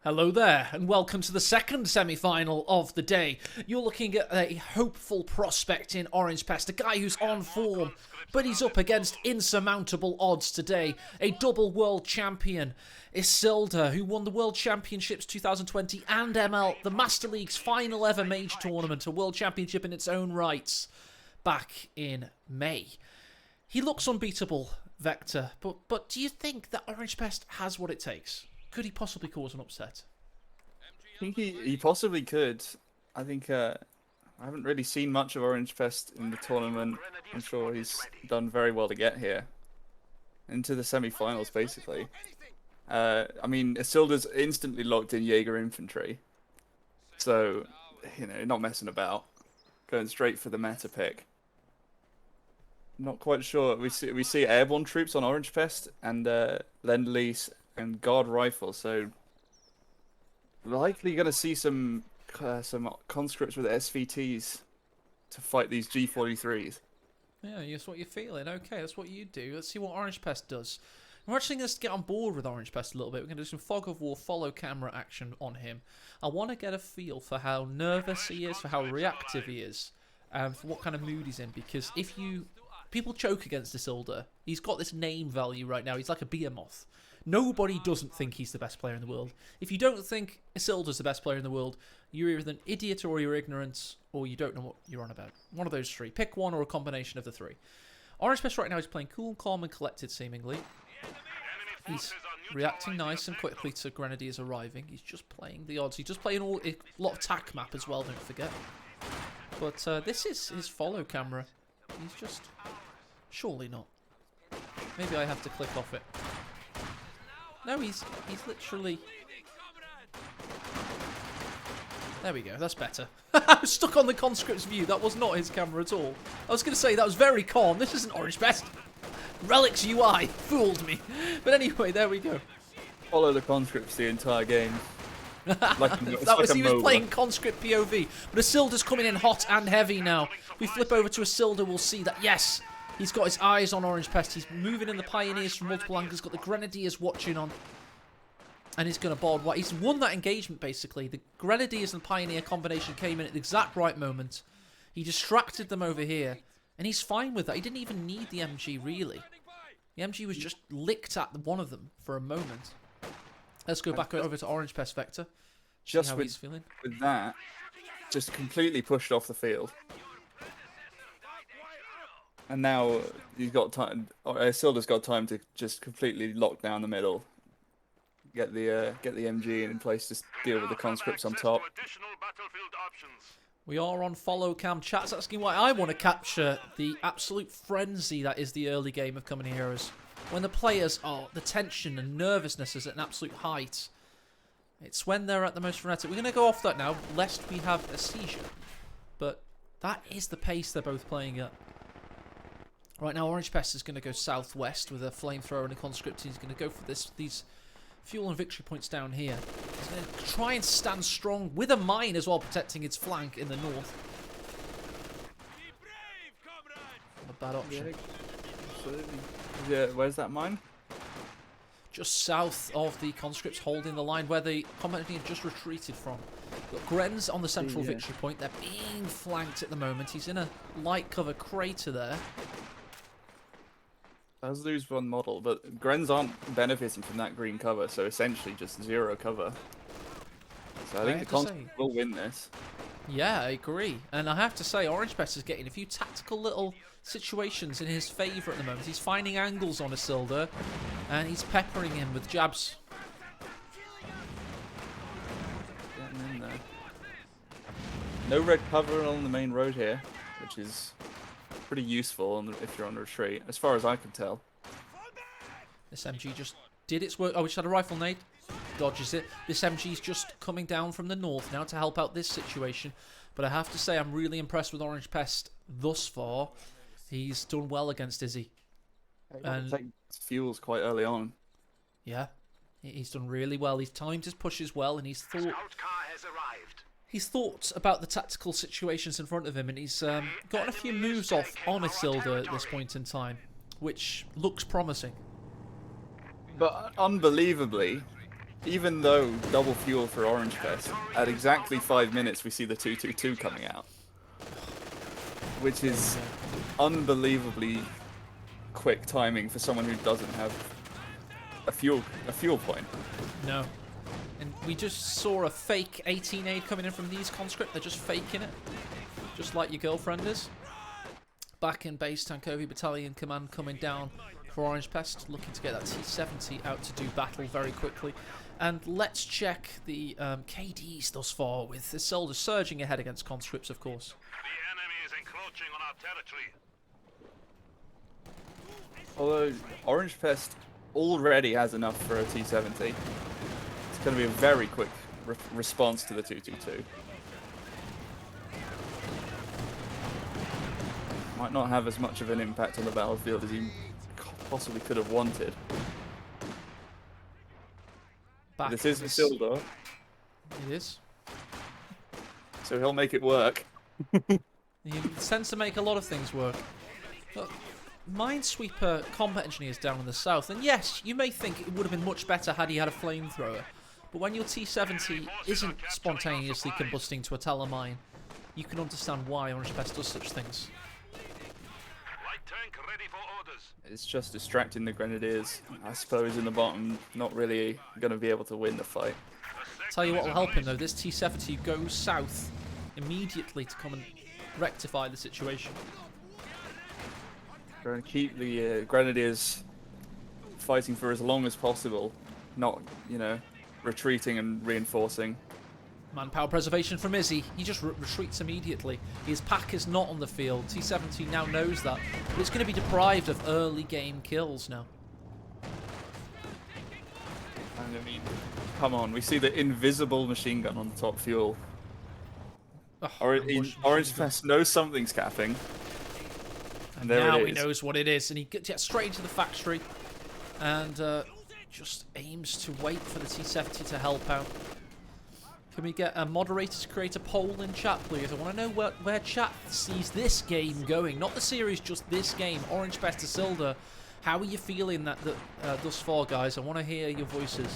Hello there, and welcome to the second semi-final of the day. You're looking at a hopeful prospect in Orange Pest, a guy who's on form, but he's up against insurmountable odds today. A double world champion, Isildur, who won the World Championships 2020 and ML, the Master League's final ever mage tournament, a world championship in its own rights, back in May. He looks unbeatable, Vector, but do you think that Orange Pest has what it takes? Could he possibly cause an upset? I think he possibly could. I think I haven't really seen much of Orange Pest in the tournament. I'm sure he's done very well to get here. Into the semi-finals, basically. I mean, Isildur's instantly locked in Jaeger infantry. So, you know, not messing about. Going straight for the meta pick. Not quite sure. We see airborne troops on Orange Pest and Lend-Lease and guard rifle, so likely going to see some conscripts with SVTs to fight these G43s. Yeah, that's what you're feeling. Okay, that's what you do. Let's see what Orange Pest does. We're actually going to get on board with Orange Pest a little bit. We're going to do some fog of war follow camera action on him. I want to get a feel for how nervous he is, for how reactive he is, and for what kind of mood he's in, because if people choke against Isildur, he's got this name value right now. He's like a behemoth. Nobody doesn't think he's the best player in the world. If you don't think Isildur's the best player in the world, you're either an idiot or you're ignorant or you don't know what you're on about. One of those three. Pick one or a combination of the three. Orange Pest right now is playing cool, calm and collected seemingly. He's reacting nice and quickly to Grenadiers arriving. He's just playing the odds. He's just playing a lot of tac map as well, don't forget. But this is his follow camera. He's just... Surely not. Maybe I have to click off it. No, he's literally... There we go, that's better. I was stuck on the conscript's view. That was not his camera at all. I was going to say, that was very calm. This isn't Orange Pest. Relics UI fooled me. But anyway, there we go. Follow the conscripts the entire game. He was playing conscript POV. But Isildur's coming in hot and heavy now. If we flip over to Isildur, we'll see that, yes, he's got his eyes on Orange Pest. He's moving in the Pioneers from multiple angles. He's got the Grenadiers watching on. And he's going to board white. He's won that engagement, basically. The Grenadiers and Pioneer combination came in at the exact right moment. He distracted them over here. And he's fine with that. He didn't even need the MG, really. The MG was just licked at one of them for a moment. Let's go back over to Orange Pest Vector. Just how he's feeling. With that, just completely pushed off the field. And now he's got time. Isildur's got time to just completely lock down the middle, get the MG in place to deal with the conscripts on top. We are on follow cam. Chat's asking why I want to capture the absolute frenzy that is the early game of Coming Heroes. When the players are, the tension and nervousness is at an absolute height. It's when they're at the most frenetic. We're going to go off that now, lest we have a seizure. But that is the pace they're both playing at. Right now, Orange Pest is going to go southwest with a flamethrower and a conscript. He's going to go for these fuel and victory points down here. He's going to try and stand strong with a mine as well, protecting its flank in the north. Not a bad option. Yeah, absolutely. Yeah, where's that mine? Just south of the conscripts holding the line where the combat team just retreated from. Got Gren's on the central victory point. They're being flanked at the moment. He's in a light cover crater there. Does lose one model, but Grens aren't benefiting from that green cover, so essentially just zero cover. So I think the conscript will win this. Yeah, I agree. And I have to say, Orange Pest is getting a few tactical little situations in his favour at the moment. He's finding angles on Isildur, and he's peppering him with jabs. Getting in there. No red cover on the main road here, which is pretty useful if you're on retreat, as far as I can tell. This MG just did its work. Oh, it just had a rifle nade. Dodges it. This MG's just coming down from the north now to help out this situation. But I have to say, I'm really impressed with Orange Pest thus far. He's done well against Izzy. And take fuels quite early on. Yeah, he's done really well. He's timed his pushes well, and he's thought about the tactical situations in front of him, and he's gotten a few moves off on Isildur at this point in time, which looks promising. But unbelievably, even though double fuel for Orange Pest, at exactly 5 minutes we see the 222 coming out, which is unbelievably quick timing for someone who doesn't have a fuel point. No. And we just saw a fake 18 aid coming in from these conscript. They're just faking it. Just like your girlfriend is. Back in base, Tankovi Battalion Command coming down for Orange Pest, looking to get that T-70 out to do battle very quickly. And let's check the KDs thus far, with the soldiers surging ahead against conscripts, of course. The enemy is encroaching on our territory. Although Orange Pest already has enough for a T-70. It's going to be a very quick response to the 222. Might not have as much of an impact on the battlefield as he possibly could have wanted. Back this is Isildur, It is. so he'll make it work. He tends to make a lot of things work. Look, Minesweeper combat engineers down in the south, and yes, you may think it would have been much better had he had a flamethrower, but when your T-70 isn't spontaneously combusting to a Talamine, you can understand why Orange Pest does such things. Light tank ready for orders. It's just distracting the Grenadiers, I suppose, in the bottom. Not really going to be able to win the fight. Tell you what will help him though, this T-70 goes south immediately to come and rectify the situation. Trying to keep the Grenadiers fighting for as long as possible, not, you know, retreating and reinforcing. Manpower preservation from Izzy. He just retreats immediately. His pack is not on the field. T-70 now knows that, but it's going to be deprived of early game kills now. And I mean, come on, we see the invisible machine gun on the top fuel. Orange Pest knows something's capping. And there now it is. he knows what it is, and he gets straight into the factory and just aims to wait for the T-70 to help out. Can we get a moderator to create a poll in chat, please? I want to know where chat sees this game going. Not the series, just this game. Orange Pest Isildur. How are you feeling that thus far, guys? I want to hear your voices.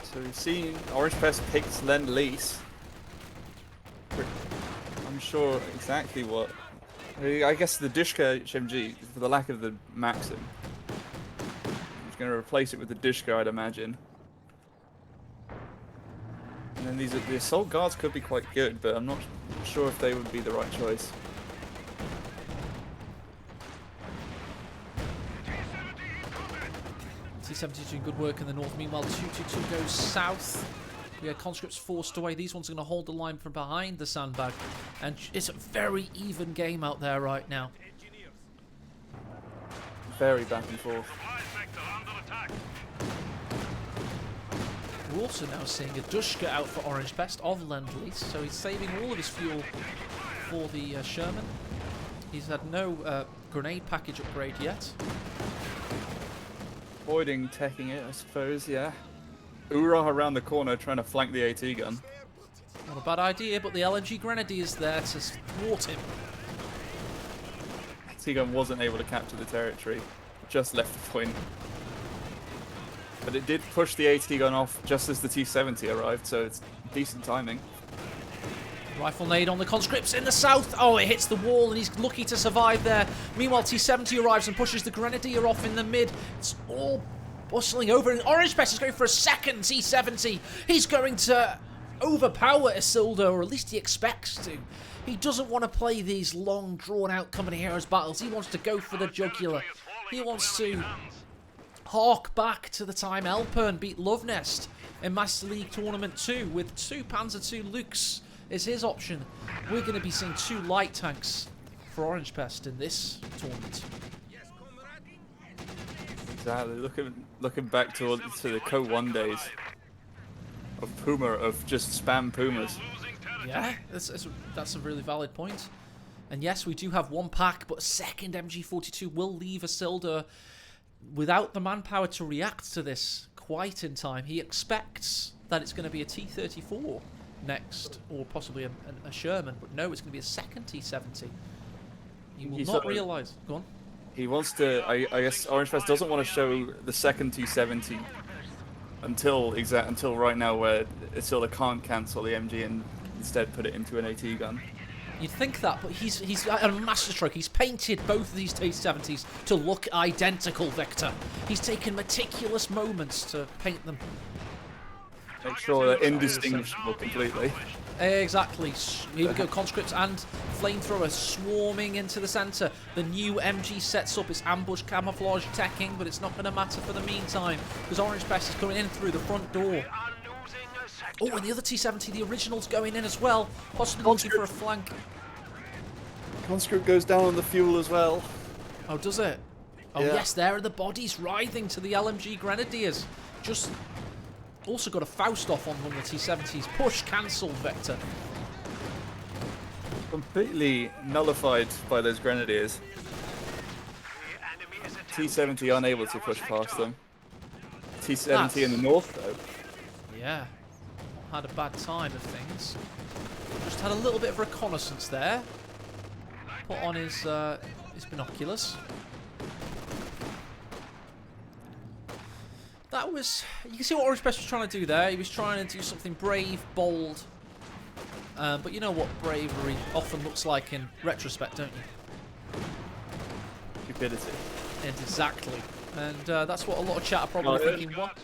So we've seen Orange Pest picked Lend-Lease. I'm sure exactly what. I guess the Dishka HMG, for the lack of the Maxim. He's going to replace it with the Dishka, I'd imagine. And then the Assault Guards could be quite good, but I'm not sure if they would be the right choice. T-70 doing good work in the north. Meanwhile, 222 goes south. We had conscripts forced away. These ones are going to hold the line from behind the sandbag. And it's a very even game out there right now. Very back and forth. We're also now seeing a Dushka out for Orange Pest of Lend-Lease. So he's saving all of his fuel for the Sherman. He's had no grenade package upgrade yet. Avoiding teching it, I suppose, yeah. Urah around the corner trying to flank the AT gun. Not a bad idea, but the LMG Grenadier is there to thwart him. AT gun wasn't able to capture the territory, just left the point. But it did push the AT gun off just as the T-70 arrived, so it's decent timing. Rifle nade on the conscripts in the south. Oh, it hits the wall and he's lucky to survive there. Meanwhile, T-70 arrives and pushes the Grenadier off in the mid. It's all bustling over, and Orange Pest is going for a second T-70. He's going to overpower Isildur, or at least he expects to. He doesn't want to play these long, drawn-out Company Heroes battles. He wants to go for the jugular. He wants to hark back to the time Elpern beat Lovenest in Master League Tournament 2 with 2 Panzer II Lukes is his option. We're going to be seeing 2 light tanks for Orange Pest in this tournament. Exactly. Looking back to the Co 1 days of Puma, of just spam Pumas. Yeah, that's a really valid point. And yes, we do have 1 pack, but a second MG42 will leave Isildur without the manpower to react to this quite in time. He expects that it's going to be a T-34 next, or possibly a Sherman, but no, it's going to be a second T-70. He will not realise. Go on. He wants to. I guess Orange Fest doesn't want to show the second T70 until right now, where Isilda can't cancel the MG and instead put it into an AT gun. You'd think that, but he's a masterstroke. He's painted both of these T70s to look identical, Victor. He's taken meticulous moments to paint them. Make sure they're indistinguishable completely. Exactly. Here we go, conscripts and flamethrowers swarming into the centre. The new MG sets up its ambush camouflage teching, but it's not going to matter for the meantime, because Orange Pest is coming in through the front door. Oh, and the other T70, the original's going in as well, possibly looking for a flank. Conscript goes down on the fuel as well. Oh, does it? Oh, Yeah. yes, there are the bodies writhing to the LMG Grenadiers. Just also got a Faust off on one of the T70s. Push cancelled, Vector. Completely nullified by those Grenadiers. T70 unable to push past them. T70 in the north, though. Yeah. Not had a bad time of things. Just had a little bit of reconnaissance there. Put on his binoculars. That was... You can see what Orange Pest was trying to do there. He was trying to do something brave, bold. But you know what bravery often looks like in retrospect, don't you? Stupidity. And exactly. And that's what a lot of chat are probably thinking. What?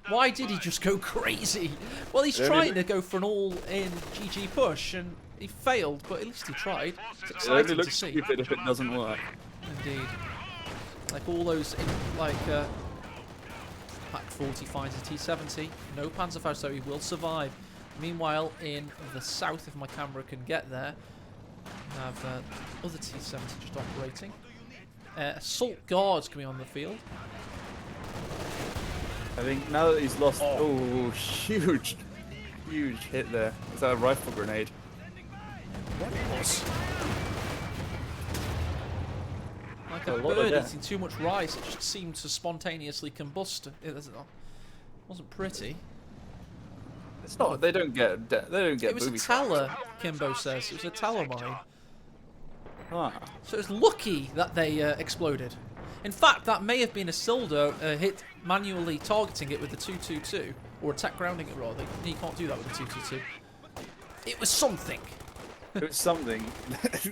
Why did he just go crazy? Well, he's trying to go for an all-in GG push, and he failed, but at least he tried. It's It exciting only to looks see. stupid if it doesn't work. Indeed. Like all those, Pack 40 finds a T70. No Panzerfaust, so he will survive. Meanwhile, in the south, if my camera can get there, we have other T70 just operating. Assault guards coming on the field. I think now that he's lost... Oh, huge hit there. Is that a rifle grenade? What it was? Like a A lot of bird death. eating too much rice, it just seemed to spontaneously combust. It wasn't pretty. It's not. They don't get. It was a booby Teller, Kimbo says. It was a Teller mine. traps. Ah, So it was lucky that they exploded. In fact, that may have been a Silder hit manually targeting it with the 222, or attack grounding it rather. You can't do that with the 222. It was something. it was something.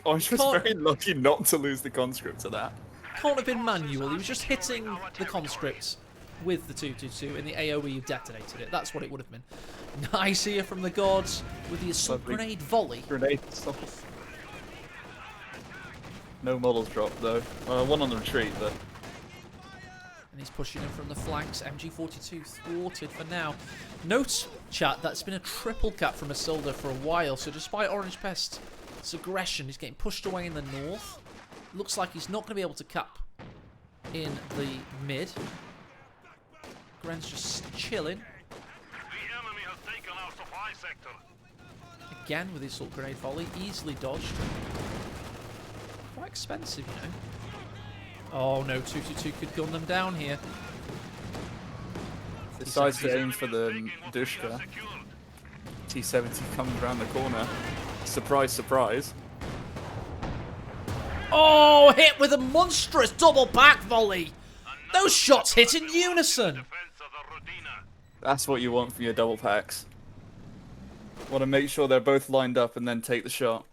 Orange was Can't- very lucky not to lose the conscript to that. Can't have been manual. He was just hitting the conscripts with the 222, and the AOE detonated it. That's what it would have been. Nice here from the gods with the assault Lovely. grenade volley. Grenade off. No models dropped though. One on the retreat, but And he's pushing in from the flanks. MG42 thwarted for now. Note, chat, that's been a triple cap from Isilda for a while. So despite Orange Pest's aggression, he's getting pushed away in the north. Looks like he's not going to be able to cap in the mid. Gren's just chilling. The enemy has taken our supply sector. Again with his assault grenade volley. Easily dodged. Quite expensive, you know. Oh no, 222 could gun them down here. decides to aim for the Dushka. T70 comes around the corner. Surprise, surprise. Oh, hit with a monstrous double back volley. Those shots hit in unison. Defense of the Rodina. That's what you want from your double packs. Want to make sure they're both lined up and then take the shot.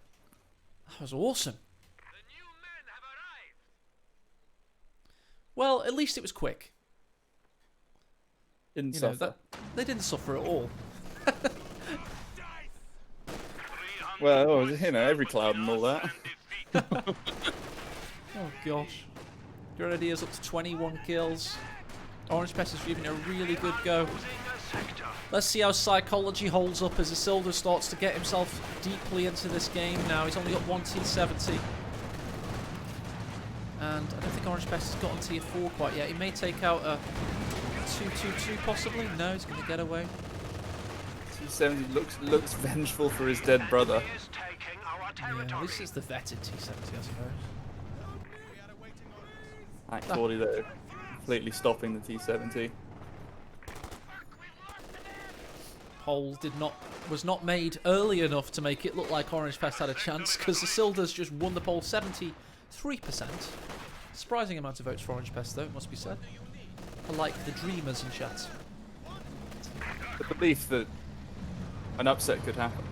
That was awesome. The new men have arrived. Well, at least it was quick. Didn't You know, suffer. they didn't suffer at all. Well, you know, every cloud and all that. Oh gosh. Grenadiers up to 21 kills. Orange Pest is giving it a really good go. Let's see how psychology holds up as Isilda starts to get himself deeply into this game now. He's only got one T70. And I don't think Orange Pest has gotten tier 4 quite yet. He may take out a 222 possibly. No, he's going to get away. T70 looks vengeful for his dead brother. Is taking our Yeah, territory. at least it's the vetted T70, I suppose. Act 40 though, completely stopping the T70. Hole was not made early enough to make it look like Orange Pest had a chance because Isilda's just won the poll 73%. Surprising amount of votes for Orange Pest, though, it must be said. I like the dreamers in chat. The belief that an upset could happen.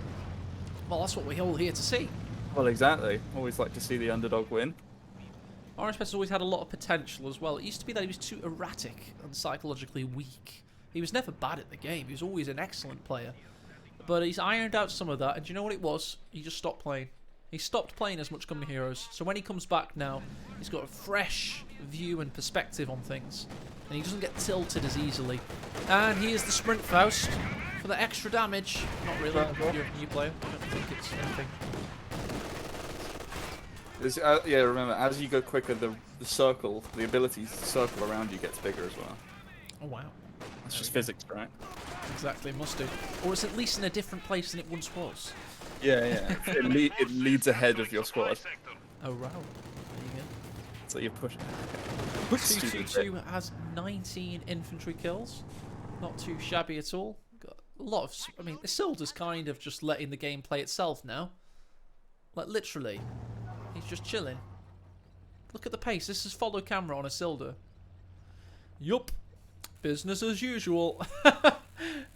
Well, that's what we're all here to see. Well, exactly. Always like to see the underdog win. Orange Pest has always had a lot of potential as well. It used to be that he was too erratic and psychologically weak. He was never bad at the game. He was always an excellent player. But he's ironed out some of that, and do you know what it was? He just stopped playing. He stopped playing as much Coming Heroes. So when he comes back now, he's got a fresh view and perspective on things. And he doesn't get tilted as easily. And here's the Sprint Faust for the extra damage. Not really. You're a new player. I don't think it's anything. Yeah, remember, as you go quicker, the circle, the ability to circle around you gets bigger as well. Oh, wow. That's just physics, right? Exactly, must do. Or it's at least in a different place than it once was. Yeah, yeah. It leads ahead of your squad. Oh, wow. There you So you push. go. 222 has 19 infantry kills. Not too shabby at all. Got a lot of... I mean, Isildur's kind of just letting the game play itself now. Like, literally. He's just chilling. Look at the pace. This is follow camera on Isildur. Yup. Business as usual.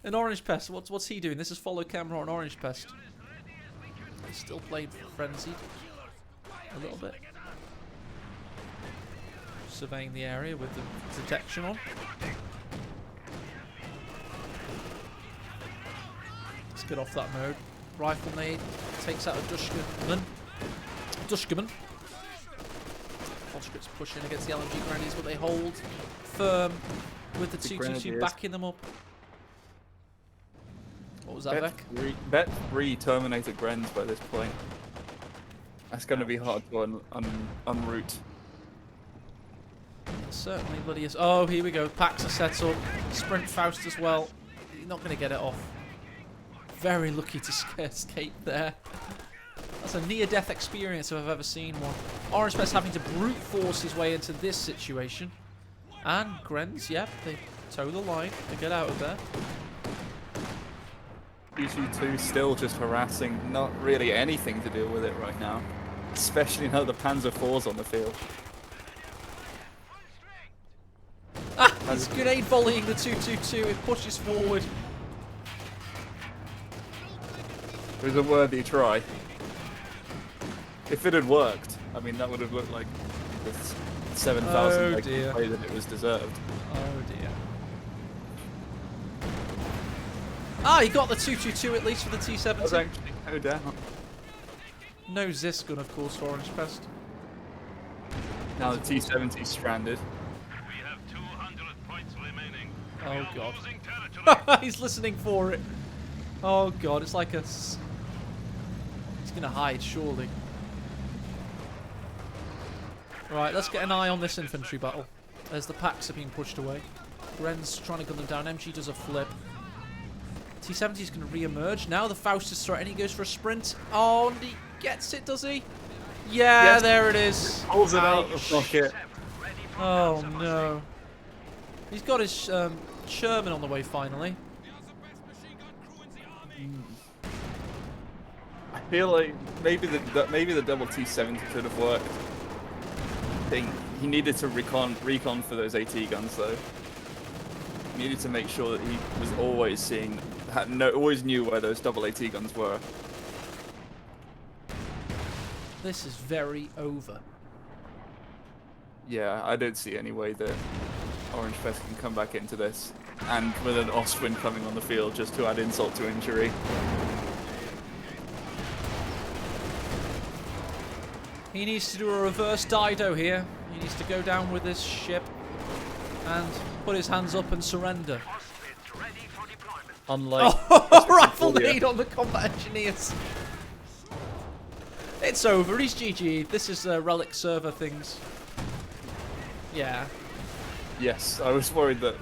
An Orange Pest. What's he doing? This is follow camera on Orange Pest. He's still playing frenzied. A little bit. Surveying the area with the detection on. Let's get off that mode. Rifle nade takes out a Dushkaman. Conscripts pushing against the LMG grenadiers, but they hold firm with the 222 backing them up. What was that, Beck? Bet 3 Terminator Grens by this point. That's going to be hard to unroot. It certainly bloody is. Oh, here we go. Packs are set up. Sprint Faust as well. You're not going to get it off. Very lucky to escape there. That's a near-death experience if I've ever seen one. Orange Pest having to brute force his way into this situation. And Grens, yep, they toe the line. They get out of there. BG2 still just harassing, not really anything to deal with it right now. Especially now the Panzer IV's on the field. Ah! He's grenade volleying the 222. It pushes forward. It was a worthy try. If it had worked, I mean, that would have looked like the 7,000 play that it was deserved. Oh dear. Ah, he got the 222 at least for the T-70. That's actually no doubt. No Zisgun, of course, for Orange Pest. Now the T-70's stranded. We have 200 points remaining. Oh, We are God. losing territory. He's listening for it. Oh god, it's like a... He's gonna hide, surely. Right, let's get an eye on this infantry battle. As the packs are being pushed away. Ren's trying to gun them down. MG does a flip. T-70's going to re-emerge. Now the Faust is threatening. He goes for a sprint. Oh, and he gets it, does he? Yeah, Yes. There it is. Pulls it out of the pocket. Oh, no. He's got his Sherman on the way, finally. I feel like maybe the double T-70 could have worked. I think he needed to recon for those AT guns though. He needed to make sure that he was always seeing, always knew where those double AT guns were. This is very over. Yeah, I don't see any way that Orange Pest can come back into this, and with an Oswin coming on the field just to add insult to injury. He needs to do a reverse Dido here. He needs to go down with this ship and put his hands up and surrender. Hostiles ready for deployment. Unlike Oh, rifle before, yeah. lead on the combat engineers. It's over. He's GG. This is relic server things. Yeah. Yes, I was worried that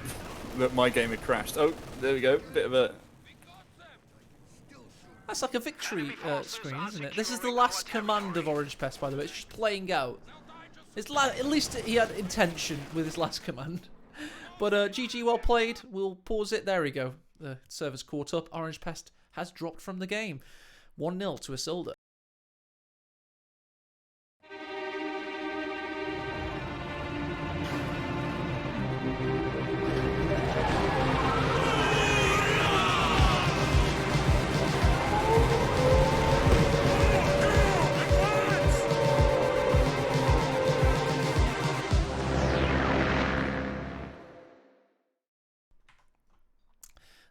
my game had crashed. Oh, there we go. Bit of a... That's like a victory screen, isn't it? This is the last command of Orange Pest, by the way. It's just playing out. At least he had intention with his last command. But GG, well played. We'll pause it. There we go. The server's caught up. Orange Pest has dropped from the game. 1-0 to Isildur.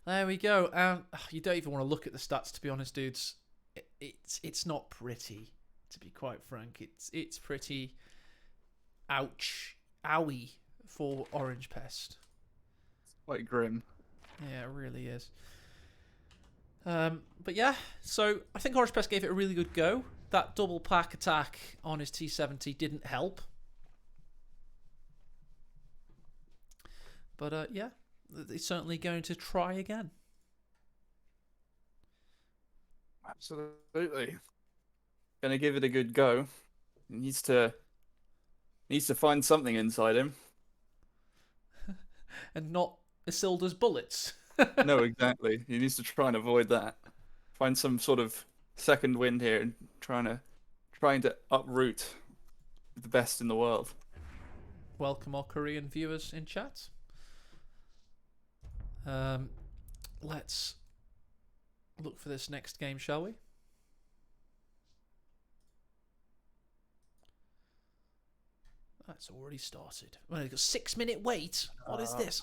There we go. You don't even want to look at the stats, to be honest, dudes. It's not pretty, to be quite frank. It's pretty owie for Orange Pest. Quite grim. Yeah, it really is. But yeah, so I think Orange Pest gave it a really good go. That double pack attack on his T70 didn't help. But yeah, he's certainly going to try again. Absolutely. Gonna give it a good go. He needs to find something inside him. And not Isildur's bullets. No, exactly. He needs to try and avoid that. Find some sort of second wind here and trying to uproot the best in the world. Welcome our Korean viewers in chat. Let's look for this next game, shall we? That's already started. Well, you've got a 6-minute wait. What is this?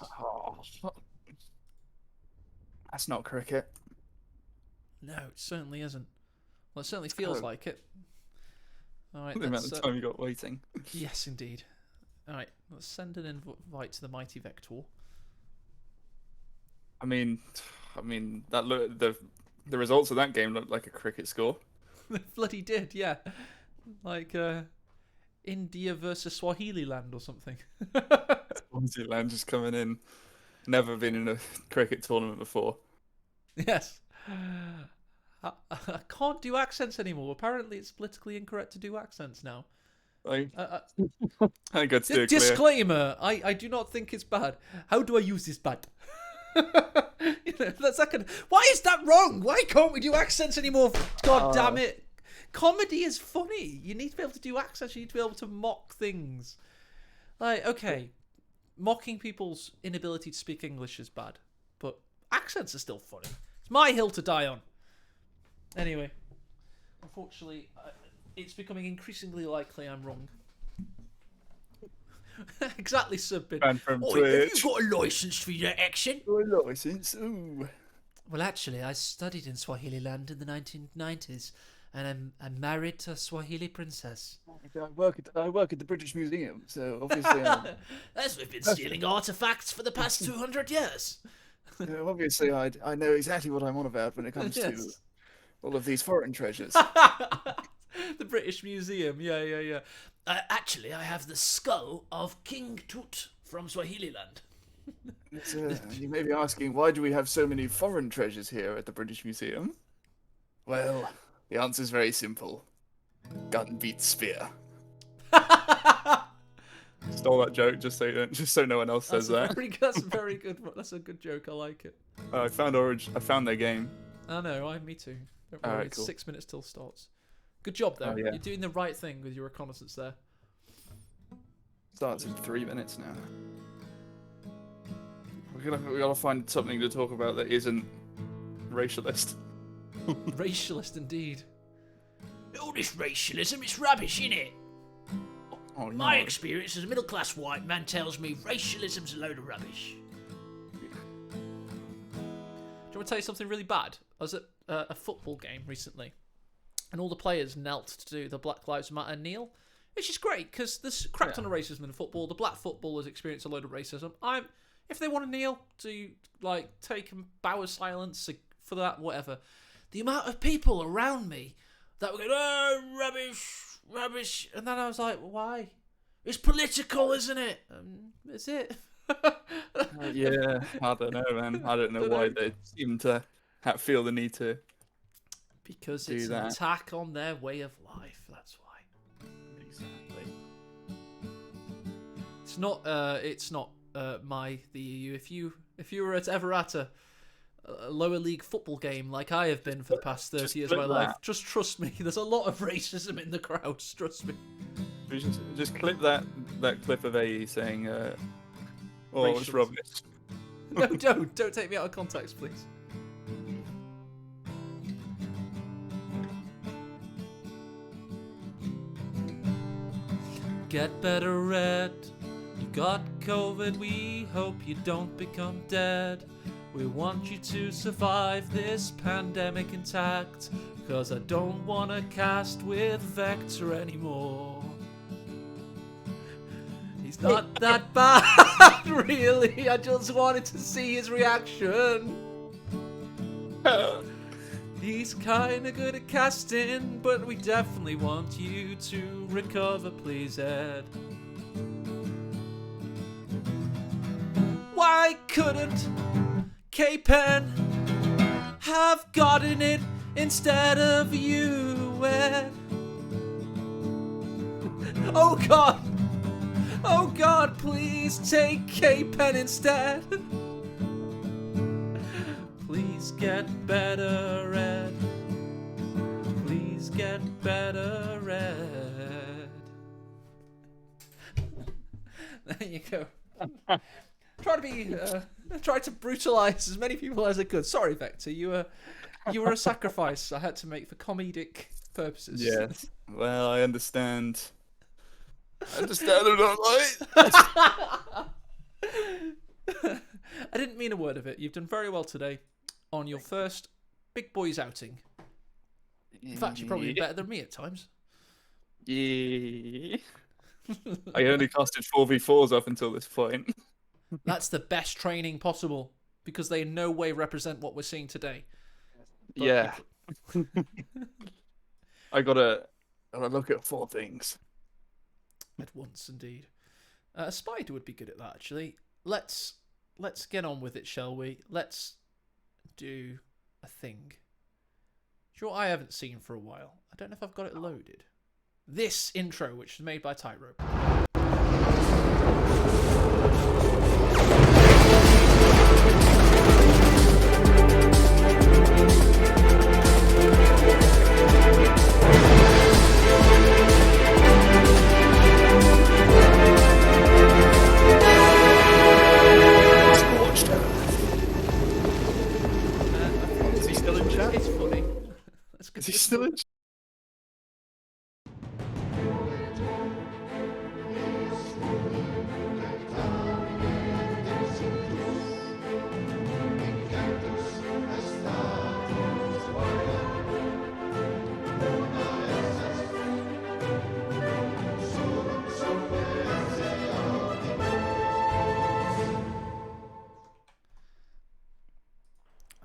That's not cricket. No, it certainly isn't. Well, it certainly feels like it. All right, The amount of time you got waiting. Yes, indeed. All right, let's send an invite to the mighty Vector. I mean, the results of that game looked like a cricket score. They bloody did, yeah. Like India versus Swahili land or something. Swaziland just coming in. Never been in a cricket tournament before. Yes. I can't do accents anymore. Apparently, it's politically incorrect to do accents now. I think I'd steer clear. Disclaimer: I do not think it's bad. How do I use this bad? That's that kind of, why is that wrong? Why can't we do accents anymore? God damn it! Comedy is funny. You need to be able to do accents. You need to be able to mock things. Like, okay, mocking people's inability to speak English is bad, but accents are still funny. It's my hill to die on. Anyway, unfortunately, it's becoming increasingly likely I'm wrong. Exactly, Subbin. Banned from Have Twitch. you got a license for your accent? A license? Ooh. Well, actually, I studied in Swahili land in the 1990s, and I'm married to a Swahili princess. I work at the British Museum, so obviously, As we've been stealing artifacts for the past 200 years. obviously, I know exactly what I'm on about when it comes to Yes. all of these foreign treasures. The British Museum, yeah. Actually, I have the skull of King Tut from Swahili land. You may be asking, why do we have so many foreign treasures here at the British Museum? Well, the answer is very simple. Gun beats spear. Stole that joke just so no one else says that. That's very good. That's a good joke. I like it. I found their game. I know. Me too. Don't worry. Alright, It's cool. 6 minutes till starts. Good job though. Oh, yeah. You're doing the right thing with your reconnaissance there. Starts in 3 minutes now. We gotta find something to talk about that isn't racialist. Racialist indeed. All this racialism is rubbish, innit? Oh, no. My experience as a middle-class white man tells me racialism's a load of rubbish. Do you want to tell you something really bad? I was at a football game recently, and all the players knelt to do the Black Lives Matter kneel, which is great because there's crap ton of racism in football. The black footballers experience a load of racism. If they want to kneel, to take a bow of silence for that, whatever. The amount of people around me that were going, oh, rubbish, and then I was like, why? It's political, isn't it? Is it? Yeah, I don't know, man. I don't know why they seem to feel the need to. Because do it's an that. attack on their way of life. That's why. Exactly. It's not the EU. If you were ever at a lower league football game like I have been for the past 30 years of my clip life, that. just trust me. There's a lot of racism in the crowds. Trust me. We just clip that clip of AE saying, "Oh, it's Racialist. rubbish." No, don't take me out of context, please. Get better, Red. You got COVID. We hope you don't become dead. We want you to survive this pandemic intact, 'cause I don't wanna cast with Vector anymore. He's not that bad, really. I just wanted to see his reaction. He's kinda good at casting, but we definitely want you to recover, please, Ed. Why couldn't K-Pen have gotten it instead of you, Ed? Oh god! Oh god, please take K-Pen instead. Please get better, Ed. Please get better, Ed. There you go. Try to brutalize as many people as I could. Sorry, Vector, you were a sacrifice I had to make for comedic purposes. Yes. Well, I understand. I understand I'm not right. I didn't mean a word of it. You've done very well today on your first big boys outing. In fact, you're probably better than me at times. Yeah. I only casted 4v4s up until this point. That's the best training possible, because they in no way represent what we're seeing today. But Yeah. I gotta look at 4 things. At once, indeed. A spider would be good at that, actually. Let's get on with it, shall we? Let's do a thing. Sure, I haven't seen for a while. I don't know if I've got it loaded. This intro, which is made by Tightrope. Is he still in chat? It's funny. Is he still in chat?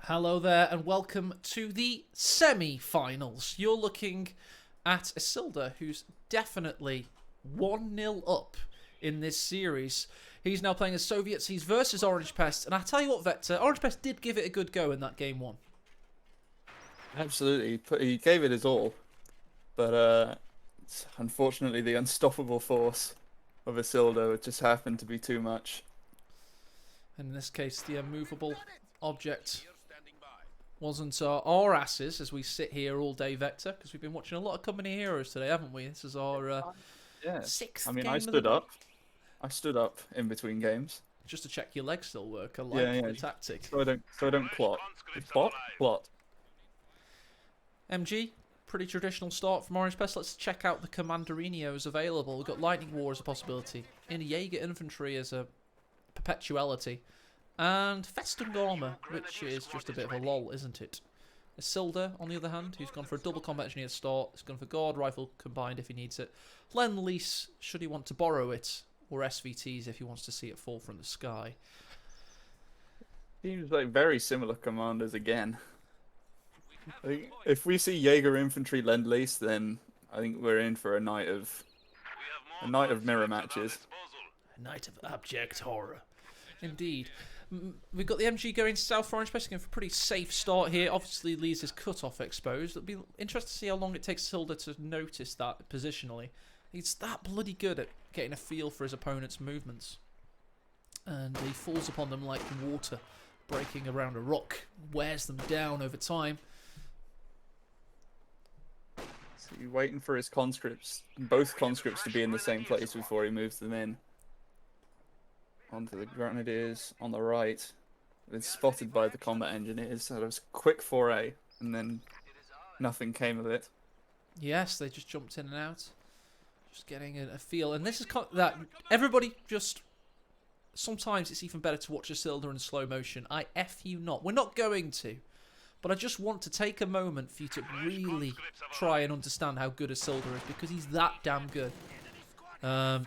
Hello there, and welcome to the semi-finals. You're looking at Isilda, who's definitely 1-0 up in this series. He's now playing as Soviets. He's versus Orange Pest, and I tell you what, Vector, Orange Pest did give it a good go in that game 1. Absolutely. He gave it his all. But it's unfortunately the unstoppable force of Isilda just happened to be too much. And in this case, the immovable object wasn't our asses as we sit here all day, Vector, because we've been watching a lot of Company Heroes today, haven't we? This is our Yeah. 6th I mean, game I of the stood night. up. I stood up in between games, Just to check your legs still work. I like Yeah, the yeah. tactic. so I don't plot. Plot. MG, pretty traditional start from Orange Pest. Let's check out the Commanderinos available. We've got Lightning War as a possibility, in Jaeger Infantry as a perpetuality, and Festungama, which is just a bit of a lol, isn't it? Isilda, on the other hand, who's gone for a double combat engineer start, has gone for guard rifle combined if he needs it. Lend-Lease, should he want to borrow it, or SVTs if he wants to see it fall from the sky. Seems like very similar commanders again. I think if we see Jaeger infantry Lend-Lease, then I think we're in for a night of mirror matches. A night of abject horror. Indeed. We've got the MG going south for Orange Pest, going for a pretty safe start here. Obviously leaves his cut-off exposed. It'll be interesting to see how long it takes Hilda to notice that positionally. He's that bloody good at getting a feel for his opponent's movements. And he falls upon them like water, breaking around a rock, wears them down over time. So you're waiting for his conscripts, both conscripts, to be in the same place before he moves them in. Onto the grenadiers on the right. Been spotted by the combat engineers. So it was a quick foray, and then nothing came of it. Yes, they just jumped in and out. Just getting a feel. And this is that everybody just sometimes it's even better to watch Isildur in slow motion. I F you not. We're not going to. But I just want to take a moment for you to really try and understand how good Isildur is, because he's that damn good. I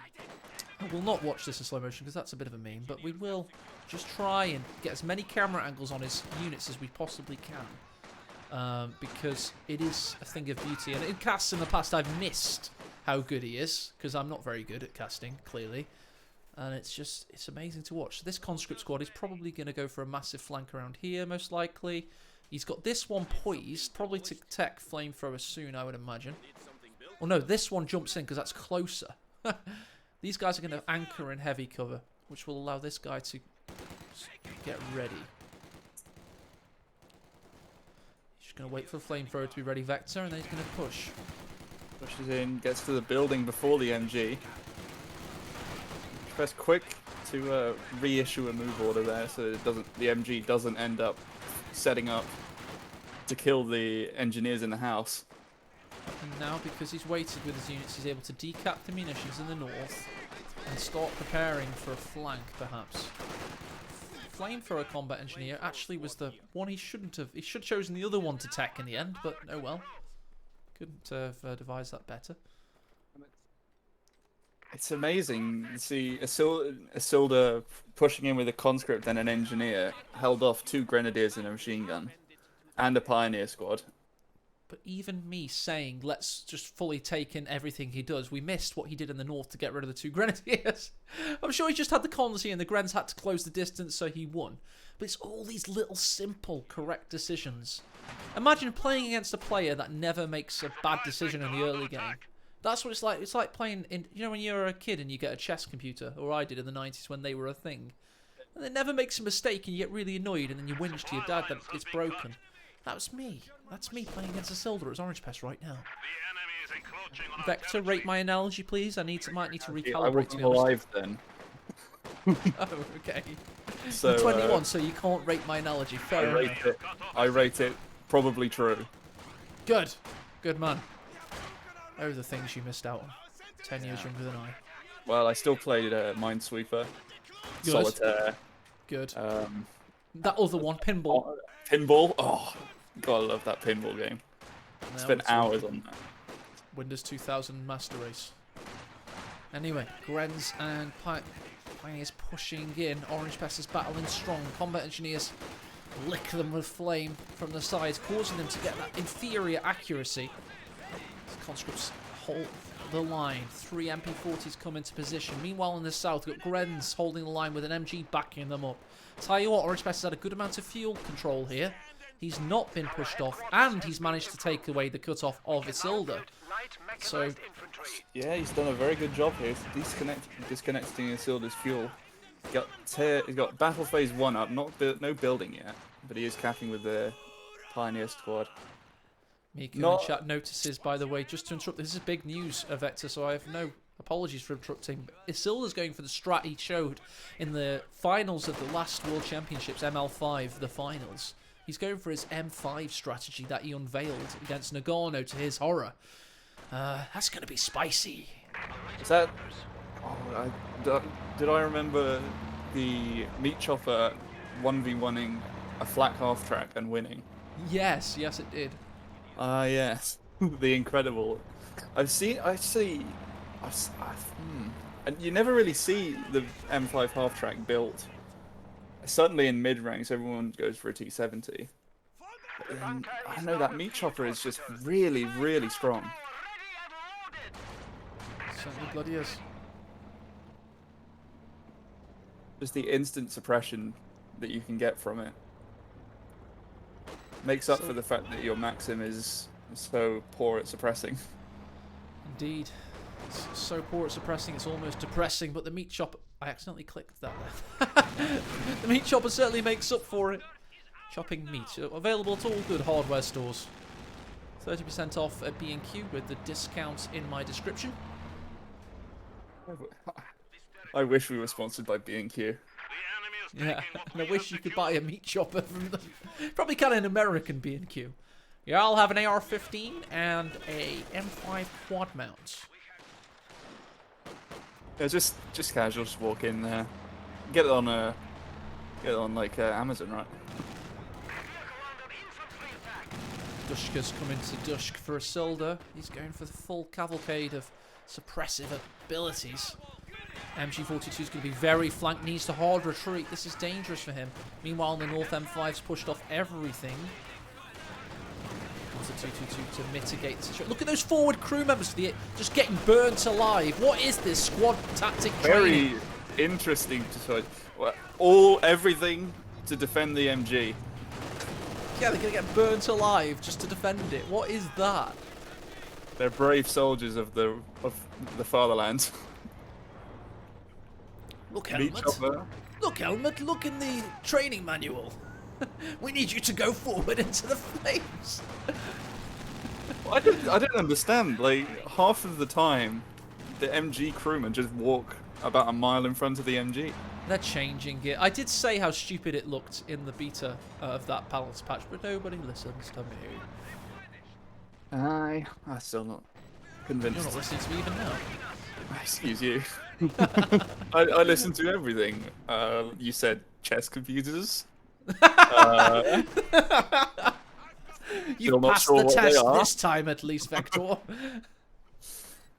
will not watch this in slow motion because that's a bit of a meme, but we will just try and get as many camera angles on his units as we possibly can. Because it is a thing of beauty. And in casts in the past, I've missed how good he is, because I'm not very good at casting, clearly. And it's amazing to watch. So this conscript squad is probably going to go for a massive flank around here, most likely. He's got this one poised, probably to tech flamethrower soon, I would imagine. Oh no, this one jumps in because that's closer. These guys are going to anchor in heavy cover, which will allow this guy to get ready. He's just going to wait for the flamethrower to be ready, Vector, and then he's going to push. Pushes in, gets to the building before the MG. Press quick to reissue a move order there, so that the MG doesn't end up setting up to kill the engineers in the house. And now, because he's waited with his units, he's able to decap the munitions in the north and start preparing for a flank, perhaps. Flamethrower combat engineer actually was the one he shouldn't have. He should have chosen the other one to tech in the end, but oh well. Couldn't have devised that better. It's amazing to see Isildur pushing in with a conscript and an engineer, held off 2 grenadiers and a machine gun, and a pioneer squad. But even me saying, let's just fully take in everything he does, we missed what he did in the north to get rid of the 2 grenadiers. I'm sure he just had the cons here and the Grens had to close the distance, so he won. But it's all these little simple, correct decisions. Imagine playing against a player that never makes a bad decision in the early game. That's what it's like. It's like playing in, you know, when you're a kid and you get a chess computer, or I did in the 90s when they were a thing. And it never makes a mistake and you get really annoyed and then you whinge to your dad that it's broken. That was me. That's me playing against Isildur as Orange Pest right now. Vector, rate my analogy, please. Might need to recalibrate. I wasn't alive then. Oh, okay. So, I'm 21, so you can't rate my analogy. Fair enough. I rate it probably true. Good. Good man. Those are the things you missed out on. 10 years younger than I. Well, I still played Minesweeper, Good. Solitaire. Good. That other one, Pinball. Pinball? Oh, gotta love that pinball game. Spent hours on that. Windows 2000 Master Race. Anyway, Grens and Pioneers pushing in. Orange Pest is battling strong. Combat engineers lick them with flame from the sides, causing them to get that inferior accuracy. Conscripts hold the line. 3 MP40s come into position. Meanwhile, in the south, we've got Grens holding the line with an MG backing them up. Tell you what, Orange Pest has had a good amount of fuel control here. He's not been pushed off, and he's managed to take away the cut-off of Isildur. So, yeah, he's done a very good job here. Disconnecting Isildur's fuel. He's got Battle Phase 1 up, no building yet, but he is capping with the Pioneer Squad. Miku in the chat notices, by the way, just to interrupt, this is big news, Vector, so I have no apologies for interrupting. Isildur's going for the strat he showed in the finals of the last World Championships, ML5, the finals. He's going for his M5 strategy that he unveiled against Nagano to his horror. That's going to be spicy. Is that... did I remember the Meat Chopper 1v1ing a flak half-track and winning? Yes, it did. Yes. The incredible. And you never really see the M5 half-track built. Certainly in mid-ranks, everyone goes for a T70. I know that Meat Chopper is just really, really strong. Certainly bloody is. Just the instant suppression that you can get from it makes up for the fact that your Maxim is so poor at suppressing. Indeed. It's so poor at suppressing, it's almost depressing, but the Meat Chopper... I accidentally clicked that there. The Meat Chopper certainly makes up for it. Chopping meat. Available at all good hardware stores. 30% off at B&Q with the discount in my description. I wish we were sponsored by B&Q. Yeah, and I wish you could buy a Meat Chopper from them. Probably can an American B&Q. Yeah, I'll have an AR-15 and a M5 quad mount. Yeah, just casual, just walk in there. get it on like Amazon, right? Dushka's coming to Dushk for a Isildur. He's going for the full cavalcade of suppressive abilities. MG42 is going to be very flanked, needs to hard retreat. This is dangerous for him. Meanwhile, in the north, M5's pushed off everything. Comes the 222 to mitigate the situation. Look at those forward crew members just getting burnt alive. What is this squad tactic training? Very interesting to everything to defend the MG. Yeah, they're going to get burnt alive just to defend it. What is that? They're brave soldiers of the fatherland. Look, Helmet. Look, Helmet, look in the training manual. We need you to go forward into the flames. I don't understand. Like, half of the time, the MG crewmen just walk about a mile in front of the MG. They're changing it. I did say how stupid it looked in the beta of that balance patch, but nobody listens to me. I'm still not convinced. You're not listening to me even now. Excuse you. I listen to everything. You said chess computers. You've passed the test this time, at least, Vector.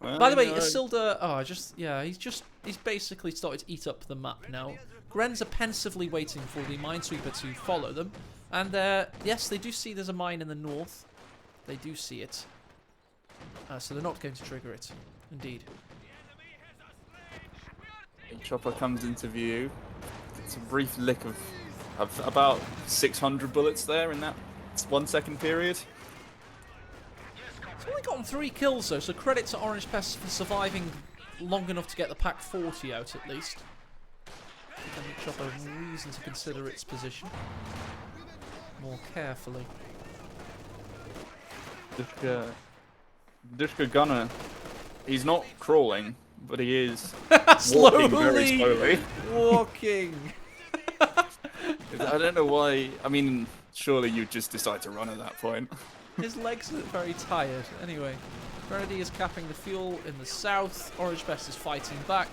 Well, By the way, Isildur, he's basically started to eat up the map now. Grens are pensively waiting for the minesweeper to follow them, and yes, they do see there's a mine in the north. They do see it, so they're not going to trigger it. Indeed. Chopper comes into view. It's a brief lick of about 600 bullets there in that 1 second period. It's only gotten 3 kills though, so credit to Orange Pest for surviving long enough to get the Pack 40 out at least. Giving Chopper a reason to consider its position more carefully. Dushka Gunner, he's not crawling, but he is slowly walking very slowly. Walking. I don't know why. I mean, surely you just decide to run at that point. His legs look very tired. Anyway, Grenadier is capping the fuel in the south. Orange Pest is fighting back.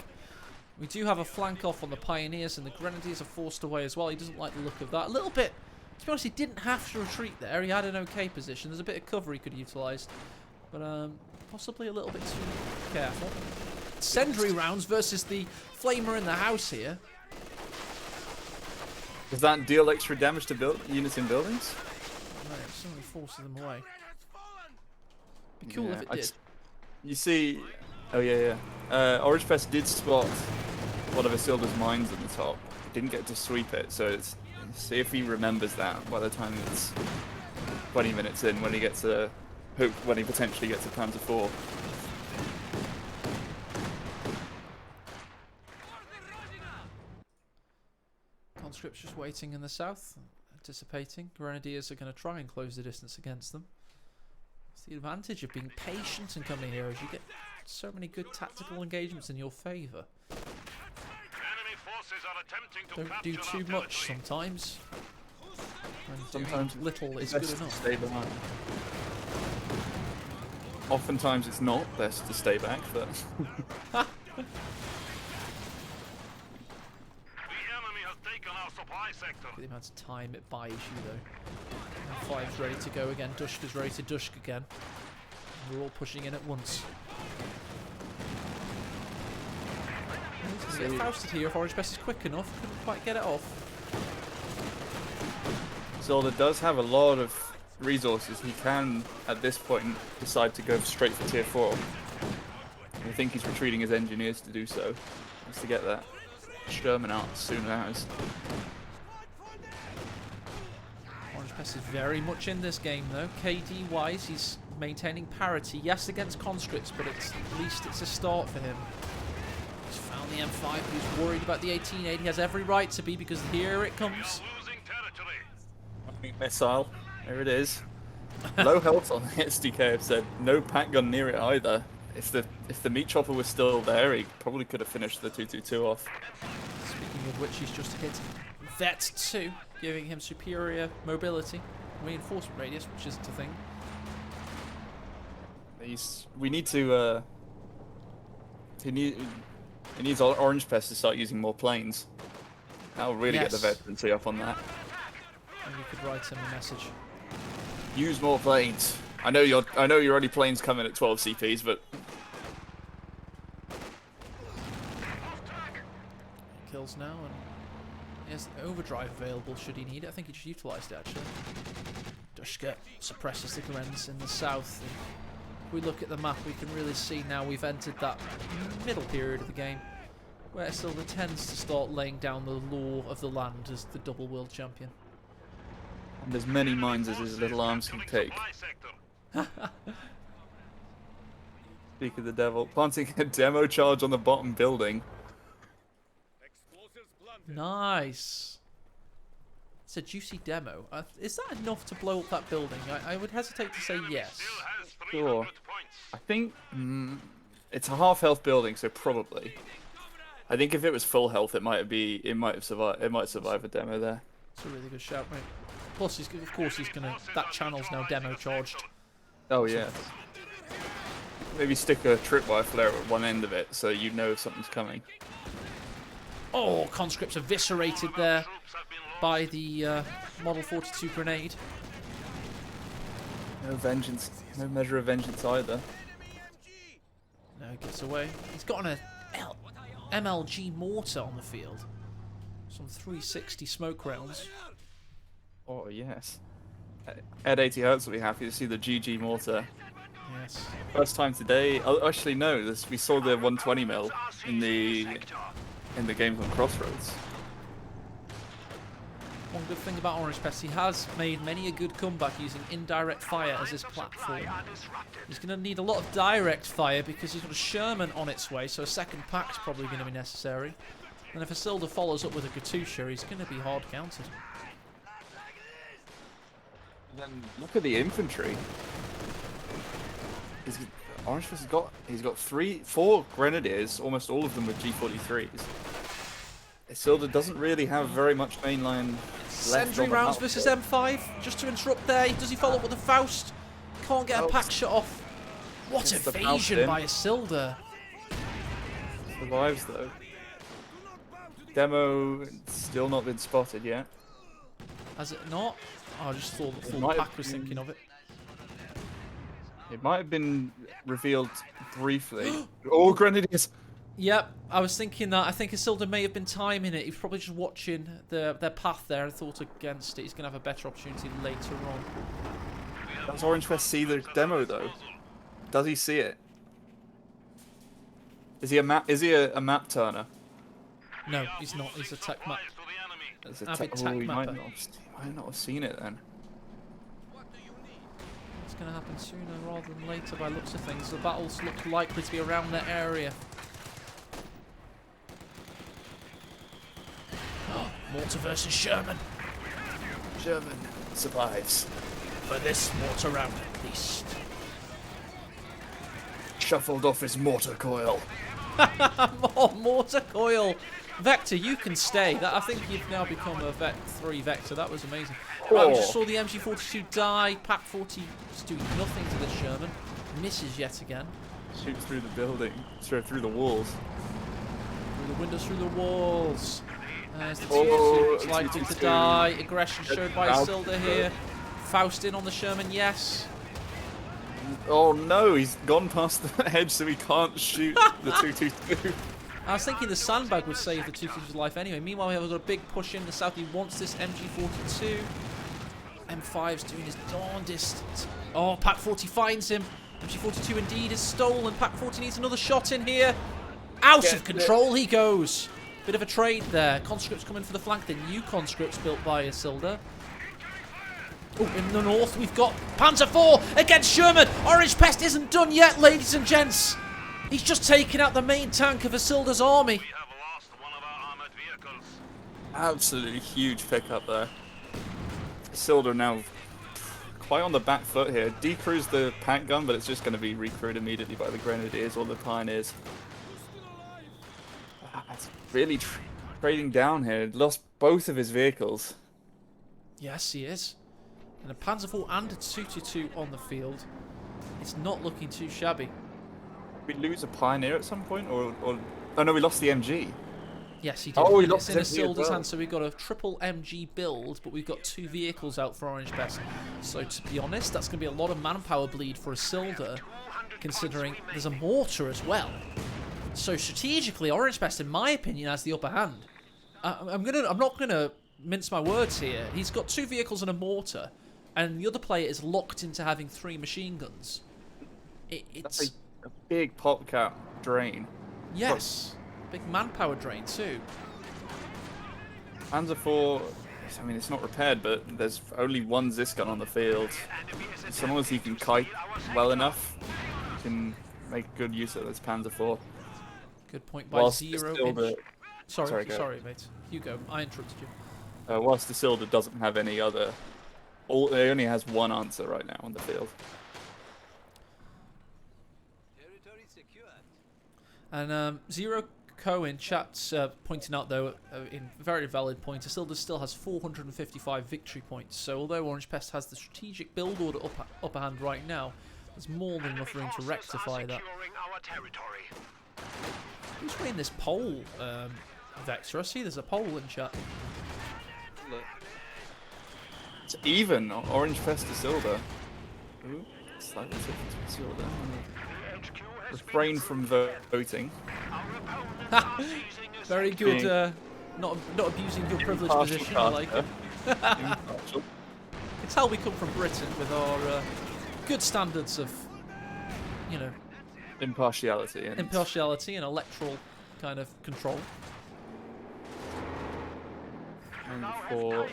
We do have a flank off on the Pioneers, and the Grenadiers are forced away as well. He doesn't like the look of that. A little bit. To be honest, he didn't have to retreat there. He had an okay position. There's a bit of cover he could have utilised, but possibly a little bit too careful. Sendry rounds versus the Flamer in the house here. Does that deal extra damage to units in buildings? No, it suddenly forces them away. Be cool if it did. You see, oh yeah. Orange Pest did spot one of Isildur's mines at the top. Didn't get to sweep it, so see if he remembers that by the time it's 20 minutes in when he gets when he potentially gets a Panzer IV. Conscripts just waiting in the south, anticipating. Grenadiers are going to try and close the distance against them. It's the advantage of being patient and coming here, as you get so many good tactical engagements in your favour. Don't do too much sometimes. And Sometimes little is good enough. Stay behind. Oftentimes it's not best to stay back, but The amount of time it buys you though. Five's ready to go again. Dushka's ready to Dushk again. We're all pushing in at once. Get Fausted here if Orange Pest is quick enough. Couldn't quite get it off. Zelda does have a lot of resources. He can, at this point, decide to go straight for tier 4. I think he's retreating his engineers to do so. Just to get that Sherman out as soon as. Orange Pest is very much in this game though. KD wise, he's maintaining parity. Yes, against conscripts, but at least it's a start for him. He's found the M5, he's worried about the 1880. He has every right to be, because here it comes. Missile. There it is. Low health on the SDK have said no pack gun near it either. If the meat chopper was still there, he probably could have finished the 222 off. Speaking of which, he's just hit Vet 2, giving him superior mobility, reinforcement radius, which isn't a thing. We need to. He needs Orange Pest to start using more planes. That'll really get the Yes. veterancy up on that. And you could write him a message. Use more planes. I know you're already planes coming at 12 CPs, but Kills now, and he has overdrive available should he need it. I think he just utilised it actually. Dushka suppresses the Grens in the south. And if we look at the map, we can really see now we've entered that middle period of the game where Silver tends to start laying down the law of the land as the double world champion. and as many mines as his little arms can take. Supply sector. Speak of the devil. Planting a demo charge on the bottom building. Explosives planted. Nice. It's a juicy demo. Is that enough to blow up that building? I would hesitate to say yes. Still has 300 Sure. points. I think it's a half health building, so probably. I think if it was full health, it might have survived. It might survive a demo there. It's a really good shout, mate. Plus, of course, he's gonna. That channel's now demo charged. Oh yeah. Maybe stick a tripwire flare at one end of it, so you know if something's coming. Oh, conscripts eviscerated there Troops have been lost. by the Model 42 grenade. No vengeance. No measure of vengeance either. No, he gets away. He's got an MLG mortar on the field. Some 360 smoke rounds. Oh yes. Ed 80 Hertz will be happy to see the GG mortar. Yes. First time today. Oh, actually, no. We saw the 120 mil in the games on Crossroads. One good thing about Orange Pest, he has made many a good comeback using indirect fire as his platform. He's going to need a lot of direct fire because he's got a Sherman on its way, so a second pack's probably going to be necessary. And if Isildur follows up with a Katusha, he's going to be hard countered. Then look at the infantry. Orange Fist he's got 4 grenadiers, almost all of them with G43s. Isildur doesn't really have very much mainline left Sentry on the rounds map. versus M5, just to interrupt there. Does he follow up with a Faust? Can't get a pack shot off. What Gets the Faust evasion in. by Isildur. Survives though. Demo still not been spotted yet. Has it not? Oh, I just thought the full might have pack was been- thinking of it. It might have been revealed briefly. All grenadiers. Yep, I was thinking that. I think Isildur may have been timing it. He's probably just watching their path there and thought against it. He's going to have a better opportunity later on. Does Orange Fest see the demo though? Does he see it? Is he a map? Is he a map turner? No, he's not. He's a tech map. Supplies to the enemy. It's a Avid he tech might mapper. not have seen it then. It's going to happen sooner rather than later by looks of things. The battles look likely to be around that area. Mortar versus Sherman. Sherman survives. For this mortar round at least. Shuffled off his mortar coil. More mortar coil. Vector, you can stay. That I think you've now become a Vet 3 Vector. That was amazing. Right, we just saw the MG42 die. Pack 40 is doing nothing to this Sherman. Misses yet again. Shoots through the building. Through the walls. Through the windows, through the walls. As the Oh, T2 is likely to 2-2. die. Aggression showed by Out. Isildur here. Faust in on the Sherman, yes. Oh no, he's gone past the edge so he can't shoot the 222. I was thinking the sandbag would save the 2-2's life anyway. Meanwhile, we have got a big push in the south. He wants this MG42. M5's doing his darndest. Oh, Pack 40 finds him. MG42 indeed is stolen. Pack 40 needs another shot in here. Out Get of control he goes. Bit of a trade there. Conscripts coming for the flank. The new conscripts built by Isildur. Oh, in the north we've got Panzer IV against Sherman. Orange Pest isn't done yet, ladies and gents. He's just taken out the main tank of Isildur's army. We have lost one of our armored vehicles. Absolutely huge pickup there. Isildur now quite on the back foot here. Decrews the pack gun, but it's just going to be recrewed immediately by the Grenadiers or the Pioneers. It's really trading down here. Lost both of his vehicles. Yes, he is. And a Panzer IV and a 222 on the field. It's not looking too shabby. Did we lose a Pioneer at some point? Or oh no, we lost the MG. Yes, he did. Oh, he It's locked in it Isilda's as well. hand, so we've got a triple MG build, but we've got 2 vehicles out for Orange Best. So to be honest, that's going to be a lot of manpower bleed for Isilda, considering there's a mortar as well. So strategically, Orange Best, in my opinion, has the upper hand. I'm not gonna mince my words here. He's got 2 vehicles and a mortar, and the other player is locked into having 3 machine guns. That's It's a big pop cap drain. yes, big manpower drain too. Panzer IV, I mean, it's not repaired, but there's only 1 Ziskan on the field. As long as he can kite well enough, he can make good use of this Panzer IV. Good point by Whilst 0 Isilda, inch. Sorry, go. mate. You go. I interrupted you. whilst Isilda doesn't have any other, it only has 1 answer right now on the field. And Zero Co in chat's pointing out, though, in very valid point, Isilda still has 455 victory points. So although Orange Pest has the strategic build order upper hand right now, there's more than enough room to rectify that. Who's winning this poll, Vexer? I see there's a poll in chat. It's even, Orange Fest Isilda. Ooh, slightly different to Isilda. Refrain from voting. Very good. Not abusing your privileged Impartial position. I like it. Impartial. It's how we come from Britain with our good standards of, you know, Impartiality. And impartiality and electoral kind of control. and for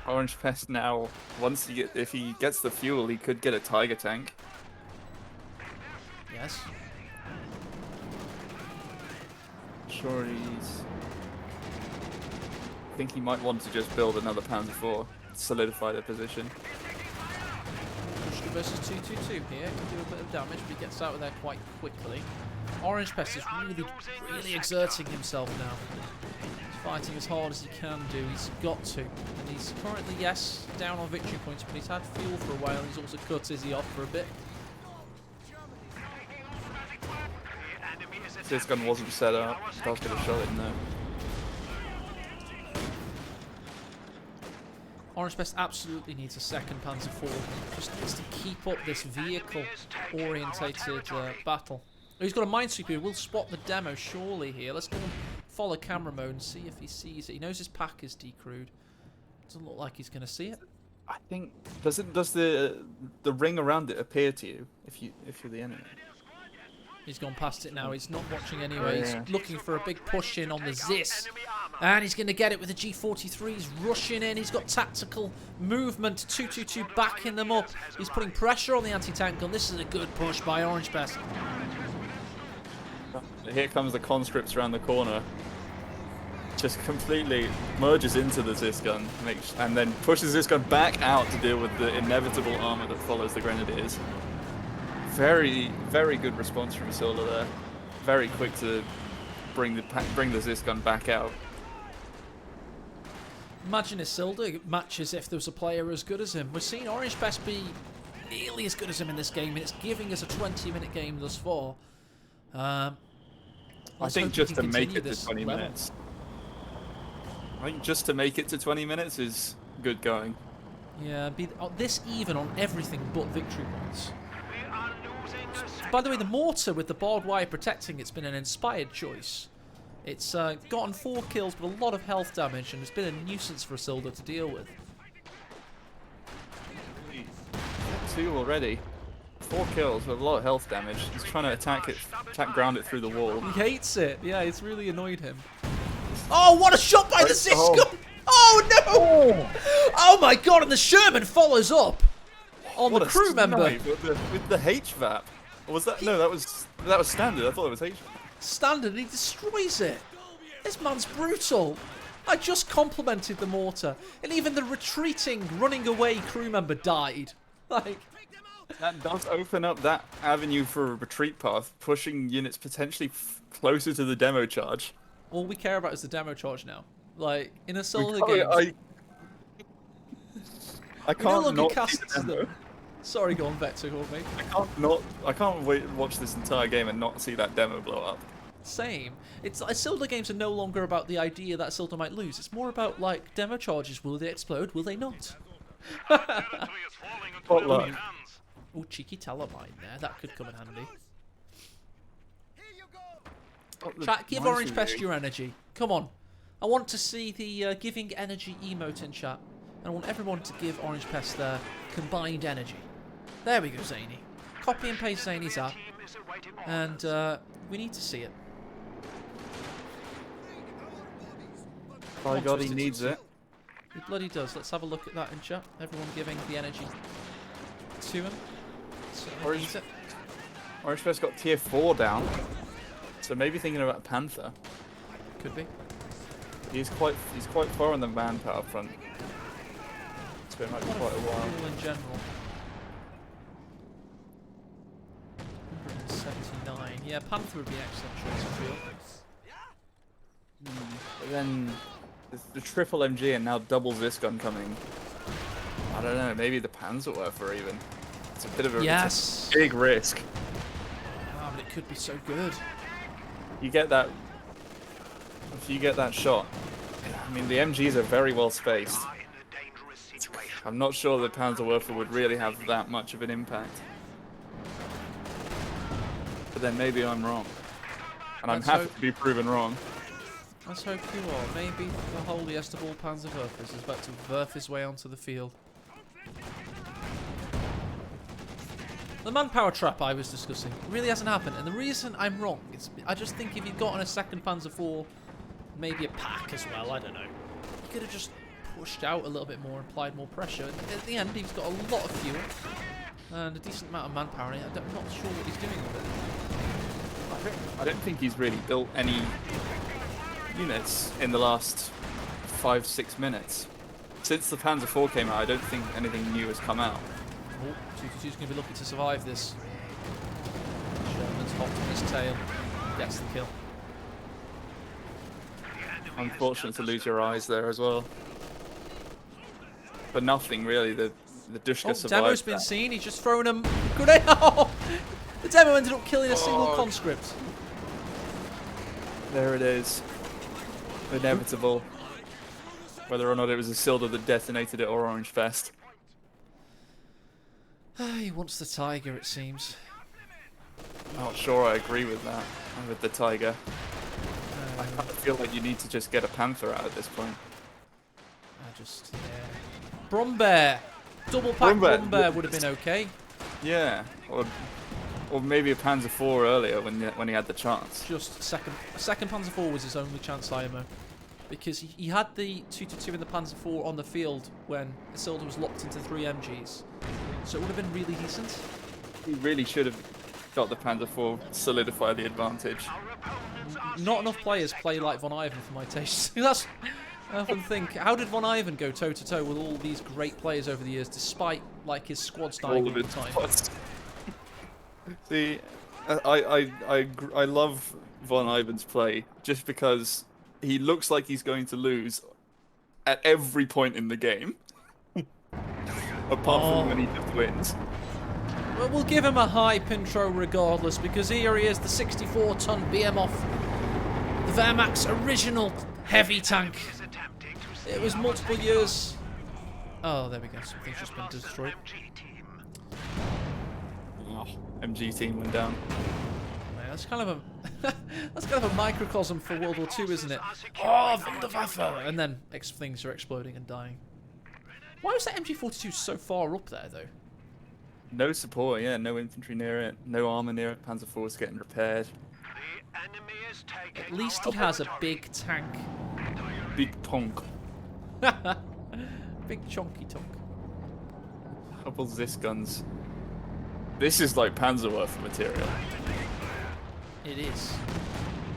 Orange Pest now, if he gets the fuel, he could get a Tiger tank. Yes. Sure, I think he might want to just build another Panzer IV, solidify the position. Pushka versus 222 here. Can do a bit of damage, but he gets out of there quite quickly. Orange Pest is really exerting himself now. He's fighting as hard as he can do. He's got to. And he's currently, yes, down on victory points, but he's had fuel for a while. And he's also cut Izzy off for a bit. This gun wasn't set up. I was going to shot it in there. Orange Pest absolutely needs a second Panzer IV. Just needs to keep up this vehicle-orientated battle. Oh, he's got a minesweeper. We'll spot the demo surely here. Let's go and follow camera mode and see if he sees it. He knows his pack is decrewed. Doesn't look like he's going to see it. I think does the ring around it appear to you if you're the enemy? He's gone past it now. He's not watching anyway. Yeah. He's looking for a big push in on the Zis. And he's going to get it with the G43. He's rushing in. He's got tactical movement. 222 backing them up. He's putting pressure on the anti-tank gun. This is a good push by Orange Pest. Here comes the conscripts around the corner. Just completely merges into the Zis gun, and then pushes this gun back out to deal with the inevitable armor that follows the grenadiers. Very, very good response from Isilda there. Very quick to bring the Zis gun back out. Imagine Isilda matches if there was a player as good as him. We're seeing Orange Pest be nearly as good as him in this game, and it's giving us a 20-minute game thus far. I think just to make it to 20 level. minutes. I think just to make it to 20 minutes is good going. Yeah, this even on everything but victory points. By the way, the mortar with the barbed wire protecting it's been an inspired choice. It's gotten 4 kills but a lot of health damage, and it's been a nuisance for Isilda to deal with. 2 already. 4 kills with a lot of health damage. He's trying to attack ground it through the wall. He hates it. Yeah, it's really annoyed him. Oh, what a shot by the Zis Oh. gun! Oh no! Oh my god! And the Sherman follows up on What the a crew member. snipe with the HVAP. Or was that no? That was standard. I thought it was HVAP. Standard, and he destroys it. This man's brutal. I just complimented the mortar, and even the retreating, running away crew member died. Like, That does open up that avenue for a retreat path, pushing units potentially closer to the demo charge. all we care about is the demo charge now. Like, in a solo I game, we no can't longer not cast see the demo. Sorry, go on, Vector, call me. I can't watch this entire game and not see that demo blow up. Same. It's Silder games are no longer about the idea that Silder might lose. It's more about like demo charges. Will they explode? Will they not? Territory is falling into What enemy luck. hands. Oh, cheeky telemine there. That could come in handy. Chat, give Orange Pest your energy. Come on. I want to see the giving energy emote in chat. And I want everyone to give Orange Pest their combined energy. There we go, Zany. Copy and paste Zany's app. And we need to see it. By God, he needs it. He bloody does. Let's have a look at that in chat. Everyone giving the energy to him. So he needs it. Orange Pest got tier 4 down. So maybe thinking about Panther. Could be. He's quite far on the manpower front. It's been like quite a while. Fuel in general. 179. Yeah, Panther would be an excellent choice of fuel. But then the triple MG and now double Ziscon coming. I don't know, maybe the Panzerwerfer even. It's a bit of a Yes. it's a big risk. Ah, but it could be so good. You get that. If you get that shot, I mean the MGs are very well spaced. I'm not sure the Panzerwerfer would really have that much of an impact. But then maybe I'm wrong. And I'm Let's happy hope- to be proven wrong. Let's hope you are. Maybe the holiest of all Panzerwerfers is about to werf his way onto the field. The manpower trap I was discussing really hasn't happened, and the reason I'm wrong is I just think if you'd gotten a second Panzer IV, maybe a pack as well, I don't know, he could have just pushed out a little bit more and applied more pressure. And at the end, he's got a lot of fuel and a decent amount of manpower, and I'm not sure what he's doing with it. I don't think he's really built any units in the last 5-6 minutes. Since the Panzer IV came out, I don't think anything new has come out. Oh, 222's going to be lucky to survive this. Sherman's hot on his tail. Gets the kill. Unfortunate to lose your eyes there as well. But nothing really. The Dushka Oh, survived. Demo's been that. seen. He's just thrown a grenade. Oh, the Demo ended up killing a single Oh. conscript. There it is. Inevitable. Whether or not it was a Silder that detonated it or Orange Fest. He wants the tiger, it seems. Not sure I agree with that. With the Tiger. I Uh, feel like you need to just get a Panther out at this point. yeah. Brumbear. Double pack Brumbear. Brumbear would have been okay. Yeah. Or maybe a Panzer IV earlier when he had the chance. Just a second Panzer IV was his only chance, IMO. Because he had the 222 in the Panzer IV on the field when Isildur was locked into 3 MGs. So it would have been really decent. He really should have got the Panzer IV, solidify the advantage. Not enough players play like Von Ivan for my taste. That's, I often think, how did Von Ivan go toe to toe with all these great players over the years, despite like his squads dying all the time? See, I love Von Ivan's play just because he looks like he's going to lose at every point in the game, apart from when he just wins. Well, we'll give him a hype intro regardless, because here he is, the 64-ton Behemoth, the Wehrmacht's original heavy tank. It was multiple years. Oh, there we go. Something's just been destroyed. Oh, MG team went down. Yeah, that's kind of a microcosm for World War II, isn't it? Oh, Wunderwaffe! And then things are exploding and dying. Why was that MG42 so far up there, though? No support, yeah, no infantry near it, no armor near it. Panzer IV's getting repaired. At least he has a big tank. Big tonk. Big chonky tonk. Couple Zis guns. This is like Panzerwerfer material. It is.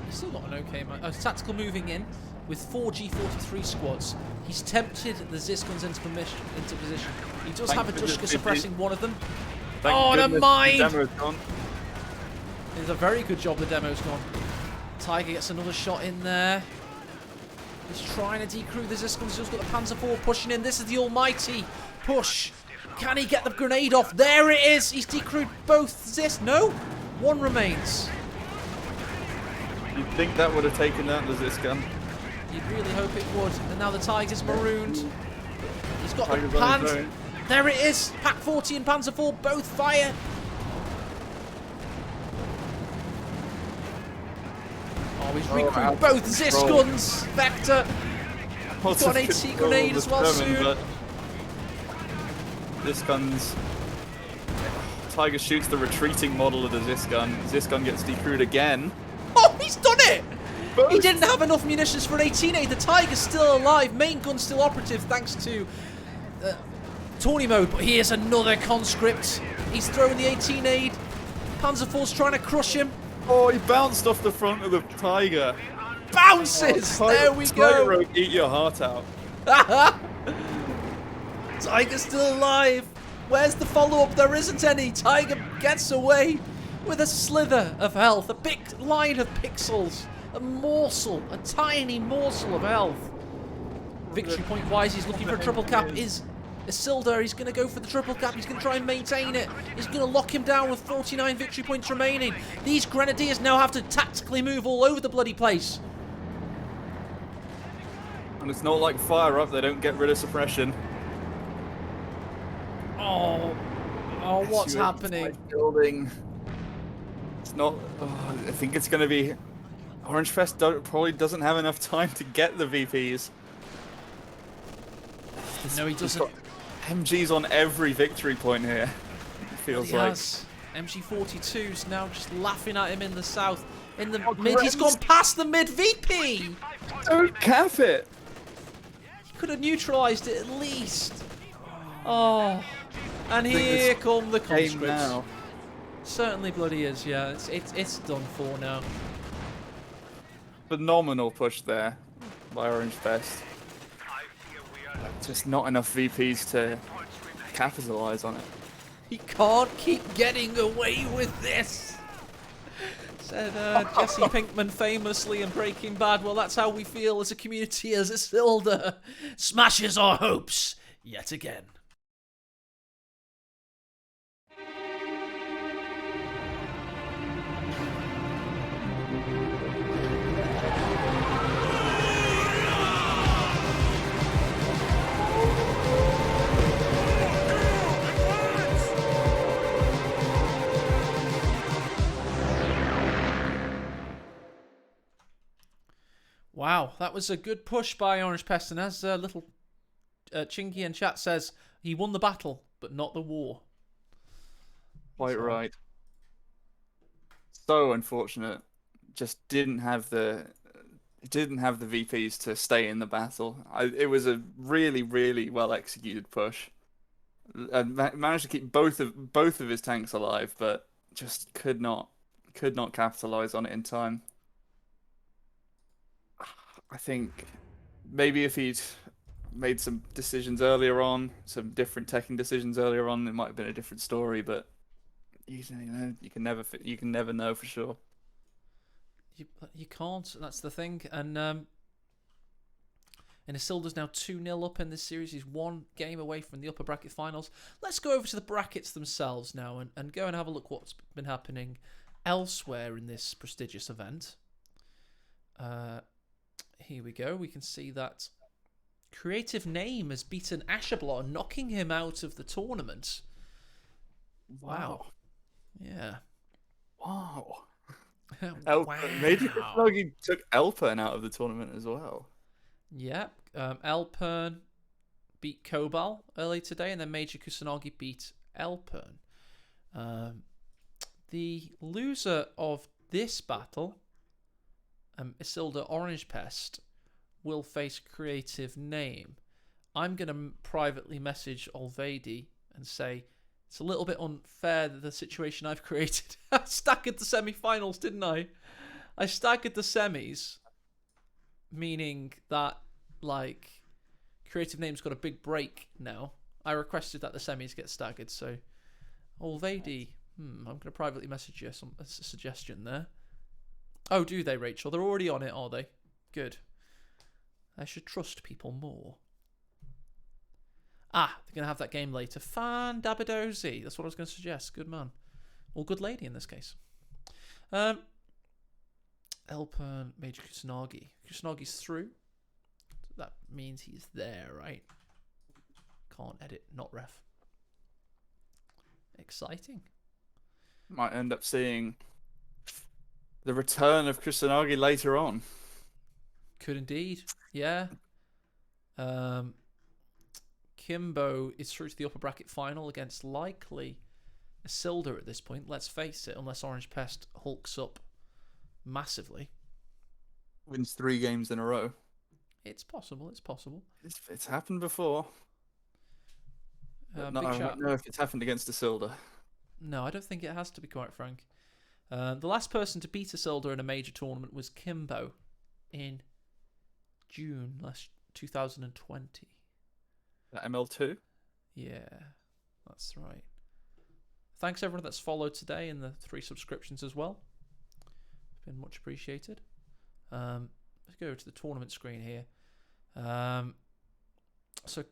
He's still got an okay man. Tactical moving in with 4 G43 squads. He's tempted the Ziskuns into position. He does have a Dushka suppressing one of them. Oh, and a mine! The demo's gone. It's a very good job the demo's gone. Tiger gets another shot in there. He's trying to decrew the Ziskuns. He's just got the Panzer IV pushing in. This is the almighty push Can he get the grenade off? There it is. He's decrewed both Zis. No, one remains. You'd think that would have taken out the Zis gun. You'd really hope it would. And now the Tiger's marooned. He's got Tiger's the on his pans. own. There it is. Pack 40 and Panzer IV both fire. Oh, he's recruited both Zis guns. Vector. He's got an AT grenade as well soon. This gun's... Tiger shoots the retreating model of the Zis gun. Zis gun gets decrewed again. Oh, he's done it! Both. He didn't have enough munitions for an 18A. The Tiger's still alive. Main gun's still operative thanks to tourney mode. But here's another conscript. He's throwing the 18A. Panzer IV's trying to crush him. Oh, he bounced off the front of the Tiger. Bounces! There we Tiger go. Rogue, eat your heart out. Tiger's still alive. Where's the follow-up? There isn't any. Tiger gets away with a slither of health. A big line of pixels. A morsel. A tiny morsel of health. Victory point wise, he's looking for a triple cap. Is Isildur. He's going to go for the triple cap. He's going to try and maintain it. He's going to lock him down with 49 victory points remaining. These Grenadiers now have to tactically move all over the bloody place. And it's not like fire up, they don't get rid of suppression. Oh, what's happening? Building. It's not. Oh, I think it's going to be. Orange Fest probably doesn't have enough time to get the VPs. No, he doesn't. MG's on every victory point here. It feels He like. has. MG42's now just laughing at him in the south. In the mid, he's gone past the mid VP. Don't cap it. He could have neutralised it at least. Oh, and here come the conscripts. Now. Certainly bloody is, yeah. It's done for now. Phenomenal push there by Orange Fest. Just not enough VPs to capitalise on it. He can't keep getting away with this. Said Jesse Pinkman famously in Breaking Bad. Well, that's how we feel as a community as Isildur smashes our hopes yet again. Wow, that was a good push by Orange Pest, and as little Chinky in chat says, he won the battle, but not the war. Quite right. So unfortunate. Just didn't have the VPs to stay in the battle. It was a really, really well executed push. Managed to keep both of his tanks alive, but just could not capitalize on it in time. I think maybe if he'd made some decisions earlier on, some different teching decisions earlier on, it might have been a different story. But you can never know for sure. You can't. That's the thing. And Isildur's now 2-0 up in this series. He's one game away from the upper bracket finals. Let's go over to the brackets themselves now and go and have a look what's been happening elsewhere in this prestigious event. Here we go. We can see that Creative Name has beaten Ashablar, knocking him out of the tournament. Wow. Yeah. Wow. Wow. Major Kusanagi took Elpern out of the tournament as well. Yep. Elpern beat Kobal earlier today, and then Major Kusanagi beat Elpern. The loser of this battle, Isildur Orange Pest, will face Creative Name. I'm going to privately message Olvedi and say, it's a little bit unfair the situation I've created. I staggered the semi-finals, didn't I? I staggered the semis, meaning that, like, Creative Name's got a big break now. I requested that the semis get staggered, so Olvedi, I'm going to privately message you a suggestion there. Oh, do they, Rachel? They're already on it, are they? Good. I should trust people more. they're going to have that game later. Fan Dabadozi. That's what I was going to suggest. Good man. Or good lady in this case. Elpern, Major Kusanagi. Kusanagi's through. That means he's there, right? Can't edit, not ref. Exciting. Might end up seeing the return of Kusanagi later on. Could indeed. Yeah. Kimbo is through to the upper bracket final against likely Isildur at this point. Let's face it, unless Orange Pest hulks up massively. Wins 3 games in a row. It's possible. It's possible. It's happened before. No, I don't know if it's happened against Isildur. No, I don't think it has, to be quite frank. The last person to beat Isildur in a major tournament was Kimbo in June 2020. ML2? Yeah, that's right. Thanks everyone that's followed today and the 3 subscriptions as well. It's been much appreciated. Let's go to the tournament screen here. So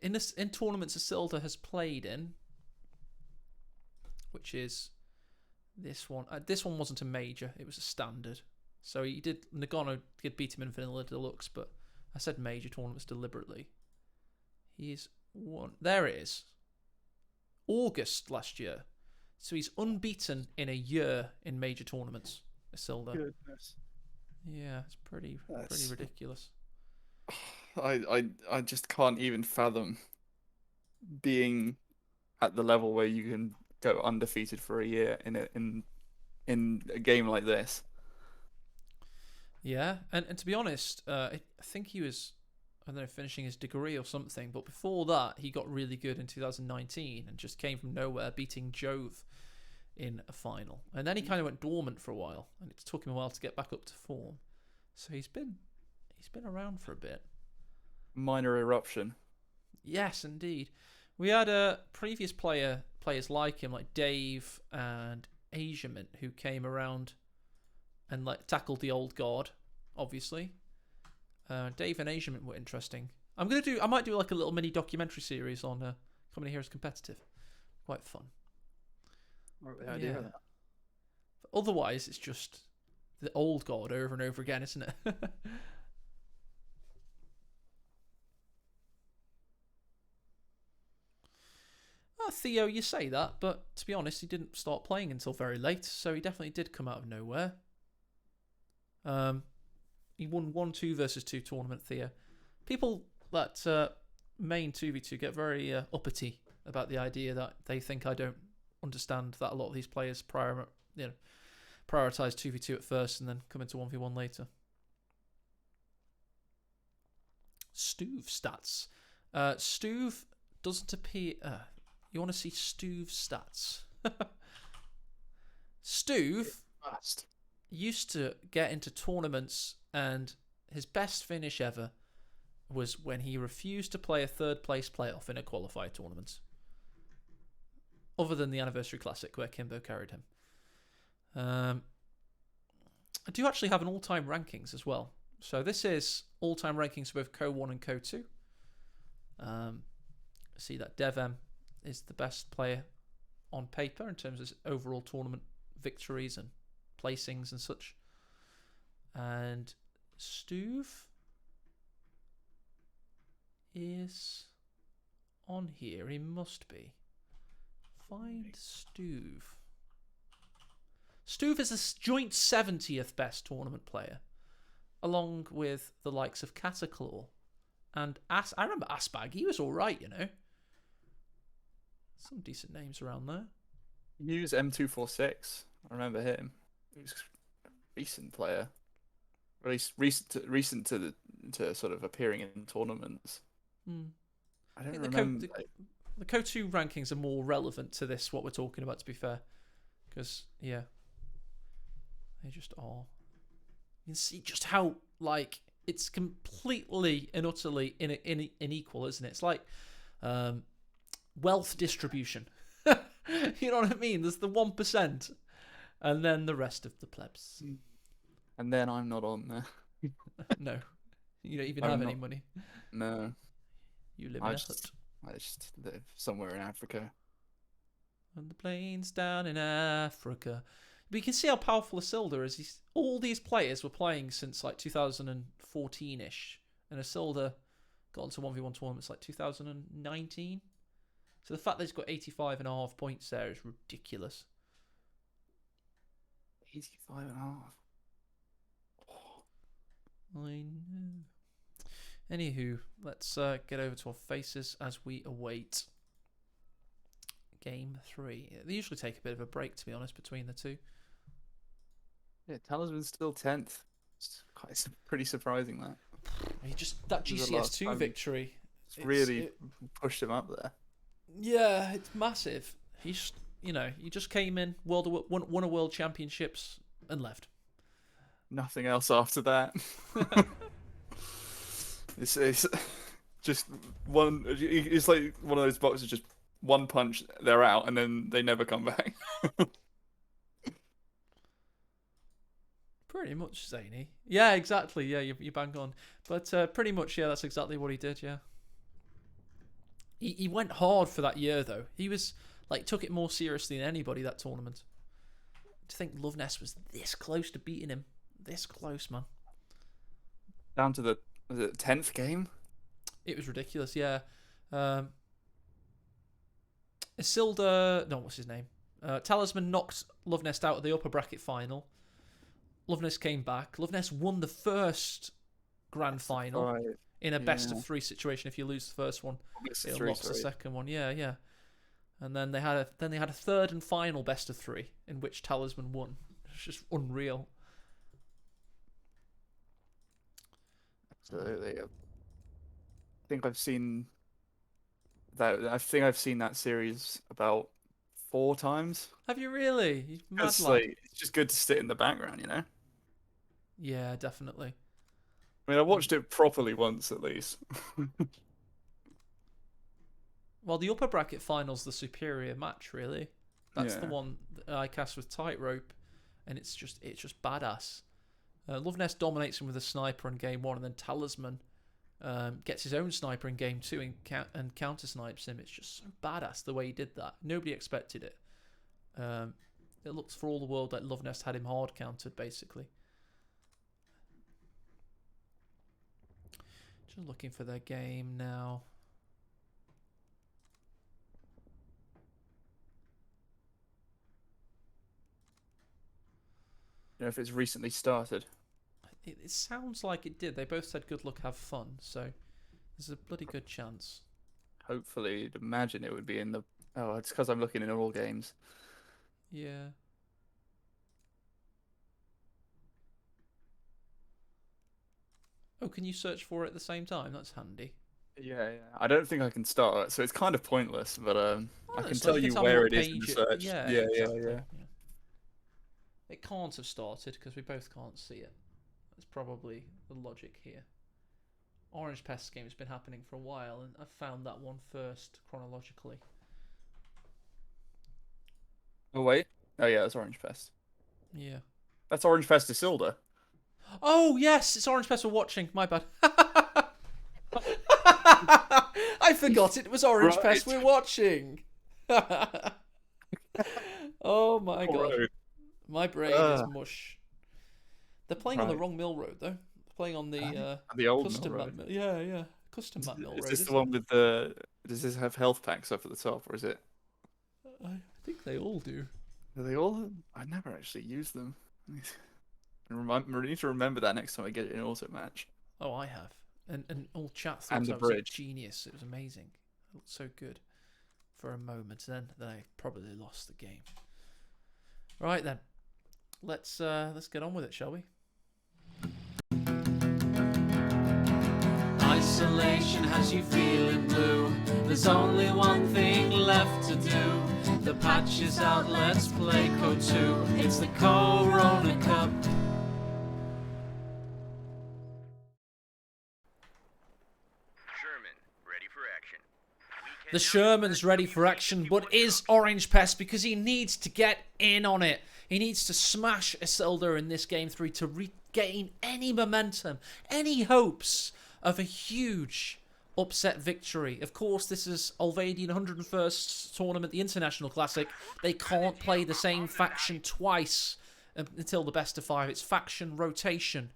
in tournaments Isildur has played in, which is this one. This one wasn't a major; it was a standard. So Nagano did beat him in Vanilla Deluxe, but I said major tournaments deliberately. He's won. There it is. August last year. So he's unbeaten in a year in major tournaments. Isildur. Goodness. Yeah, it's pretty ridiculous. I just can't even fathom being at the level where you can go undefeated for a year in a game like this. Yeah, and to be honest, I think he was, I don't know, finishing his degree or something, but before that he got really good in 2019 and just came from nowhere, beating Jove in a final. And then he kind of went dormant for a while, and it took him a while to get back up to form. So he's been around for a bit. Minor eruption. Yes, indeed. We had previous players like him, like Dave and Asiamint, who came around and like tackled the old guard, obviously. Dave and Asiamint were interesting. I might do like a little mini documentary series on Coming Here as Competitive. Quite fun. The idea of that. But otherwise, it's just the old guard over and over again, isn't it? Theo, you say that, but to be honest, he didn't start playing until very late, so he definitely did come out of nowhere. He won 1-2 versus 2 tournament, Theo. People that main 2v2 get very uppity about the idea that they think I don't understand that a lot of these players prioritize 2v2 at first and then come into 1v1 later. Stuve stats. Stuve doesn't appear... you want to see Stuve's stats? Stuve used to get into tournaments, and his best finish ever was when he refused to play a third place playoff in a qualifier tournament. Other than the Anniversary Classic where Kimbo carried him. I do actually have an all-time rankings as well. So this is all-time rankings for both Co-1 and Co-2. See that DevM is the best player on paper in terms of overall tournament victories and placings and such. And Stuve is on here. He must be. Find Stuve. Stuve is a joint 70th best tournament player, along with the likes of Cataclaw and I remember Asbag. He was all right, you know. Some decent names around there. He was M246. I remember him. He was a recent player. At least recent to sort of appearing in tournaments. I don't remember. The Co2 rankings are more relevant to this, what we're talking about, to be fair. Because, yeah. They just are. You can see just how, like, it's completely and utterly unequal, isn't it? It's like wealth distribution. You know what I mean? There's the 1%, and then the rest of the plebs. And then I'm not on there. No. You don't even have any money. No. You live I in a just, hut. I just live somewhere in Africa. On the plains down in Africa. But you can see how powerful Isildur is. All these players were playing since like 2014-ish. And Isildur got into 1v1 tournaments like 2019. So the fact that he's got 85.5 points there is ridiculous. 85.5. I know. Anywho, let's get over to our faces as we await Game 3. They usually take a bit of a break, to be honest, between the two. Yeah, Talisman's still 10th. It's pretty surprising that. He just that This is the last GCS2 time victory. It's really pushed him up there. Yeah, it's massive. He's he just came in, won a world championships and left. Nothing else after that. It's just one. It's like one of those boxes. Just one punch, they're out, and then they never come back. Pretty much, Zany. Yeah, exactly. Yeah, you bang on. But pretty much, yeah, that's exactly what he did. Yeah. He went hard for that year though. He was took it more seriously than anybody that tournament. To think Loveness was this close to beating him, this close, man. Down to the 10th game. It was ridiculous. Yeah. Isildur, no, what's his name? Talisman knocked Loveness out of the upper bracket final. Loveness came back. Loveness won the first grand final in a best of 3 situation. If you lose the first one, they lost the second one. Yeah. And then they had a third and final best of 3 in which Talisman won. It's just unreal. Absolutely. I think I've seen that series about 4 times. Have you really? You mad It's lad. it's just good to sit in the background, you know. Yeah, definitely. I mean, I watched it properly once at least. Well, the upper bracket final's the superior match, really. That's the one that I cast with Tightrope, and it's just badass. Loveness dominates him with a sniper in game 1, and then Talisman gets his own sniper in game 2 and counter snipes him. It's just so badass the way he did that. Nobody expected it. It looks for all the world like Loveness had him hard countered, basically. Just looking for their game now. You know, if it's recently started. It sounds like it did. They both said good luck, have fun. So there's a bloody good chance. Hopefully, you'd imagine it would be in the. Oh, it's because I'm looking in all games. Yeah. Oh, can you search for it at the same time? That's handy. Yeah. I don't think I can start, so it's kind of pointless. But I can tell you me where what it is in page the search. Yeah, Yeah. exactly. It can't have started because we both can't see it. That's probably the logic here. Orange Pest game has been happening for a while, and I've found that one first chronologically. Oh wait. Oh yeah, that's Orange Pest. Yeah. That's Orange Pest Isildur. Oh yes, it's Orange Pest we're watching. My bad. I forgot it was Orange Pest we're watching. Oh my god. My brain is mush. They're playing on the wrong mill road though. They're playing on the old custom mill map. Yeah. Custom map mill road. Is this the one with the? Does this have health packs up at the top, or is it? I think they all do. Are they all? I never actually used them. I need to remember that next time I get it in auto match. Oh, I have. And all chat thought And the I was a bridge. genius. It was amazing. It looked so good for a moment. Then I probably lost the game. Right then, let's get on with it, shall we? Isolation has you feeling blue. There's only one thing left to do. The patch is out, let's play Code 2. It's the Corona Cup. Sherman, ready for action. The Sherman's ready for action, but is Orange Pest because he needs to get in on it. He needs to smash Isildur in this game 3 to regain any momentum, any hopes of a huge upset victory. Of course, this is Alvadian 101st tournament, the International Classic. They can't play the same faction twice until the best of 5. It's faction rotation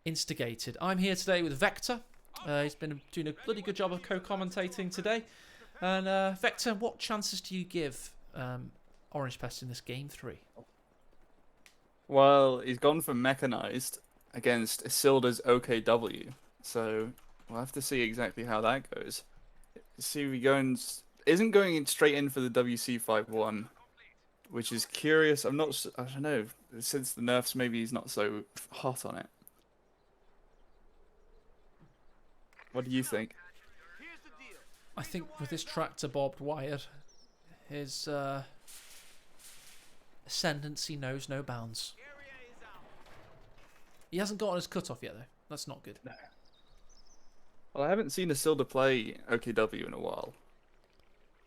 instigated. I'm here today with Vector. He's been doing a bloody good job of co-commentating today. And Vector, what chances do you give Orange Pest in this game 3? Well, he's gone for mechanized against Isildur's OKW, so we'll have to see exactly how that goes. See if he isn't going straight in for the WC51, which is curious. I don't know, since the nerfs, maybe he's not so hot on it. What do you think? I think with this tractor bobbed wire, his ascendancy knows no bounds. He hasn't gotten his cutoff yet, though. That's not good. No. Well, I haven't seen Isildur play OKW in a while,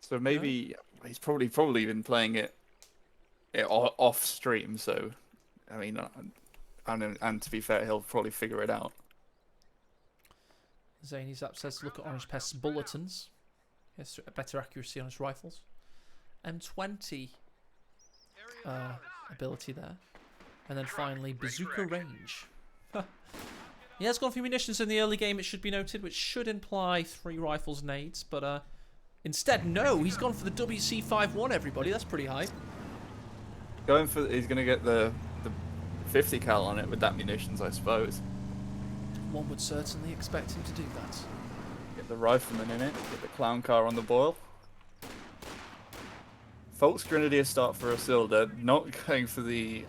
so maybe he's probably been playing it off stream. So, I mean, and to be fair, he'll probably figure it out. Zany Zap says, look at Orange Pest's bulletins. He has better accuracy on his rifles. M20 ability there. And then finally, bazooka range. He has gone for munitions in the early game, it should be noted, which should imply 3 rifles nades. But instead, no, he's gone for the WC51, everybody. That's pretty high. He's going to get the 50 cal on it with that munitions, I suppose. One would certainly expect him to do that. Get the rifleman in it, get the clown car on the boil. Volks Grenadier start for Isildur, not going for the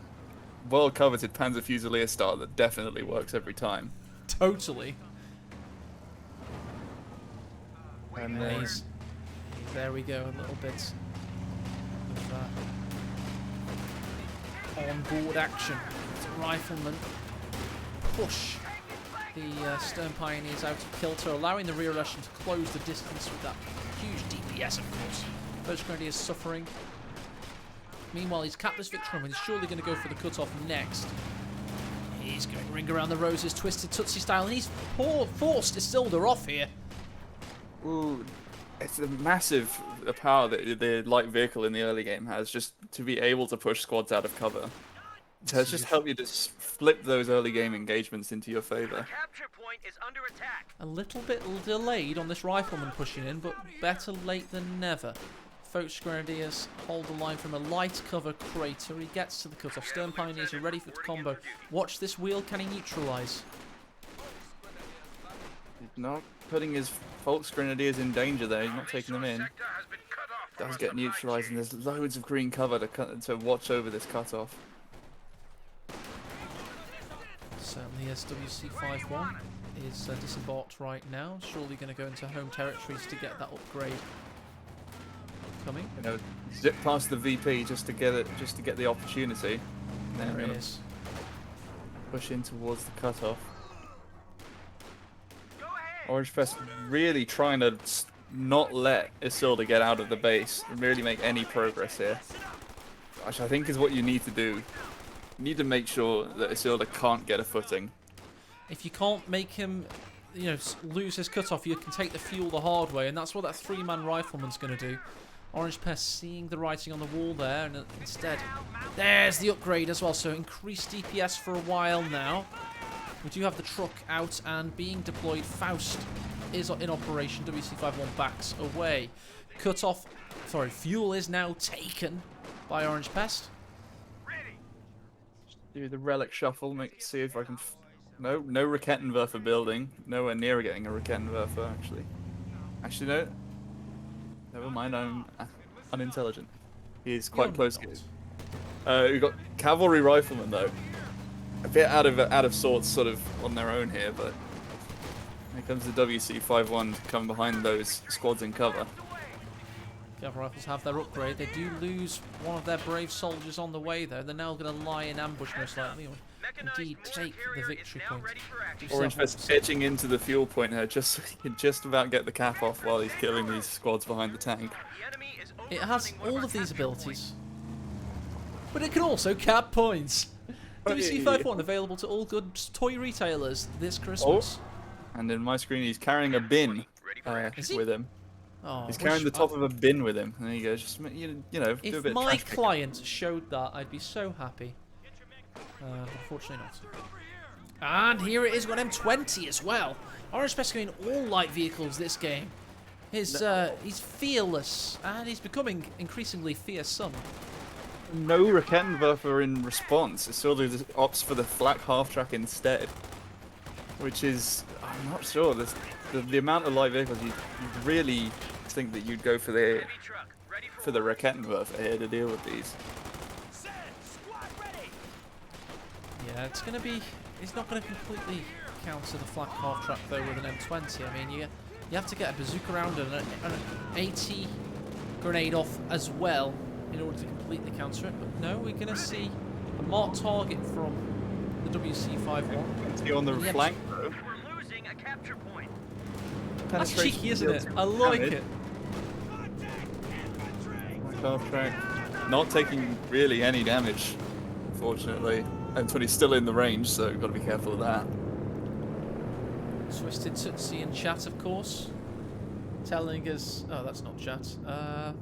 well-coveted Panzer Fusilier start that definitely works every time. Totally. And there we go, a little bit of on-board action. It's a rifleman push the Stern Pioneers out of kilter, allowing the rear Russian to close the distance with that huge DPS, of course. First Grenadier is suffering. Meanwhile, he's capped this victory and he's surely going to go for the cutoff next. He's going ring around the roses, twisted Tootsie style, and he's forced Isildur off here. Ooh, it's a massive power that the light vehicle in the early game has, just to be able to push squads out of cover. To just help you just flip those early game engagements into your favor. Capture point is under attack. A little bit delayed on this rifleman pushing in, but better late than never. Folks Grenadiers hold the line from a light cover crater. He gets to the cutoff. Stern Pioneers are ready for the combo. Watch this wheel. Can he neutralise? He's not putting his Volks Grenadiers in danger there. He's not taking them in. Does get neutralised, and there's loads of green cover to watch over this cutoff. Certainly SWC51 is disembarked right now. Surely going to go into home territories to get that upgrade coming. You know, zip past the VP just to get it, just to get the opportunity. There it is. Push in towards the cutoff. Orange Pest really trying to not let Isildur get out of the base and really make any progress here, which I think is what you need to do. You need to make sure that Isildur can't get a footing. If you can't make him, lose his cutoff, you can take the fuel the hard way, and that's what that 3-man rifleman's going to do. Orange Pest seeing the writing on the wall there, and instead, there's the upgrade as well. So increased DPS for a while now. We do have the truck out and being deployed. Faust is in operation. WC51 backs away. Fuel is now taken by Orange Pest. Do the relic shuffle, see if I can. No Rakettenwerfer building. Nowhere near getting a Rakettenwerfer, actually. Actually, no. Never mind, I'm unintelligent. He's quite close. We've got cavalry riflemen though. A bit out of sorts, sort of on their own here, but here comes the WC51 to come behind those squads in cover. Cavalry rifles have their upgrade. They do lose one of their brave soldiers on the way though. They're now going to lie in ambush most likely, or indeed take the victory point. Orange Pest edging into the fuel point here, just so he can just about get the cap off while he's killing these squads behind the tank. It has all of these abilities, but it can also cap points. WC51 available to all good toy retailers this Christmas. Oh, and in my screen he's carrying a bin. Is he? with him. Oh, He's carrying the top of a bin with him. And there you go. Just you know, do a if bit of my trash picking. client showed that, I'd be so happy. Unfortunately not. And here it is, got M20 as well. Orange Pest going all light vehicles this game. He's fearless, and he's becoming increasingly fearsome. No Raketenwerfer in response. It sort of just opts for the flak half track instead, which is, I'm not sure. The amount of light vehicles you really think that you'd go for the Raketenwerfer here to deal with these. Yeah, it's gonna be. He's not gonna completely counter the flak half track though with an M20. I mean, you have to get a bazooka round and an AT grenade off as well in order to completely counter it. But no, we're gonna see a marked target from the WC-51. See on the flank though. We're losing a capture point. That's cheeky, isn't it? I like it. Half track, not taking really any damage, unfortunately. M20's still in the range, so you've got to be careful of that. Twisted Tootsie in chat, of course, telling us. Oh, that's not chat. I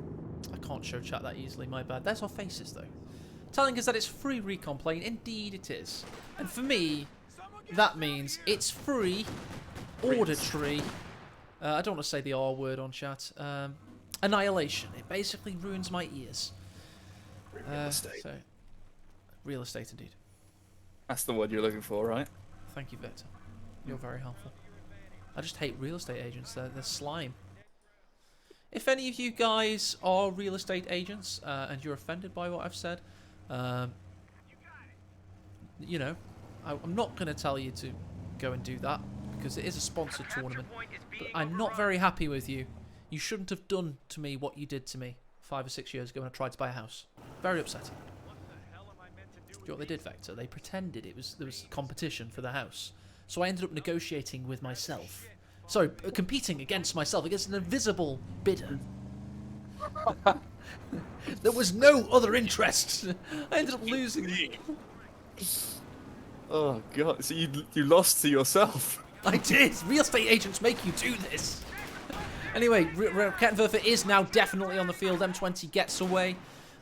can't show chat that easily. My bad. There's our faces though. Telling us that it's free recon plane. Indeed, it is. And for me, that means it's free, auditory. I don't want to say the R word on chat. Annihilation. It basically ruins my ears. Real estate. So, real estate indeed. That's the word you're looking for, right? Thank you, Victor. You're very helpful. I just hate real estate agents. They're slime. If any of you guys are real estate agents and you're offended by what I've said, you know, I'm not going to tell you to go and do that because it is a sponsored tournament. But I'm not very happy with you. You shouldn't have done to me what you did to me 5 or 6 years ago when I tried to buy a house. Very upsetting. Do you know what they did, Vector? They pretended there was competition for the house. So I ended up negotiating with myself. Sorry, competing against myself, against an invisible bidder. There was no other interest. I ended up losing. Oh god, so you lost to yourself. I did. Real estate agents make you do this. Anyway, Raketenwerfer is now definitely on the field. M20 gets away.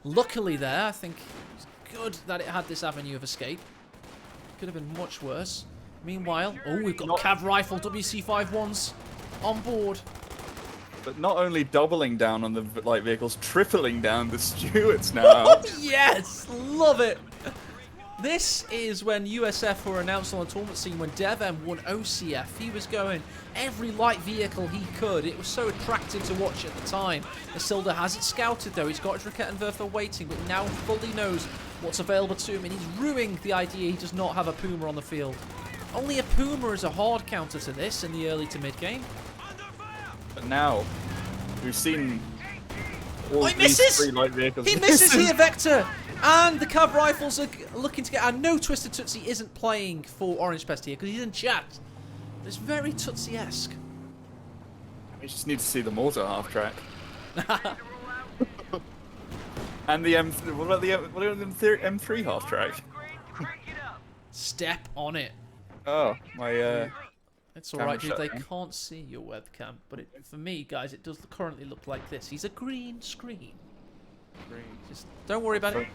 Luckily there, I think it's good that it had this avenue of escape. Could have been much worse. Meanwhile, oh, we've got Cav Rifle WC-51s on board. But not only doubling down on the light vehicles, tripling down the Stuarts now. Oh, yes! Love it! This is when USF were announced on the tournament scene when DevM won OCF. He was going every light vehicle he could. It was so attractive to watch at the time. Isilda has it scouted though. He's got his Raketenwerfer waiting, but now fully knows what's available to him, and he's ruining the idea he does not have a Puma on the field. Only a Puma is a hard counter to this in the early to mid game. But now, we've seen all he these misses! three light vehicles. He misses here, Vector! And the Cav Rifles are looking to get... And no, Twisted Tootsie isn't playing for Orange Pest here because he's in chat. It's very Tootsie-esque. We just need to see the mortar half track. And the what about the M3 half track? Step on it. Oh, my It's alright, dude. They shutdown. can't see your webcam. But for me, guys, it does currently look like this. He's a green screen. Just don't worry about it.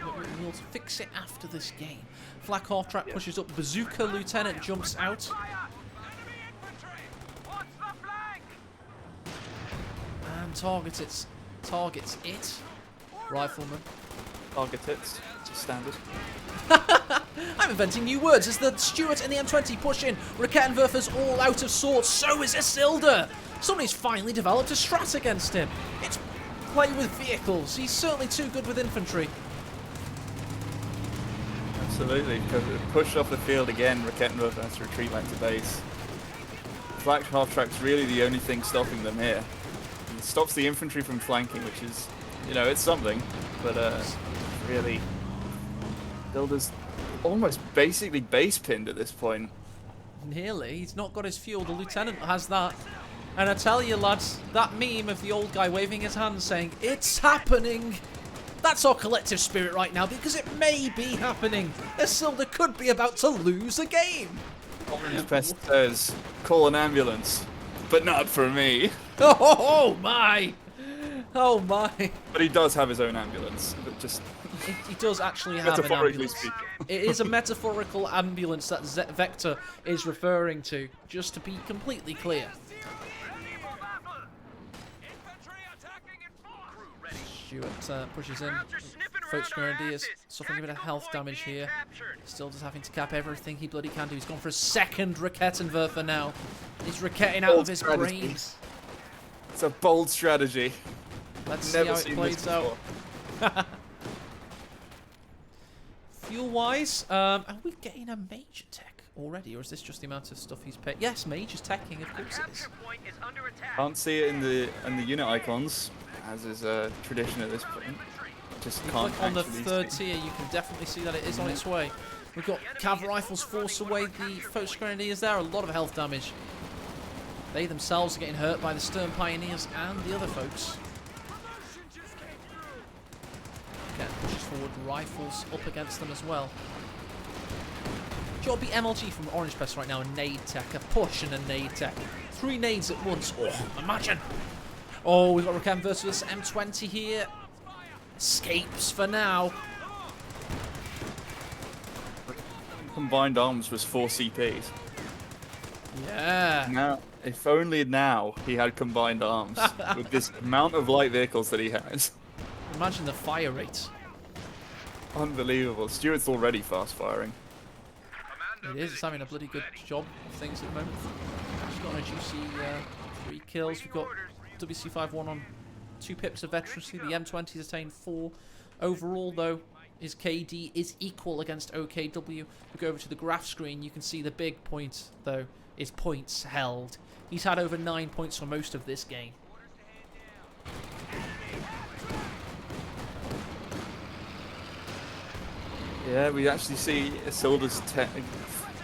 We'll fix it after this game. Flak half track pushes up. Bazooka Lieutenant jumps out. And targets it. Rifleman. target hits. It's standard. I'm inventing new words as the Stuart and the M20 push in. Raketenwerfer's all out of sorts. So is Isilda. Somebody's finally developed a strat against him. It's play with vehicles. He's certainly too good with infantry. Absolutely, because pushed off the field again, Raketenwerfer has to retreat back to base. Flak half track's really the only thing stopping them here. It stops the infantry from flanking, which is, you know, it's something, but really, Builder's almost basically base pinned at this point. Nearly. He's not got his fuel. The lieutenant has that. And I tell you, lads, that meme of the old guy waving his hand saying, "It's happening." That's our collective spirit right now, because it may be happening. Isilda could be about to lose a game. Orange Pest says, call an ambulance. but not for me. Oh my! Oh my! But he does have his own ambulance. But just He does actually have an metaphorically ambulance. speaking. It is a metaphorical ambulance that Vector is referring to, just to be completely clear. Stewart pushes in. Folks Grenadiers suffering a bit of health damage here. Still just having to cap everything he bloody can do. He's gone for a second Rakettenwerfer now. He's Raketting out of his brains. It's a bold strategy. Let's see Never how it seen plays this out. before. Fuel-wise, are we getting a major tech already, or is this just the amount of stuff he's paid? Yes, major's teching, of course it is. Can't see it in the unit icons, as is tradition at this point. Just can't Click on the actually third see. tier, you can definitely see that it is on its way. We've got cav rifles force away the Folks Grenadiers there, a lot of health damage. They themselves are getting hurt by the Stern Pioneers and the other folks. Again, pushes forward, rifles up against them as well. Job be MLG from Orange Pest right now, a nade tech, a push and a nade tech. 3 nades at once, oh, imagine! Oh, we've got Rakam versus M20 here. Escapes for now. Combined arms was 4 CPs. Yeah. Now, if only now he had combined arms with this amount of light vehicles that he has. Imagine the fire rate. Unbelievable. Stuart's already fast firing. It is. It's having a bloody good job of things at the moment. It's got a juicy 3 kills. We've got WC51 on 2 pips of veterancy. The M20's attained 4. Overall, though, his KD is equal against OKW. We go over to the graph screen. You can see the big point, though, is points held. He's had over 9 points for most of this game. Yeah, we actually see Isildur's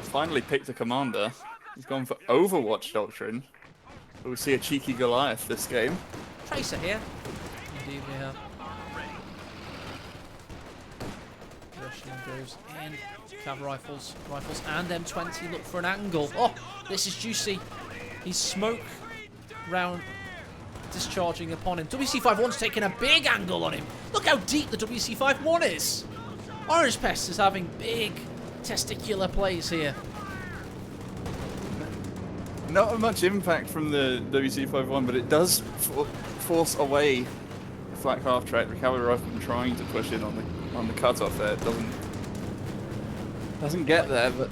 finally picked a commander. He's gone for Overwatch Doctrine. But we see a cheeky Goliath this game. Tracer here. Indeed, we have. Russian goes in. Cav rifles, and M20 look for an angle. Oh, this is juicy. He's smoke round discharging upon him. WC51's taking a big angle on him. Look how deep the WC51 is. Orange Pest is having big testicular plays here. Not much impact from the WC51, but it does force away flak half track. The cavalry rifleman trying to push in on the cutoff there. It doesn't get there, but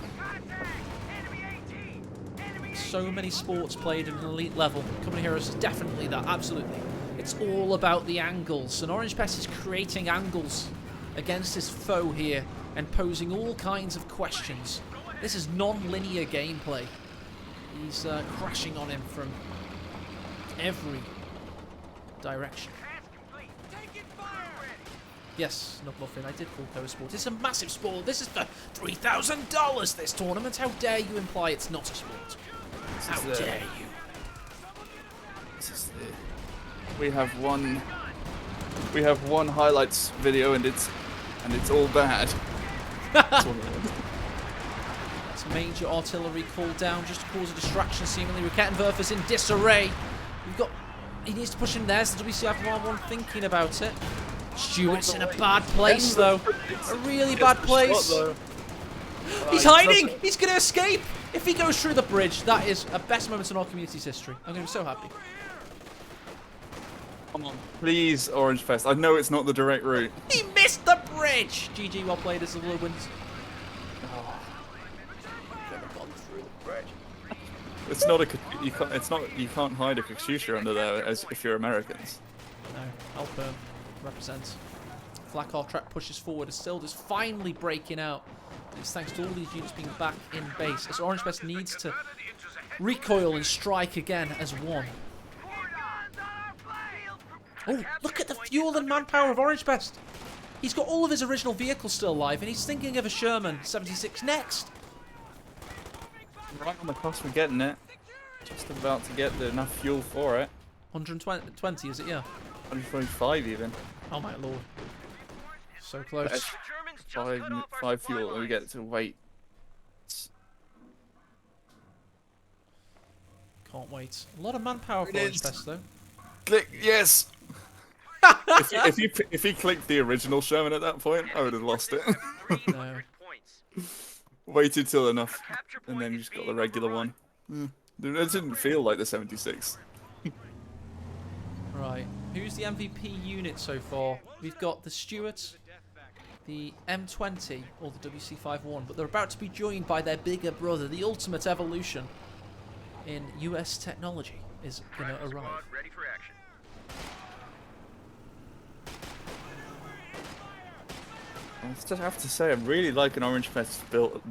So many sports played at an elite level. Company Heroes is definitely that, absolutely. It's all about the angles, and Orange Pest is creating angles against his foe here and posing all kinds of questions. This is non-linear gameplay. He's crashing on him from every direction. Yes, not bluffing. I did call Coa Sport. It's a massive sport. This is for $3,000 this tournament. How dare you imply it's not a sport? How dare you? We have one highlights video, and it's all bad. That's all it is. It's major artillery called down just to cause a distraction, seemingly. Rakettenwerfer's in disarray. He needs to push in there. So WCF1 thinking about it. Stewart's in a bad place, though. A really bad place. He's hiding! He's going to escape! If he goes through the bridge, that is a best moment in our community's history. I'm going to be so happy. Come on, please, Orange Pest. I know it's not the direct route. He missed the bridge! GG, well played as the Blue wins. It's not you can't hide a Katyusha under there as if you're Americans. No, Alperm represents. Flak half track pushes forward as Isildur's finally breaking out. It's thanks to all these units being back in base, as Orange Pest needs to recoil and strike again as one. Oh, look at the fuel and manpower of Orange Pest. He's got all of his original vehicles still alive, and he's thinking of a Sherman 76 next. Right on the cost for getting it. Just about to get enough fuel for it. 120, is it? Yeah. 125 even. Oh my lord. So close. Five fuel, and we get to wait. Can't wait. A lot of manpower for It Orange is. Pest, though. Click, yes! if he clicked the original Sherman at that point, I would have lost it. No. Waited till enough, Capture and point then is just got being the regular overrun. one. It didn't feel like the 76. Right. Who's the MVP unit so far? We've got the Stuart, the M20, or the WC51, but they're about to be joined by their bigger brother, the Ultimate Evolution, in US technology, is going to Tracking arrive. squad ready for action. I still have to say, I really like an Orange Pest built,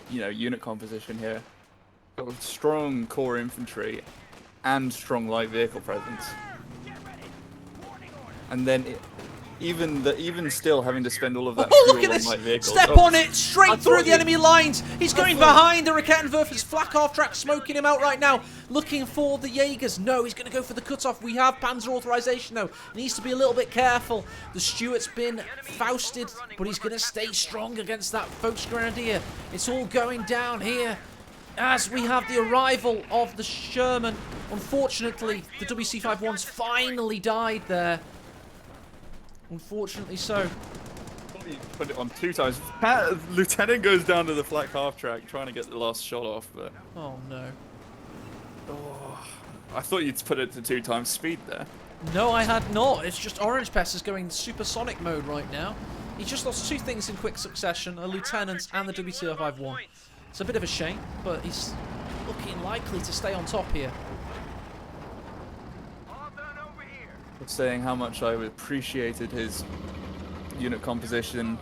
unit composition here. Got a strong core infantry and strong light vehicle presence. And then even still having to spend all of that Oh, look fuel at on this! light vehicles. Step Oh, on it! I Straight through thought the you- enemy lines! He's going thought- behind the Rakettenwerfer's flak half track, smoking him out right now. Looking for the Jaegers. No, he's going to go for the cutoff. We have Panzer authorization, though. He needs to be a little bit careful. The Stuart's been fausted, but he's going to stay strong against that Volksgrenadier. It's all going down here as we have the arrival of the Sherman. Unfortunately, the WC-51's finally died there. Unfortunately so. You put it on 2 times. Lieutenant goes down to the flak half track trying to get the last shot off, but Oh no. I thought you'd put it to 2 times speed there. No, I had not. It's just Orange Pest is going supersonic mode right now. He just lost 2 things in quick succession, a lieutenant and the WC-51. It's a bit of a shame, but he's looking likely to stay on top here. All done over here. Saying how much I appreciated his unit composition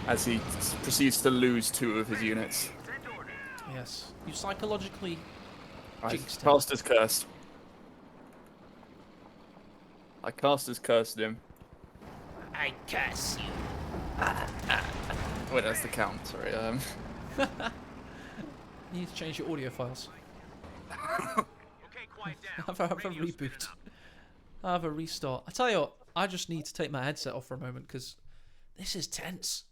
as he proceeds to lose 2 of his units. Send order. Yes. You psychologically jinxed him. Cast as cursed. I cast as cursed him. I curse you. Wait, that's the count. Sorry. You need to change your audio files. Okay, quiet down. Have a Radio reboot. spinning up. Have a restart. I tell you what, I just need to take my headset off for a moment because this is tense.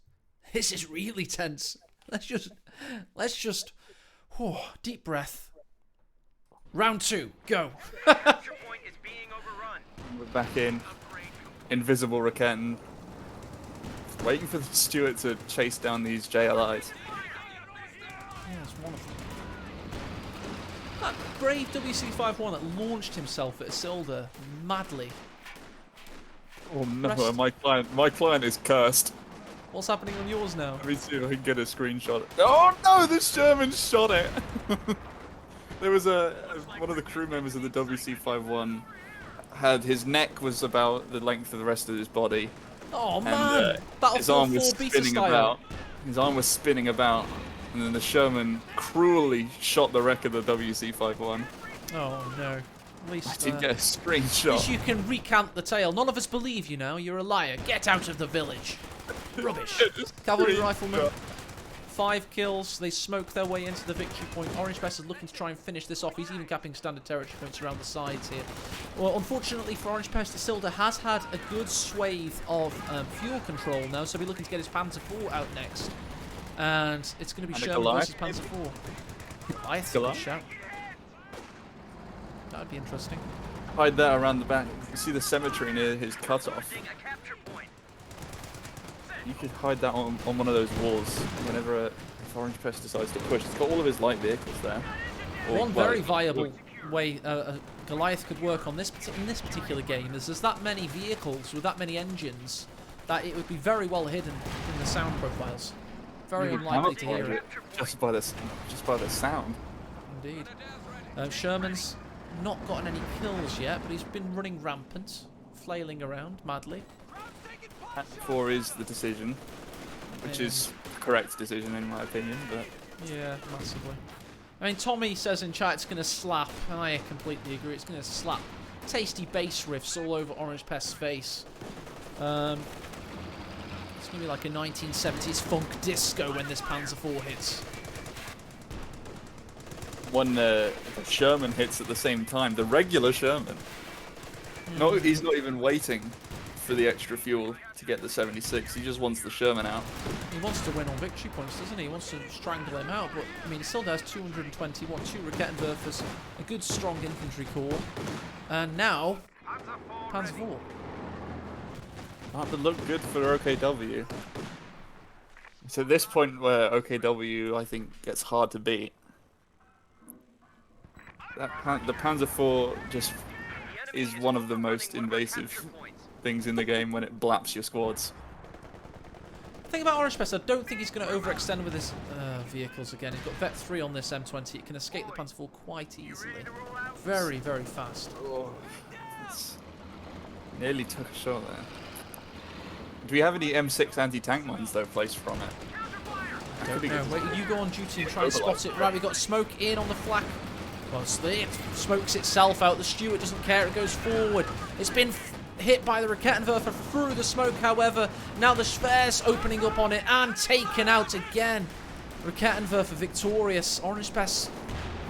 This is really tense. Let's just, deep breath. Round 2, go. Capture point is being overrun. We're back in. Invisible Raketten. Waiting for the Stuart to chase down these JLIs. Yeah, it's one of them. That brave WC-51 that launched himself at Isilda madly. Oh no, Rest- my client is cursed. What's happening on yours now? Let me see if I can get a screenshot. Oh no, the Sherman shot it! There was one of the crew members of the WC-51 had his neck was about the length of the rest of his body. Oh And man! his arm Battlefield was 4 beta spinning style. about. His arm was spinning about, and then the Sherman cruelly shot the wreck of the WC-51. Oh no. At I least, did get a at least screenshot. you can recant the tale. None of us believe you now. You're a liar. Get out of the village. Rubbish. Cavalry rifleman. 5 kills. They smoke their way into the victory point. Orange Pest is looking to try and finish this off. He's even capping standard territory points around the sides here. Well, unfortunately for Orange Pest, Isilda has had a good swathe of fuel control now, so we're looking to get his Panzer IV out next. And it's going to be And a Sherman Goliath, versus Panzer IV. Goliath's a good Goliath? shout. That would be interesting. Hide that around the back. You can see the cemetery near his cutoff. Using a capture point. You could hide that on one of those walls whenever if Orange Pest decides to push. It's got all of his light vehicles there. Or, One well, very viable way Goliath could work on this in this particular game is there's that many vehicles with that many engines that it would be very well hidden in the sound profiles. Very you would unlikely to hear camouflage it. just by the sound. Indeed. Sherman's not gotten any kills yet, but he's been running rampant, flailing around madly. Act 4 is the decision, which is the correct decision in my opinion. But Yeah, massively. I mean, Tommy says in chat it's going to slap, and I completely agree. It's going to slap tasty bass riffs all over Orange Pest's face. It's going to be like a 1970s funk disco when this Panzer IV hits. when the Sherman hits at the same time, the regular Sherman. No, he's not even waiting for the extra fuel to get the 76. He just wants the Sherman out. He wants to win on victory points, doesn't he? He wants to strangle him out, but I mean, he still has 221, 2 Rakettenwerfers, a good strong infantry corps, and now Panzer IV. That would look good for OKW. It's at this point where OKW, I think, gets hard to beat. The Panzer IV just is one of the most invasive things in the game when it blaps your squads. The thing about Orange Pest, I don't think he's going to overextend with his vehicles again. He's got Vet 3 on this M20. It can escape the Panzer IV quite easily. Very, very fast. Oh, nearly took a shot there. Do we have any M6 anti-tank mines, though, placed from it? Don't know. Wait, you go on duty and try and spot it. Right, we've got smoke in on the flak. Well, it smokes itself out. The Stuart doesn't care. It goes forward. It's been hit by the Rakettenwerfer through the smoke, however. Now the Schwer's opening up on it and taken out again. Rakettenwerfer victorious. Orange Pest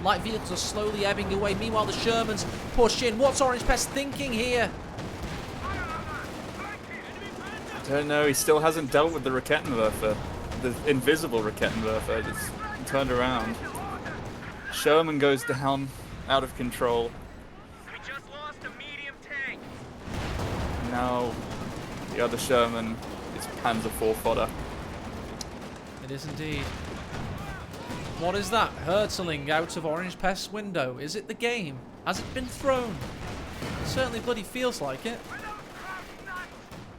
light vehicles are slowly ebbing away. Meanwhile, the Shermans push in. What's Orange Pest thinking here? I don't know. He still hasn't dealt with the Rakettenwerfer. The invisible Rakettenwerfer just turned around. Sherman goes down, out of control. We just lost a medium tank. Now the other Sherman is Panzer IV fodder. It is indeed. What is that? Hurtling out of Orange Pest's window. Is it the game? Has it been thrown? It certainly bloody feels like it.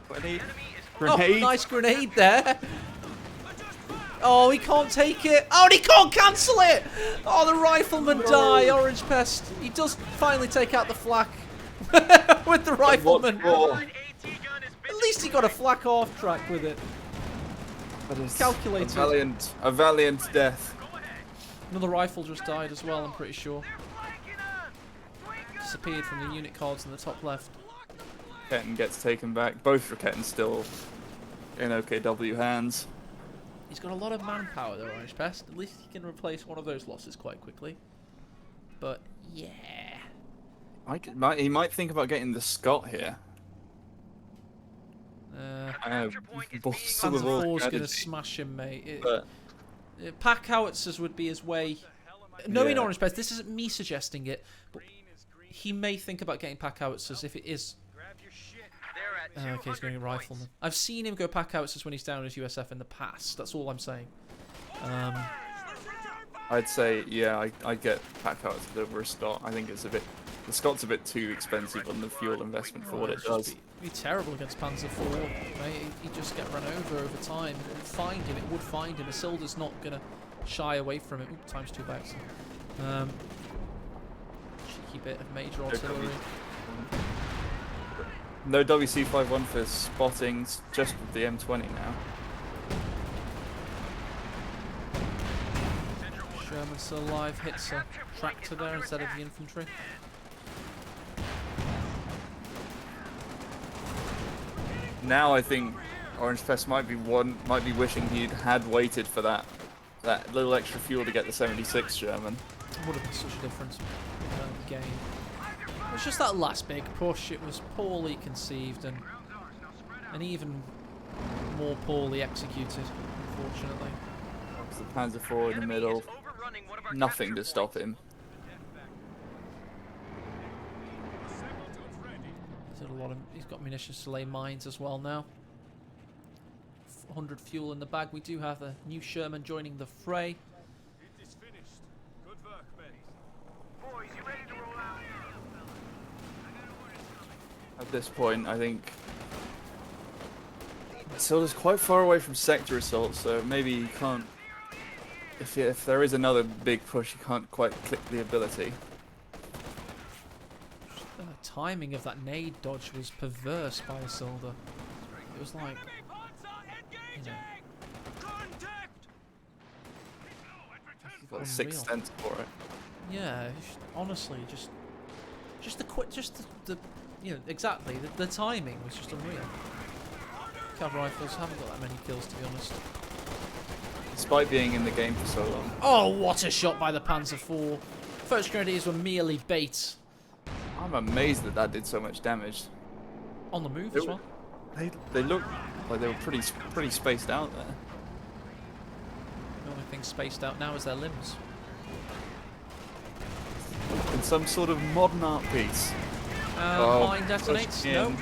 Grenade. Oh, nice grenade there. Oh, he can't take it. Oh, and he can't cancel it. Oh, the rifleman die. Orange Pest. He does finally take out the flak with the rifleman. At least he got a flak off track with it. That is Calculated. A valiant death. Another rifle just died as well, I'm pretty sure. Disappeared from the unit cards in the top left. Raketten gets taken back. Both Raketten still in OKW hands. He's got a lot of manpower though, Orange Pest. At least he can replace one of those losses quite quickly. But yeah. He might think about getting the Scott here. Panzer IV's going to smash him, mate. Pack howitzers would be his way. Knowing Orange Pest, this isn't me suggesting it, but he may think about getting pack howitzers if it is. Okay, he's going to rifleman. I've seen him go pack howitzers when he's down as USF in the past. That's all I'm saying. I'd say, yeah, I'd get pack howitzers over a Scott. I think it's a bit. The Scott's a bit too expensive on the fuel investment for what it does. It'd be terrible against Panzer IV. Mate. He'd just get run over time. It would find him. It would find him. Isilda's not going to shy away from it. Ooh, times 2 bags. Cheeky bit of major artillery. No WC51 for spotting, just with the M20 now. Sherman's still alive, hits a tractor there instead of the infantry. Now I think Orange Pest might be wishing he had waited for that little extra fuel to get the 76 Sherman. It would have been such a difference in the game. It was just that last big push. It was poorly conceived and even more poorly executed, unfortunately. The Panzer IV in the middle, nothing to stop him. He's got munitions to lay mines as well now. 100 fuel in the bag. We do have a new Sherman joining the fray. It is finished. Good work, men. Boys, you ready to roll out? At this point, I think Isilda's quite far away from sector assault, so maybe he can't. If there is another big push, he can't quite click the ability. The timing of that nade dodge was perverse by Isilda. It was like, you know, He's got a sixth sense for it. yeah. Honestly, just the you know, exactly the timing was just unreal. Cav rifles haven't got that many kills, to be honest. Despite being in the game for so long. Oh, what a shot by the Panzer IV. First grenadiers were merely bait. I'm amazed that did so much damage. On the move as well. They look like they were pretty spaced out there. The only thing spaced out now is their limbs. In some sort of modern art piece. Oh, Mine detonates. pushing No. in.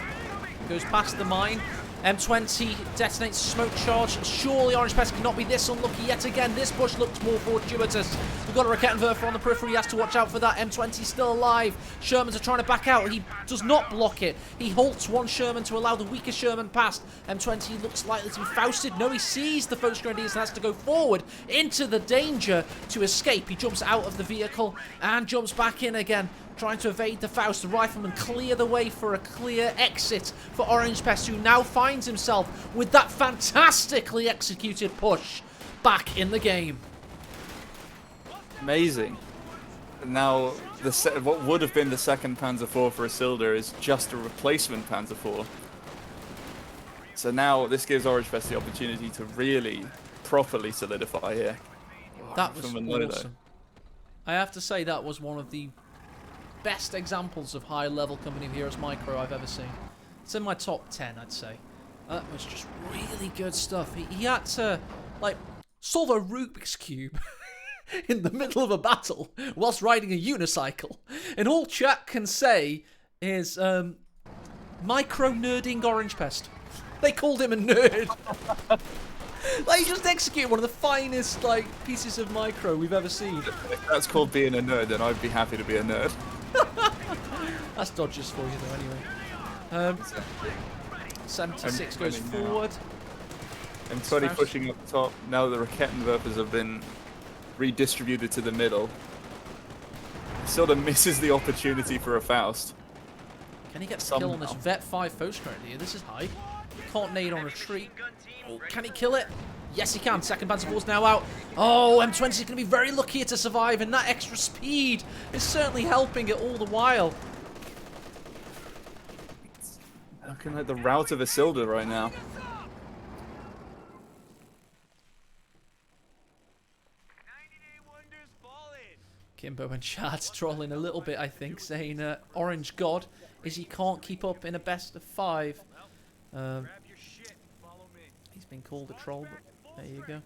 Goes past the mine. M20 detonates smoke charge. Surely Orange Pest cannot be this unlucky yet again. This push looks more fortuitous. We've got a Rakettenwerfer on the periphery. He has to watch out for that. M20 still alive. Shermans are trying to back out. He does not block it. He halts one Sherman to allow the weaker Sherman past. M20 looks likely to be fausted. No, he sees the Focus Grenadiers and has to go forward into the danger to escape. He jumps out of the vehicle and jumps back in again, trying to evade the Faust. The rifleman clear the way for a clear exit for Orange Pest, who now finds himself with that fantastically executed push back in the game. Amazing. And now what would have been the second Panzer IV for Isildur is just a replacement Panzer IV. So now this gives Orange Pest the opportunity to really properly solidify here. That was From Manodo. awesome. I have to say that was one of the best examples of high-level Company of Heroes micro I've ever seen. It's in my top 10, I'd say. That was just really good stuff. He had to, like, solve a Rubik's Cube in the middle of a battle whilst riding a unicycle. And all chat can say is, micro-nerding Orange Pest. They called him a nerd. Like, he just executed one of the finest, like, pieces of micro we've ever seen. If that's called being a nerd, then I'd be happy to be a nerd. That's Dodgers for you, though, anyway. 76 goes forward. M20 Faust. pushing up top. Now the Rakettenwerfers have been redistributed to the middle. Sort of misses the opportunity for a Faust. Can he get the kill on this Somehow. Vet 5 Faust here? This is high. Can't nade on retreat. Oh, can he kill it? Yes, he can. Second Panzer IV's now out. Oh, M20 is going to be very lucky to survive, and that extra speed is certainly helping it all the while. Looking like the route of Isildur right now. Kimbo and Chad trolling a little bit, I think, saying Orange God is he can't keep up in a best of 5. He's been called a troll, but there you go.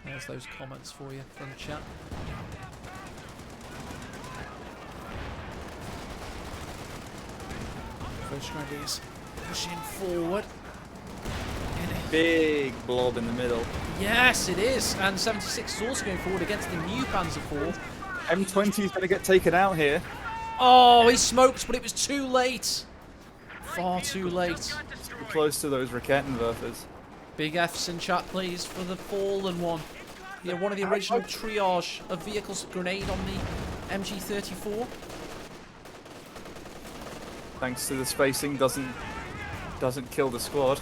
There's those comments for you from the chat. First Grenadiers pushing forward. Big blob in the middle. Yes, it is. And 76 is also going forward against the new Panzer IV. M20 is going to get taken out here. Oh, he smoked, but it was too late. Far too late. We're close to those Rakettenwerfers. Big F's in chat, please, for the fallen one. Yeah, one of the original triage of vehicles grenade on the MG34. Thanks to the spacing, doesn't kill the squad.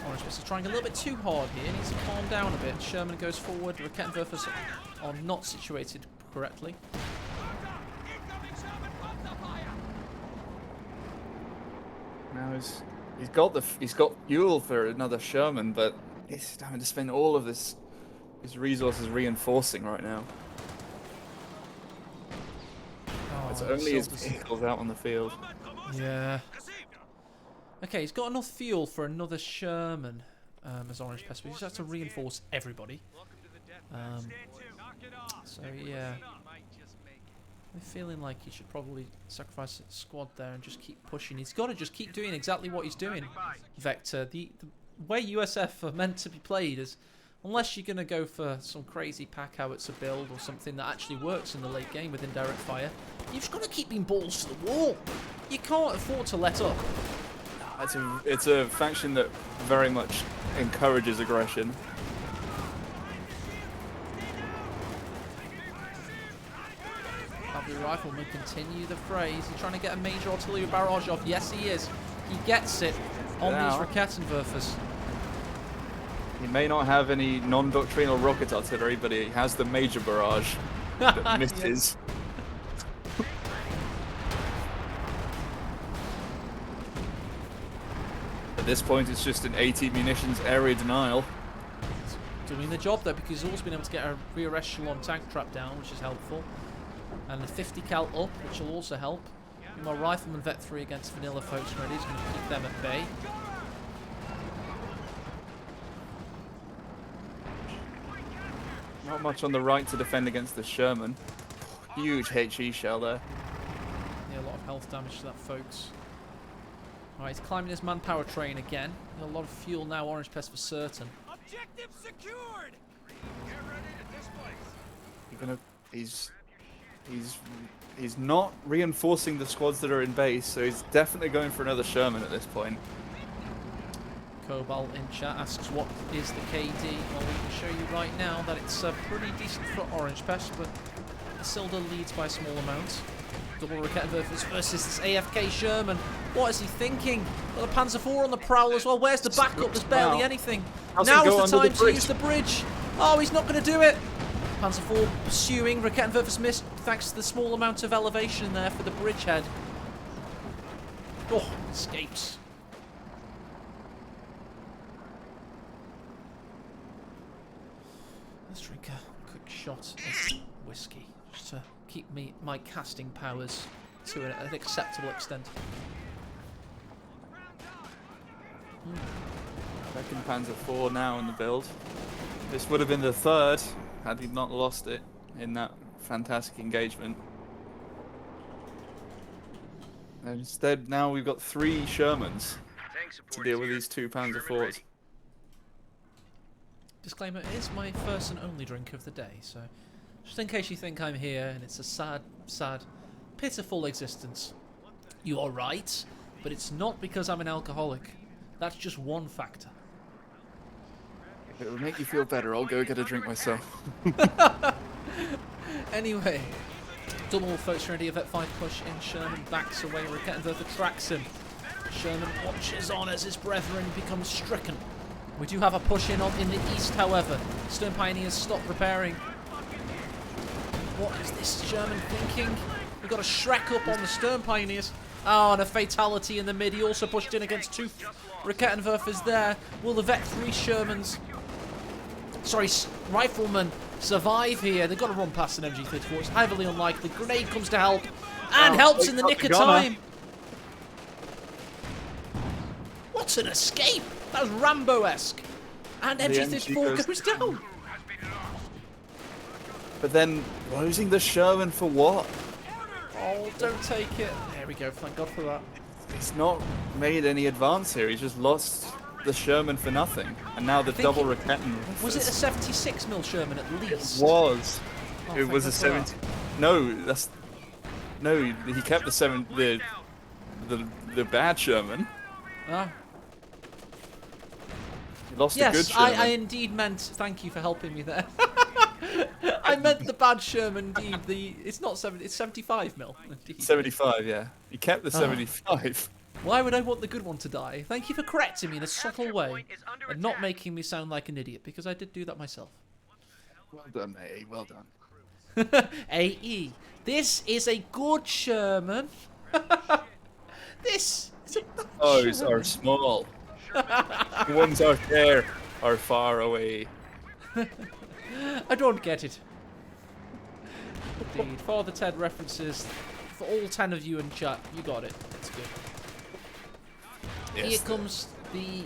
Orange Pest is trying a little bit too hard here. Needs to calm down a bit. Sherman goes forward. Rakettenwerfers are not situated correctly. Now he's got fuel for another Sherman, but he's having to spend all of his resources reinforcing right now. Oh, It's only his Silver's- vehicles out on the field. Yeah. Okay, he's got enough fuel for another Sherman as Orange Pest, but he just has to reinforce everybody. So yeah, I'm feeling like he should probably sacrifice a squad there and just keep pushing. He's got to just keep doing exactly what he's doing, Vector. The way USF are meant to be played is, unless you're going to go for some crazy pack howitzer build or something that actually works in the late game with indirect fire, you've just got to keep being balls to the wall. You can't afford to let up. It's a faction that very much encourages aggression. Cavalry Rifleman continue the fray. Is he trying to get a major artillery barrage off? Yes, he is. He gets it on Now. these Rakettenwerfers. He may not have any non-doctrinal rocket artillery, but he has the major barrage that misses. At this point, it's just an 80 munitions area denial. Doing the job though, because he's also been able to get a rear echelon tank trap down, which is helpful. And the 50 cal up, which will also help. Meanwhile, Rifleman Vet 3 against Vanilla folks ready is going to keep them at bay. Not much on the right to defend against the Sherman. Huge HE shell there. Yeah, a lot of health damage to that, folks. Alright, he's climbing his manpower train again. Got a lot of fuel now, Orange Pest for certain. Objective secured. Get ready to displace. He's not reinforcing the squads that are in base, so he's definitely going for another Sherman at this point. Cobalt in chat asks what is the KD. Well, we can show you right now that it's pretty decent for Orange Pest, but Isildur leads by a small amount. Double Rakettenwerfers versus this AFK Sherman. What is he thinking? Got the Panzer IV on the prowl as well. Where's the backup? There's barely anything. Now's the time to use the bridge. Oh, he's not going to do it. Panzer IV pursuing. Rakettenwerfers missed thanks to the small amount of elevation there for the bridgehead. Oh, escapes. Let's drink a quick shot of whiskey just to keep my casting powers to an acceptable extent. Second Panzer IV now in the build. This would have been the third had he not lost it in that fantastic engagement. And instead, now we've got 3 Shermans to deal with these 2 Panzer IVs. Disclaimer, it is my first and only drink of the day, so just in case you think I'm here and it's a sad, sad, pitiful existence, you are right, but it's not because I'm an alcoholic. That's just one factor. If it would make you feel better, I'll go get a drink myself. Anyway, double folks ready, a Vet 5 push in, Sherman backs away, Rakettenwerfer tracks him. Sherman watches on as his brethren become stricken. We do have a push in in the east, however. Stern Pioneers stop repairing. What is this Sherman thinking? We've got a Shrek up on the Stern Pioneers. Oh, and a fatality in the mid. He also pushed in against 2 Rakettenwerfers there. Will the Vet 3 Shermans, sorry, Riflemen survive here? They've got to run past an MG34. It's heavily unlikely. Grenade comes to help. And helps in the nick of time. What an escape! That was Rambo-esque. And MG34 goes down. But then, losing the Sherman for what? Oh, don't take it. There we go, thank God for that. He's not made any advance here. He's just lost the Sherman for nothing. And now the double Rakettenwerfers. Was it a 76mm Sherman at least? It was. Oh, It was a 70. No, that's. No, he kept the bad Sherman. Ah. He lost a good Yes, Sherman. I indeed meant. Thank you for helping me there. I meant the bad Sherman. Indeed, it's not 70. It's 75mm. Indeed. 75, yeah. He kept the 75. Why would I want the good one to die? Thank you for correcting me in a subtle way and not making me sound like an idiot, because I did do that myself. Well done, mate. Well done. AE. This is a good Sherman. This is a bad Those Sherman. are small. The ones out there are far away. I don't get it. Indeed. Father Ted references for all 10 of you in chat. You got it. That's good. Yes, Here comes the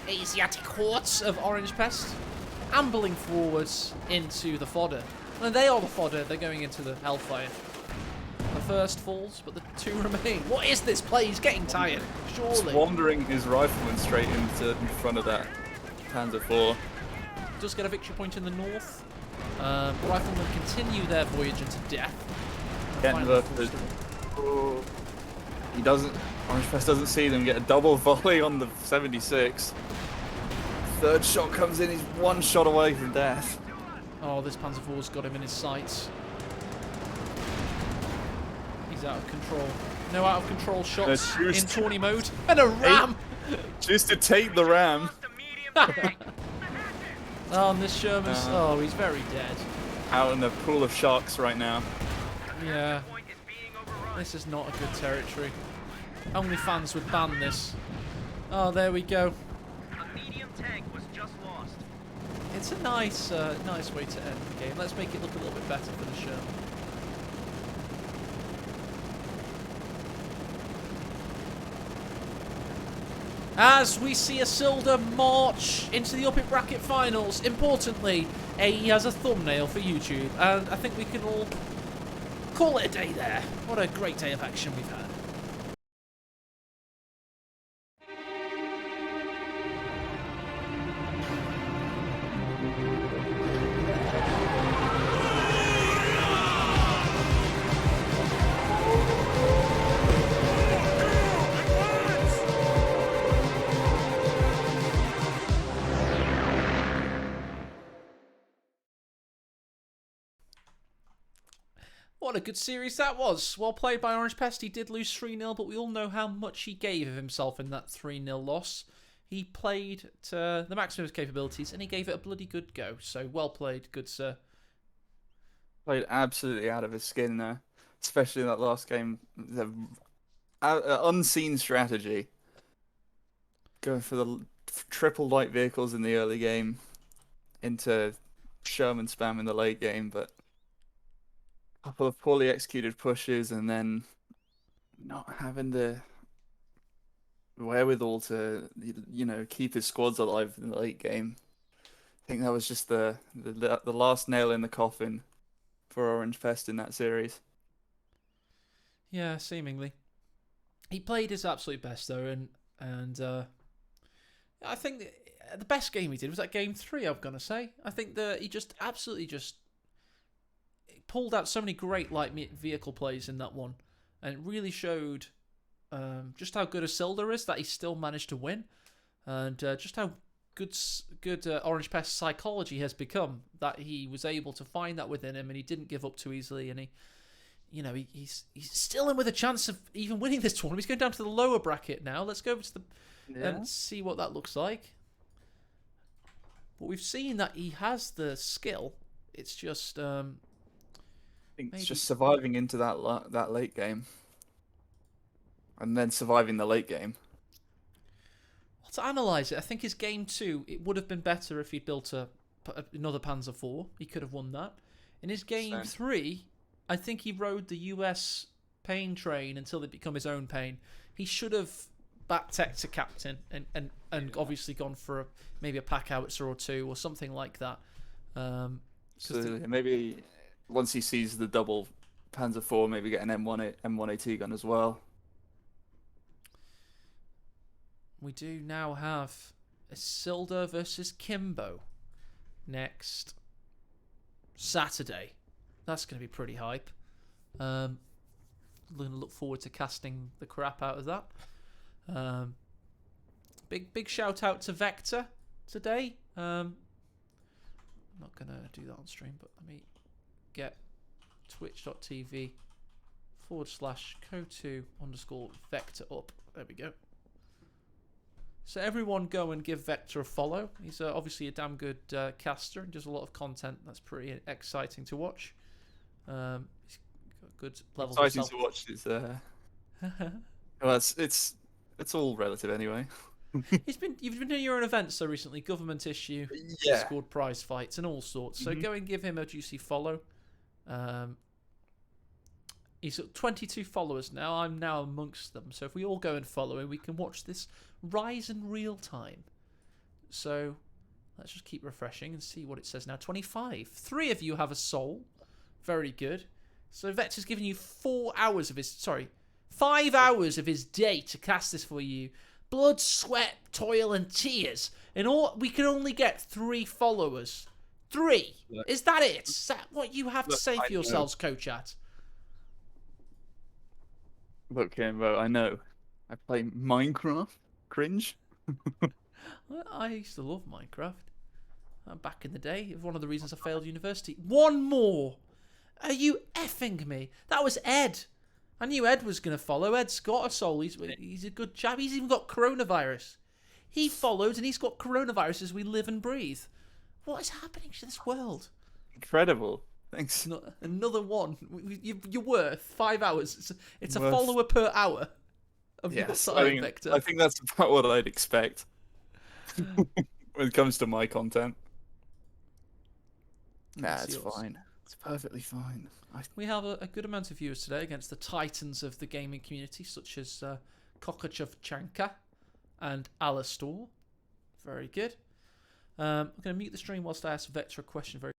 Asiatic hordes of Orange Pest, ambling forwards into the fodder. And they are the fodder. They're going into the Hellfire. The first falls, but the 2 remain. What is this play? He's getting tired. Surely. Wandering his rifleman straight in front of that Panzer IV. Does get a victory point in the north. Riflemen continue their voyage into death. Oh, he doesn't. Orange Pest doesn't see them get a double volley on the 76. Third shot comes in. He's 1 shot away from death. Oh, this Panzer IV's got him in his sights. He's out of control. No out of control shots in tawny mode. And a ram! Just to take the ram. Oh, and this Sherman's... oh, he's very dead. Out in the pool of sharks right now. Yeah. This is not a good territory. Only fans would ban this. Oh, there we go. A medium tank was just lost. It's a nice way to end the game. Let's make it look a little bit better for the show. As we see Isildur march into the upper bracket finals, importantly, he has a thumbnail for YouTube, and I think we can all call it a day there. What a great day of action we've had. What a good series that was. Well played by Orange Pest. He did lose 3-0, but we all know how much he gave of himself in that 3-0 loss. He played to the maximum of his capabilities, and he gave it a bloody good go. So well played, good sir. Played absolutely out of his skin there, especially in that last game. The unseen strategy. Going for the triple light vehicles in the early game into Sherman spam in the late game, but a couple of poorly executed pushes and then not having the wherewithal to, keep his squads alive in the late game. I think that was just the last nail in the coffin for Orange Pest in that series. Yeah, seemingly. He played his absolute best though, and I think the best game he did was that game 3. I'm gonna say. I think that he just absolutely just pulled out so many great light vehicle plays in that one, and it really showed just how good Isildur is, that he still managed to win, and just how good Orange Pest psychology has become, that he was able to find that within him, and he didn't give up too easily, and he's still in with a chance of even winning this tournament. He's going down to the lower bracket now. Let's go over to the and see what that looks like. But we've seen that he has the skill. It's just I think it's just surviving into that late game, and then surviving the late game. Well, to analyse it, I think his game 2, it would have been better if he'd built another Panzer IV. He could have won that. In his game 3, I think he rode the US pain train until it became his own pain. He should have back-teched to captain and obviously gone for maybe a pack howitzer or 2 or something like that. Maybe once he sees the double Panzer IV, maybe get an M1AT gun as well. We do now have Isildur versus Kimbo next Saturday. That's going to be pretty hype. I'm going to look forward to casting the crap out of that. Big shout out to Vector today. I'm not going to do that on stream, but let me get twitch.tv/co2_Vector up. There we go. So everyone go and give Vector a follow. He's obviously a damn good caster and does a lot of content that's pretty exciting to watch. He's got good levels of exciting to watch. It's well, it's all relative anyway. You've been doing your own events so recently, government issue, Discord prize fights and all sorts. So go and give him a juicy follow. He's got 22 followers now. I'm now amongst them. So if we all go and follow him, we can watch this rise in real time. So let's just keep refreshing and see what it says now. 25. 3 of you have a soul. Very good. So Vector's giving you 5 hours of his day to cast this for you. Blood, sweat, toil, and tears. And all we can only get 3 followers. 3. Look, is that it? Is that what you have to say for yourselves, co-chat? Look, Kimbo, I know. I play Minecraft. Cringe. I used to love Minecraft. Back in the day, it was one of the reasons I failed university. 1 more. Are you effing me? That was Ed. I knew Ed was going to follow. Ed's got a soul. He's a good chap. He's even got coronavirus. He followed and he's got coronavirus as we live and breathe. What is happening to this world? Incredible. Thanks. Another one. You're worth 5 hours. It's a follower per hour of your time, Vector. I think that's about what I'd expect when it comes to my content. Nah, It's it's yours. fine. It's perfectly fine. We have a good amount of viewers today against the titans of the gaming community, such as Kokachavchanka and Alastor. Very good. I'm going to mute the stream whilst I ask Vector a question very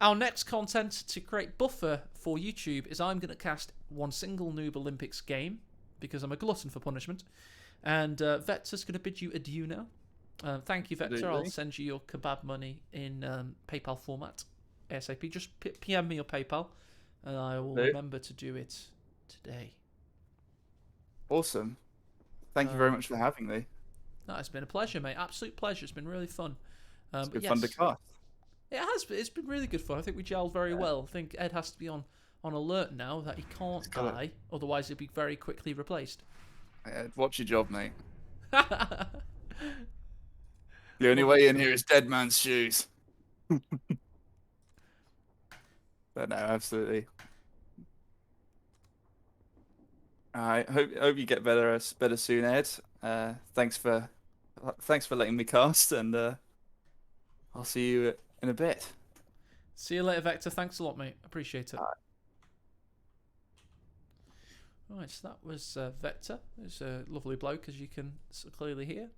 Our next content to create buffer for YouTube is I'm going to cast one single Noob Olympics game because I'm a glutton for punishment. And Vector's going to bid you adieu now. Thank you, Vector. Absolutely. I'll send you your kebab money in PayPal format ASAP. Just PM me your PayPal and I will remember to do it today. Awesome. Thank you very much for having me. No, it's been a pleasure, mate. Absolute pleasure. It's been really fun. It's But been fun to cast. it has. It's been really good fun. I think we gelled very well. I think Ed has to be on alert now that he can't die, otherwise he'll be very quickly replaced. Watch your job, mate. The only way in here is dead man's shoes. But no, absolutely. I hope you get better soon, Ed. Thanks for letting me cast, and I'll see you in a bit. See you later, Vector. Thanks a lot, mate. Appreciate it. Right, so that was Vector. He's a lovely bloke, as you can clearly hear.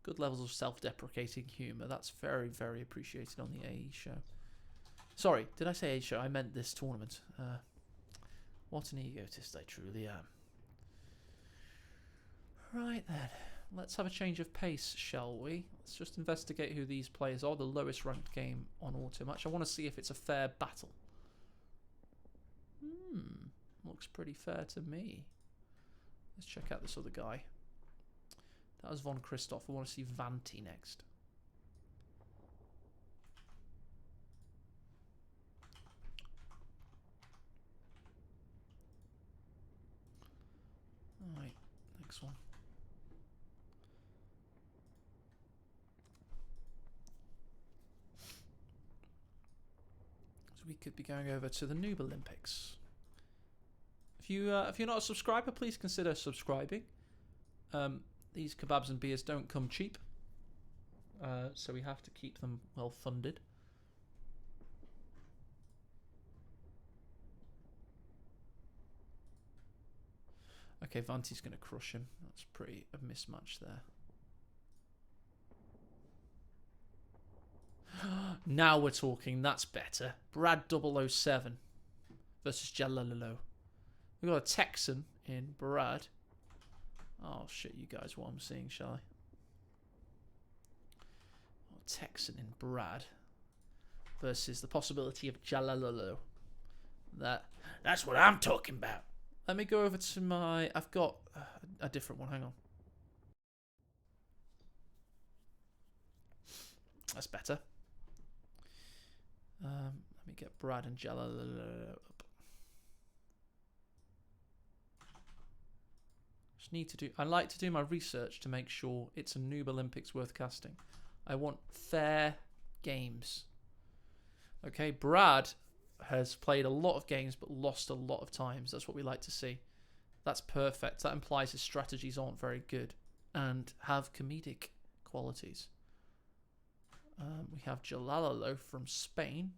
Good levels of self-deprecating humour. That's very, very appreciated on the AE show. Sorry, did I say AE show? I meant this tournament. What an egotist I truly am. Right then, let's have a change of pace, shall we? Let's just investigate who these players are. The lowest ranked game on Auto Match. I want to see if it's a fair battle. Looks pretty fair to me. Let's check out this other guy. That was Von Christoph. I want to see Vanti next. Alright, next one. So we could be going over to the Noob Olympics. If you're not a subscriber, please consider subscribing. These kebabs and beers don't come cheap, so we have to keep them well funded. Okay, Vanti's going to crush him. That's pretty a mismatch there. Now we're talking. That's better. Brad 007 versus Jalalalo. We've got a Texan in Brad. I'll show you guys what I'm seeing, shall I? Texan in Brad versus the possibility of Jalalalo. That's what I'm talking about. Let me go over to my... I've got a different one. Hang on. That's better. Let me get Brad and Jalalalo up. Just need to do... I like to do my research to make sure it's a Noob Olympics worth casting. I want fair games. Okay, Brad has played a lot of games but lost a lot of times. That's what we like to see. That's perfect. That implies his strategies aren't very good and have comedic qualities. We have Jalalalo from Spain.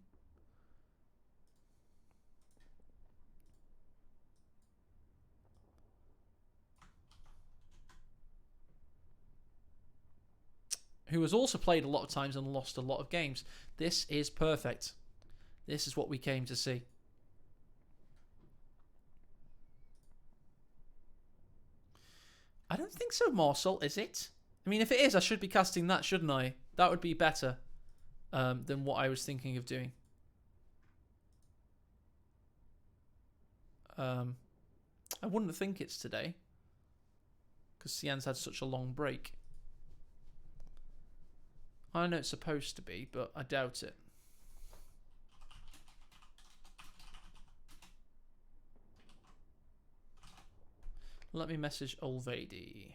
Who has also played a lot of times and lost a lot of games. This is perfect. This is what we came to see. I don't think so, Marcel, is it? I mean, if it is, I should be casting that, shouldn't I? That would be better than what I was thinking of doing. I wouldn't think it's today, because Cian's had such a long break. I know it's supposed to be, but I doubt it. Let me message Olvedi.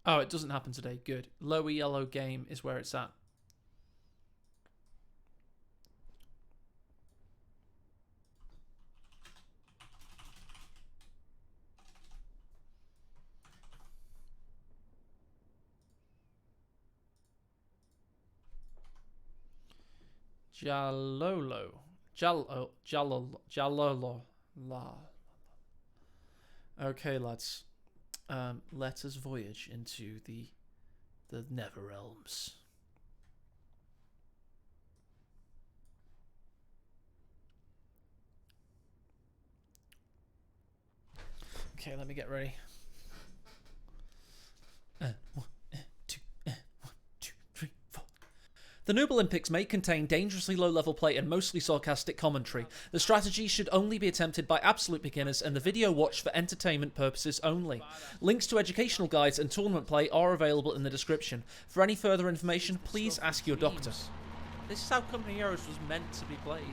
Oh, it doesn't happen today. Good. Low yellow game is where it's at. Jalolo. Jalolo. La. Okay, lads. Let us voyage into the Nether Realms. Okay, let me get ready. One, two, 1, 2, 3, 4. The Noob Olympics may contain dangerously low-level play and mostly sarcastic commentary. The strategy should only be attempted by absolute beginners and the video watched for entertainment purposes only. Links to educational guides and tournament play are available in the description. For any further information, please ask your doctor. This is how Company Heroes was meant to be played.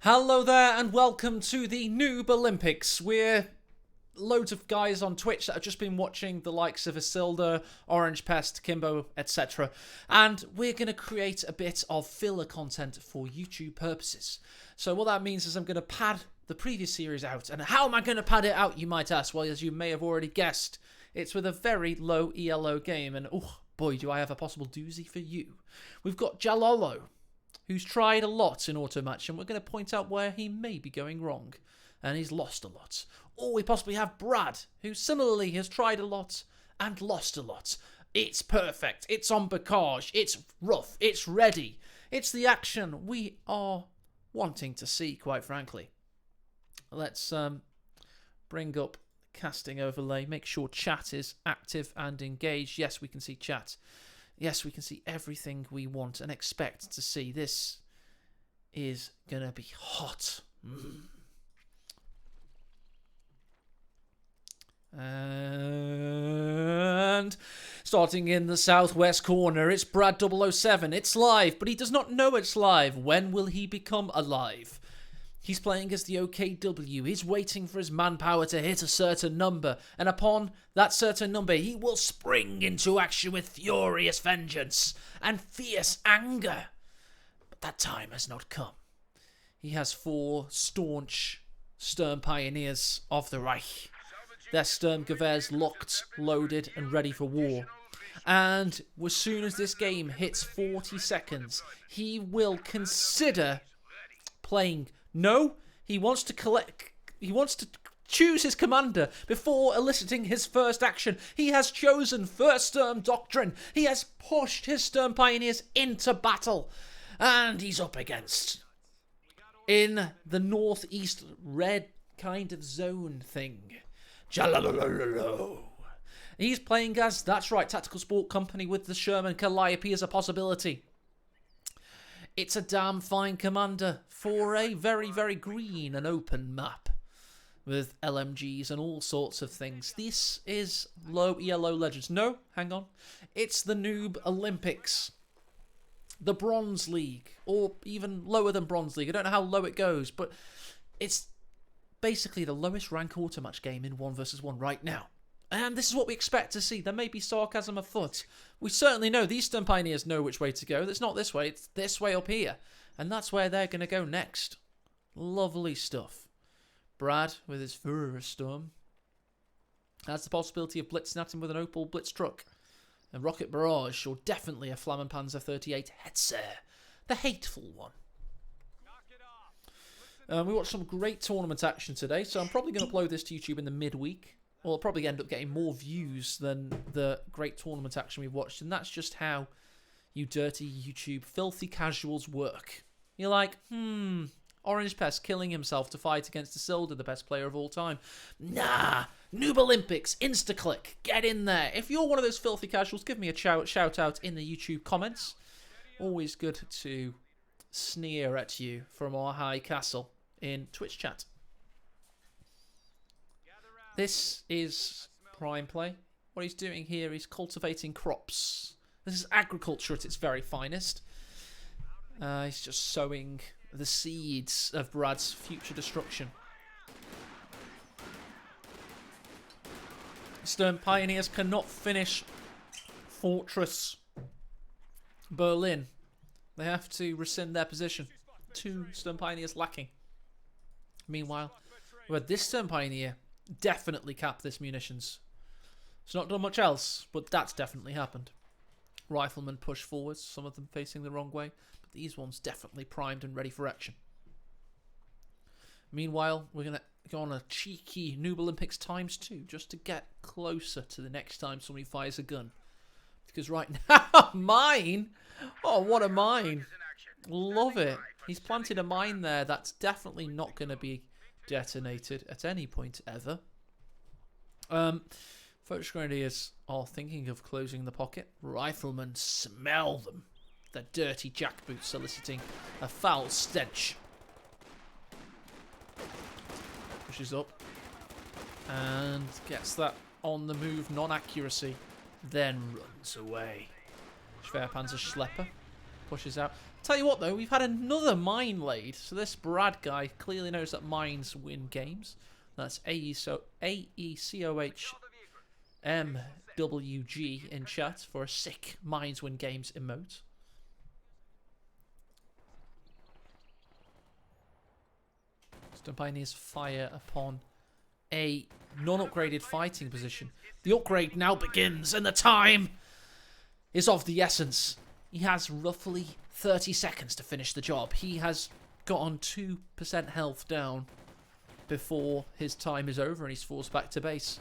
Hello there and welcome to the Noob Olympics. We're loads of guys on Twitch that have just been watching the likes of Isilda, Orange Pest, Kimbo, etc. And we're going to create a bit of filler content for YouTube purposes. So what that means is I'm going to pad the previous series out. And how am I going to pad it out, you might ask? Well, as you may have already guessed, it's with a very low ELO game. And oh boy, do I have a possible doozy for you. We've got Jalolo, who's tried a lot in Automatch, and we're going to point out where he may be going wrong. And he's lost a lot. Or we possibly have Brad, who similarly has tried a lot and lost a lot. It's perfect. It's on Bacage. It's rough. It's ready. It's the action we are wanting to see, quite frankly. Let's bring up casting overlay. Make sure chat is active and engaged. Yes, we can see chat. Yes, we can see everything we want and expect to see. This is going to be hot. And starting in the southwest corner, it's Brad 007. It's live, but he does not know it's live. When will he become alive? He's playing as the OKW. He's waiting for his manpower to hit a certain number, and upon that certain number, he will spring into action with furious vengeance and fierce anger. But that time has not come. He has 4 staunch Sturm pioneers of the Reich. Their Sturmgewehrs locked, loaded, and ready for war. And as soon as this game hits 40 seconds, he will consider playing. No, he wants to collect. He wants to choose his commander before eliciting his first action. He has chosen First Sturm Doctrine. He has pushed his Sturm Pioneers into battle. And he's up against, in the northeast red kind of zone thing, Jalalolo. He's playing as, that's right, Tactical Sport Company with the Sherman Calliope as a possibility. It's a damn fine commander for a very, very green and open map with LMGs and all sorts of things. This is low ELO Legends. No, hang on. It's the Noob Olympics. The Bronze League, or even lower than Bronze League. I don't know how low it goes, but it's basically the lowest rank Automatch game in 1 versus 1 right now. And this is what we expect to see. There may be sarcasm afoot. We certainly know these Sturm Pioneers know which way to go. It's not this way, it's this way up here. And that's where they're going to go next. Lovely stuff. Brad, with his Führersturm, has the possibility of blitzing at him with an Opel Blitz truck. A rocket barrage, or definitely a Flammenpanzer 38 Hetzer, the hateful one. We watched some great tournament action today, so I'm probably going to upload this to YouTube in the midweek. Well, I'll probably end up getting more views than the great tournament action we've watched, and that's just how you dirty YouTube filthy casuals work. You're like, Orange Pest killing himself to fight against Isilda, the best player of all time. Nah, Noob Olympics, insta-click, get in there. If you're one of those filthy casuals, give me a shout out in the YouTube comments. Always good to sneer at you from our high castle in Twitch chat. This is Prime Play. What he's doing here is cultivating crops. This is agriculture at its very finest. He's just sowing the seeds of Brad's future destruction. Stern Pioneers cannot finish Fortress Berlin. They have to rescind their position. 2 Stern Pioneers lacking. Meanwhile, with this Stern Pioneer, definitely capped this munitions. It's not done much else, but that's definitely happened. Riflemen push forwards, some of them facing the wrong way, but these ones definitely primed and ready for action. Meanwhile, we're going to go on a cheeky Noob Olympics ×2 just to get closer to the next time somebody fires a gun. Because right now, mine! Oh, what a mine! Love it. He's planted a mine there that's definitely not going to be detonated at any point ever. Fortress Grenadiers are thinking of closing the pocket. Riflemen smell them. Their dirty jackboots soliciting a foul stench. Pushes up and gets that on the move non-accuracy, then runs away. Schwerpanzer Schlepper pushes out. Tell you what though, we've had another mine laid, so this Brad guy clearly knows that mines win games. That's Aecohmatt in chat for a sick mines win games emote. Stone Pioneers fire upon a non-upgraded fighting position. The upgrade now begins, and the time is of the essence. He has roughly 30 seconds to finish the job. He has gotten 2% health down before his time is over and he's forced back to base.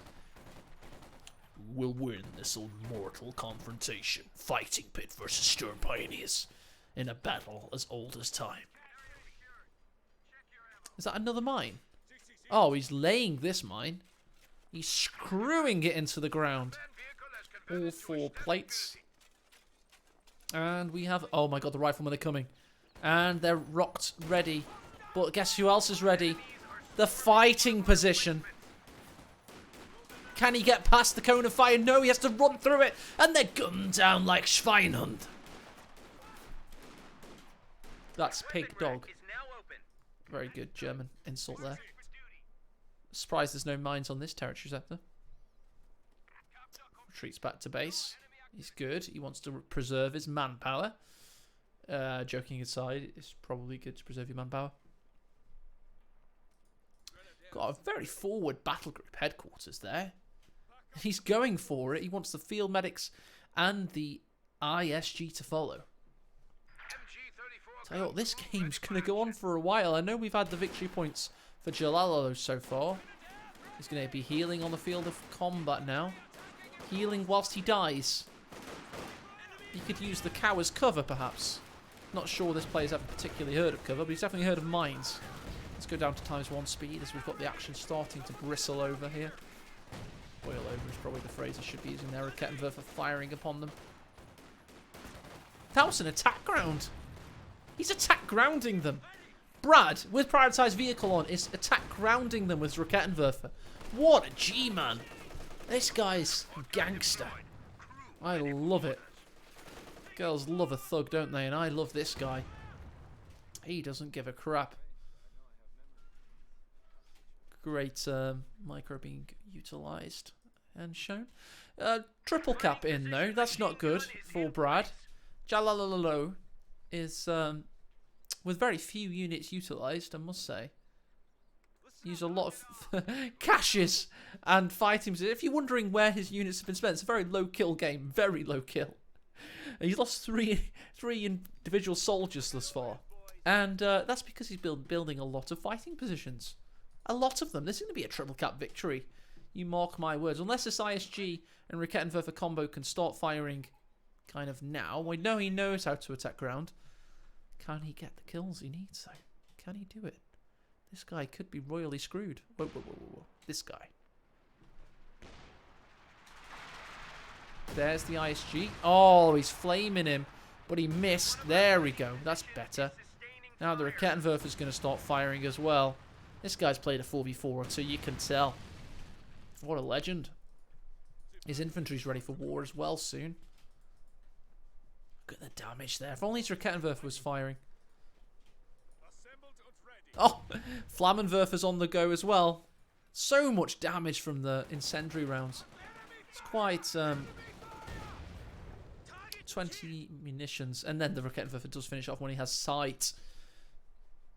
Will win this immortal confrontation. Fighting Pit versus Stern Pioneers in a battle as old as time. Is that another mine? Oh, he's laying this mine. He's screwing it into the ground. All 4 plates. And we have... Oh my god, the riflemen are coming. And they're rocked ready. But guess who else is ready? The fighting position. Can he get past the cone of fire? No, he has to run through it. And they're gunned down like Schweinhund. That's pig dog. Very good German insult there. Surprised there's no mines on this territory sector. Retreats back to base. He's good. He wants to preserve his manpower. Joking aside, it's probably good to preserve your manpower. Got a very forward battle group headquarters there. He's going for it. He wants the field medics and the ISG to follow. Tell you what, this game's going to go on for a while. I know we've had the victory points for Jalalo so far. He's going to be healing on the field of combat now. Healing whilst he dies. You could use the cow as cover, perhaps. Not sure this player's ever particularly heard of cover, but he's definitely heard of mines. Let's go down to ×1 speed as we've got the action starting to bristle over here. Boil over is probably the phrase I should be using there. Rakettenwerfer firing upon them. That was an attack ground. He's attack grounding them. Brad, with prioritized vehicle on, is attack grounding them with Rakettenwerfer. What a G-man. This guy's gangster. I love it. Girls love a thug, don't they? And I love this guy. He doesn't give a crap. Great micro being utilized and shown. Triple cap in, though. That's not good for Brad. Jalalalo is, with very few units utilized, I must say. Use a lot of caches and fighting. If you're wondering where his units have been spent, it's a very low kill game. Very low kill. He's lost three individual soldiers thus far. And that's because he's building a lot of fighting positions. A lot of them. This is going to be a triple cap victory. You mark my words. Unless this ISG and Rakettenwerfer combo can start firing kind of now. We know he knows how to attack ground. Can he get the kills he needs, though? Can he do it? This guy could be royally screwed. Whoa, whoa, whoa, whoa. This guy. There's the ISG. Oh, he's flaming him. But he missed. There we go. That's better. Now the Rakettenwerfer's going to start firing as well. This guy's played a 4v4, so you can tell. What a legend. His infantry's ready for war as well soon. Look at the damage there. If only his Rakettenwerfer was firing. Oh, Flammenwerfer's on the go as well. So much damage from the incendiary rounds. It's quite 20 munitions, and then the Raketwerfer does finish off when he has sight.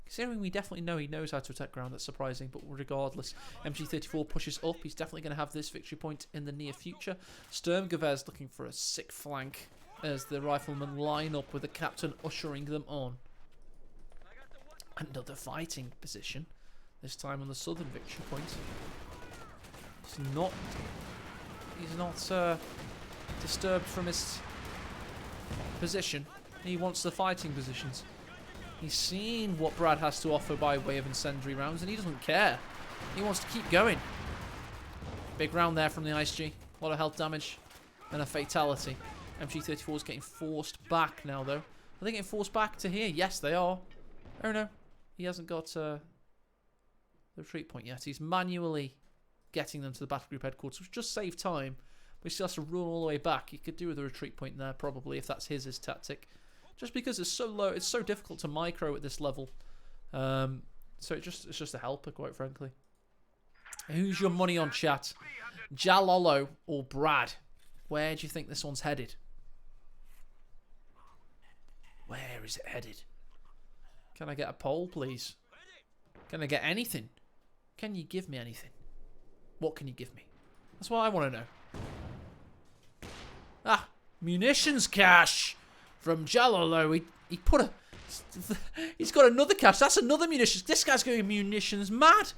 Considering we definitely know he knows how to attack ground, that's surprising, but regardless, MG34 pushes up. He's definitely going to have this victory point in the near future. Sturmgewehr's looking for a sick flank as the riflemen line up with the captain ushering them on. Another fighting position, this time on the southern victory point. He's not disturbed from his position. He wants the fighting positions. He's seen what Brad has to offer by way of incendiary rounds, and he doesn't care. He wants to keep going. Big round there from the ISG. A lot of health damage and a fatality. MG34 is getting forced back now, though. Are they getting forced back to here? Yes, they are. Oh, no. He hasn't got the retreat point yet. He's manually getting them to the battle group headquarters, which just save time. But he still has to run all the way back. He could do with a retreat point there, probably, if that's his tactic. Just because it's so low, it's so difficult to micro at this level. So it's just a helper, quite frankly. Who's your money on, chat? Jalolo or Brad? Where do you think this one's headed? Where is it headed? Can I get a poll, please? Can I get anything? Can you give me anything? What can you give me? That's what I want to know. Ah, munitions cache from Jalolo. He put a... He's got another cache. That's another munitions. This guy's going munitions mad.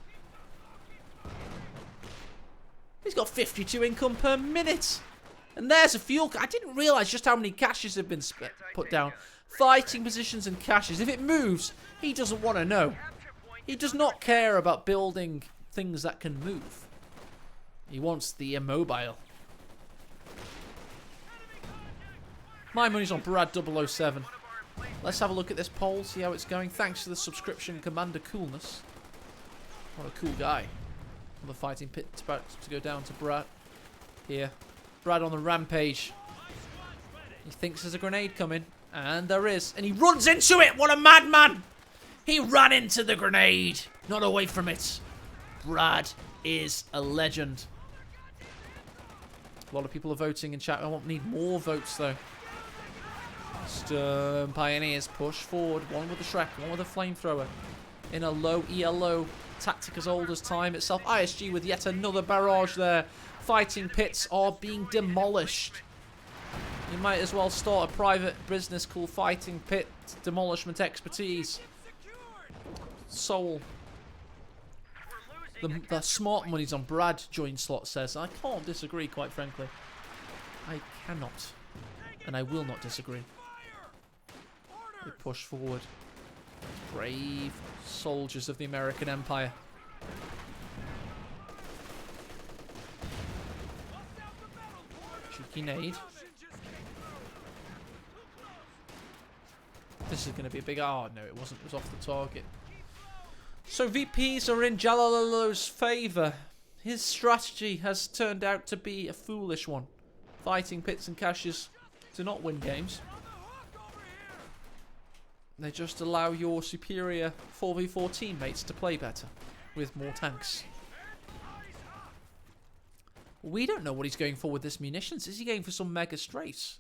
He's got 52 income per minute. And there's a fuel... I didn't realise just how many caches have been put down. Fighting positions and caches. If it moves, he doesn't want to know. He does not care about building things that can move. He wants the immobile. My money's on Brad 007. Let's have a look at this poll, see how it's going. Thanks to the subscription, Commander Coolness. What a cool guy. The fighting pit's about to go down to Brad. Here. Brad on the rampage. He thinks there's a grenade coming. And there is. And he runs into it! What a madman! He ran into the grenade! Not away from it. Brad is a legend. A lot of people are voting in chat. I won't need more votes, though. Sturm Pioneers push forward. One with the Shrek, one with a flamethrower. In a low ELO tactic as old as time itself. ISG with yet another barrage there. Fighting pits are being demolished. You might as well start a private business called Fighting Pit Demolishment Expertise. Soul. The smart money's on Brad, Join Slot says. I can't disagree, quite frankly. I cannot. And I will not disagree. They push forward. Brave soldiers of the American Empire. Cheeky nade. This is going to be a big... Oh, no, it wasn't. It was off the target. So VPs are in Jalalolo's favour. His strategy has turned out to be a foolish one. Fighting pits and caches do not win games. They just allow your superior 4v4 teammates to play better with more tanks. We don't know what he's going for with this munitions. Is he going for some mega strafes?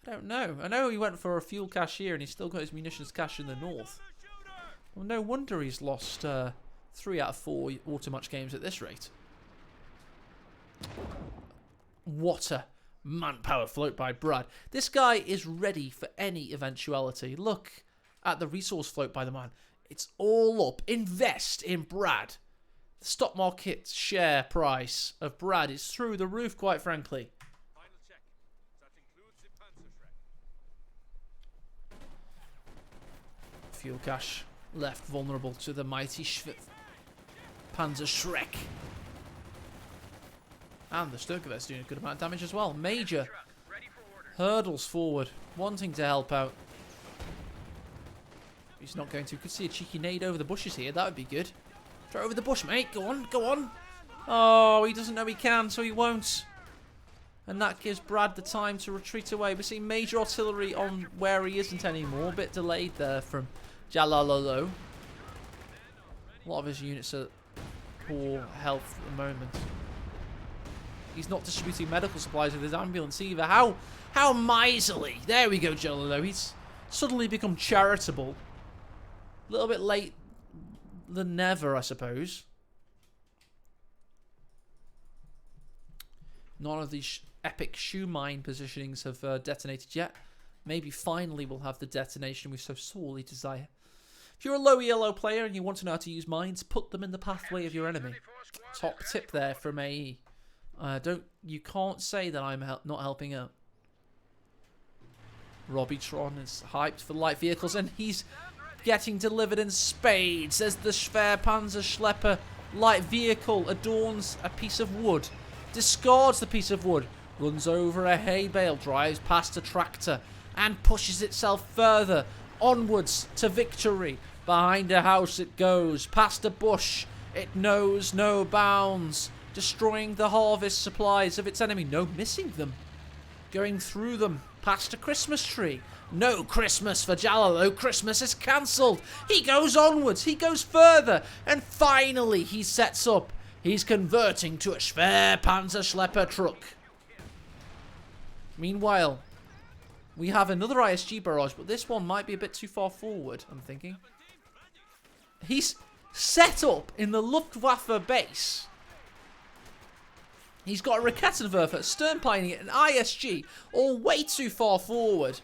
I don't know. I know he went for a fuel cache here and he's still got his munitions cache in the north. Well, no wonder he's lost 3 out of 4 auto-match games at this rate. What a manpower float by Brad. This guy is ready for any eventuality. Look at the resource float by the man. It's all up. Invest in Brad. The stock market share price of Brad is through the roof, quite frankly. Final check. That includes the Panzer Shrek. Fuel cache left vulnerable to the mighty Panzer Shrek. And the Sturmgewehr's doing a good amount of damage as well. Major hurdles forward, wanting to help out. He's not going to. Could see a cheeky nade over the bushes here. That would be good. Throw over the bush, mate. Go on, go on. Oh, he doesn't know he can, so he won't. And that gives Brad the time to retreat away. We're seeing major artillery on where he isn't anymore. A bit delayed there from Jalalolo. A lot of his units are poor health at the moment. He's not distributing medical supplies with his ambulance either. How miserly. There we go, Jalalo. He's suddenly become charitable. A little bit late than never, I suppose. None of these epic shoe mine positionings have detonated yet. Maybe finally we'll have the detonation we so sorely desire. If you're a low yellow player and you want to know how to use mines, put them in the pathway of your enemy. Top tip there from AE. You can't say that I'm not helping out. Robbitron is hyped for light vehicles and he's getting delivered in spades as the Schwerpanzerschlepper light vehicle adorns a piece of wood, discards the piece of wood, runs over a hay bale, drives past a tractor and pushes itself further onwards to victory. Behind a house it goes, past a bush, it knows no bounds, destroying the harvest supplies of its enemy, no missing them, going through them, past a Christmas tree. No Christmas for Jalalo, Christmas is cancelled. He goes onwards, he goes further, and finally he sets up. He's converting to a Schwerpanzerschlepper truck. Meanwhile, we have another ISG barrage, but this one might be a bit too far forward, I'm thinking. He's set up in the Luftwaffe base. He's got a Raketenwerfer, Sternpining, an ISG, all way too far forward.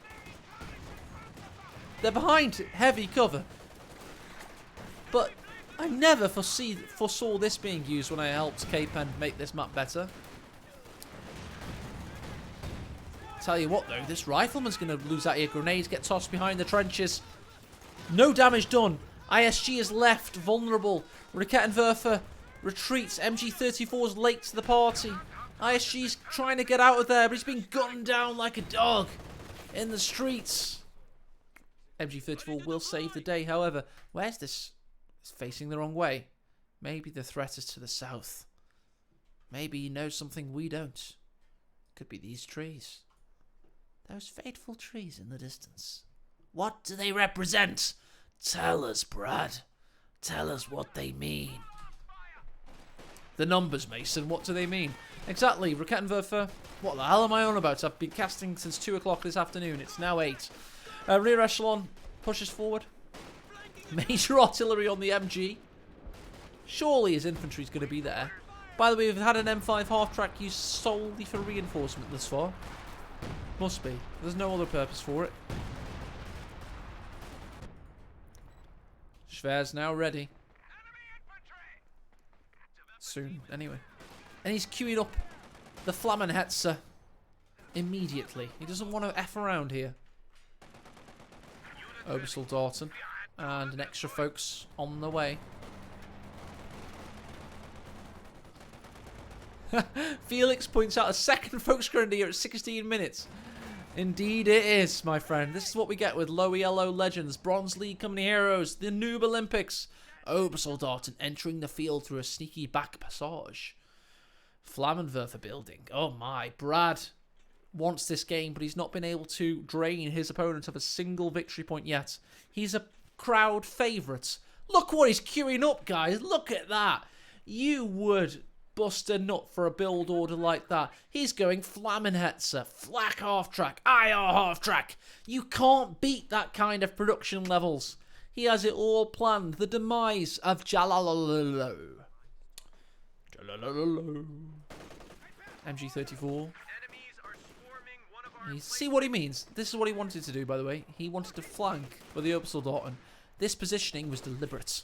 They're behind heavy cover. But I never foresaw this being used when I helped K-Pen make this map better. Tell you what though, this rifleman's going to lose out here. Grenades get tossed behind the trenches. No damage done. ISG is left vulnerable. Raketenwerfer retreats. MG34's late to the party. ISG's trying to get out of there, but he's been gunned down like a dog in the streets. MG34 will save the day, however. Where's this? It's facing the wrong way. Maybe the threat is to the south. Maybe he knows something we don't. Could be these trees. Those fateful trees in the distance. What do they represent? Tell us, Brad. Tell us what they mean. The numbers, Mason. What do they mean? Exactly. Raketenwerfer. What the hell am I on about? I've been casting since 2 o'clock this afternoon. It's now 8. Rear echelon pushes forward. Major artillery on the MG. Surely his infantry's going to be there. By the way, we've had an M5 half-track used solely for reinforcement thus far. Must be. There's no other purpose for it. Schwer's now ready. Soon, anyway. And he's queuing up the Flammenhetzer immediately. He doesn't want to F around here. Obersoldaten. And an extra folks on the way. Felix points out a second folks grenadier at 16 minutes. Indeed it is, my friend. This is what we get with low yellow legends, Bronze League Company heroes, the Noob Olympics. Obersoldaten entering the field through a sneaky back passage. Flammenwerfer building. Oh my, Brad wants this game, but he's not been able to drain his opponent of a single victory point yet. He's a crowd favourite. Look what he's queuing up, guys. Look at that. You would bust a nut for a build order like that. He's going Flammenhetzer, Flak half-track, IR half-track. You can't beat that kind of production levels. He has it all planned. The demise of Jalalalo. MG34. You see what he means? This is what he wanted to do, by the way. He wanted to flank with the Obersoldaten. This positioning was deliberate.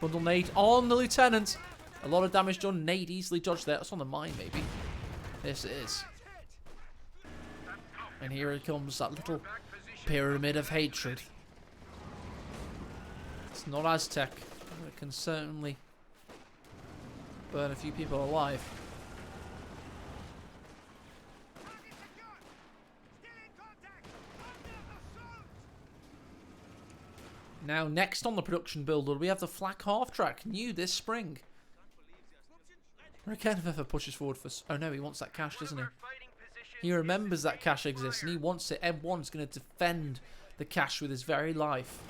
Bundle nade on the lieutenant. A lot of damage done. Nade easily dodged there. That's on the mine, maybe. This is. And here it comes, that little pyramid of hatred. It's not Aztec. It can certainly burn a few people alive. Now, next on the production builder, we have the Flak half-track, new this spring. Raketenwerfer pushes forward for... Oh no, he wants that cash, doesn't he? He remembers that cash exists and he wants it. M1's going to defend the cash with his very life.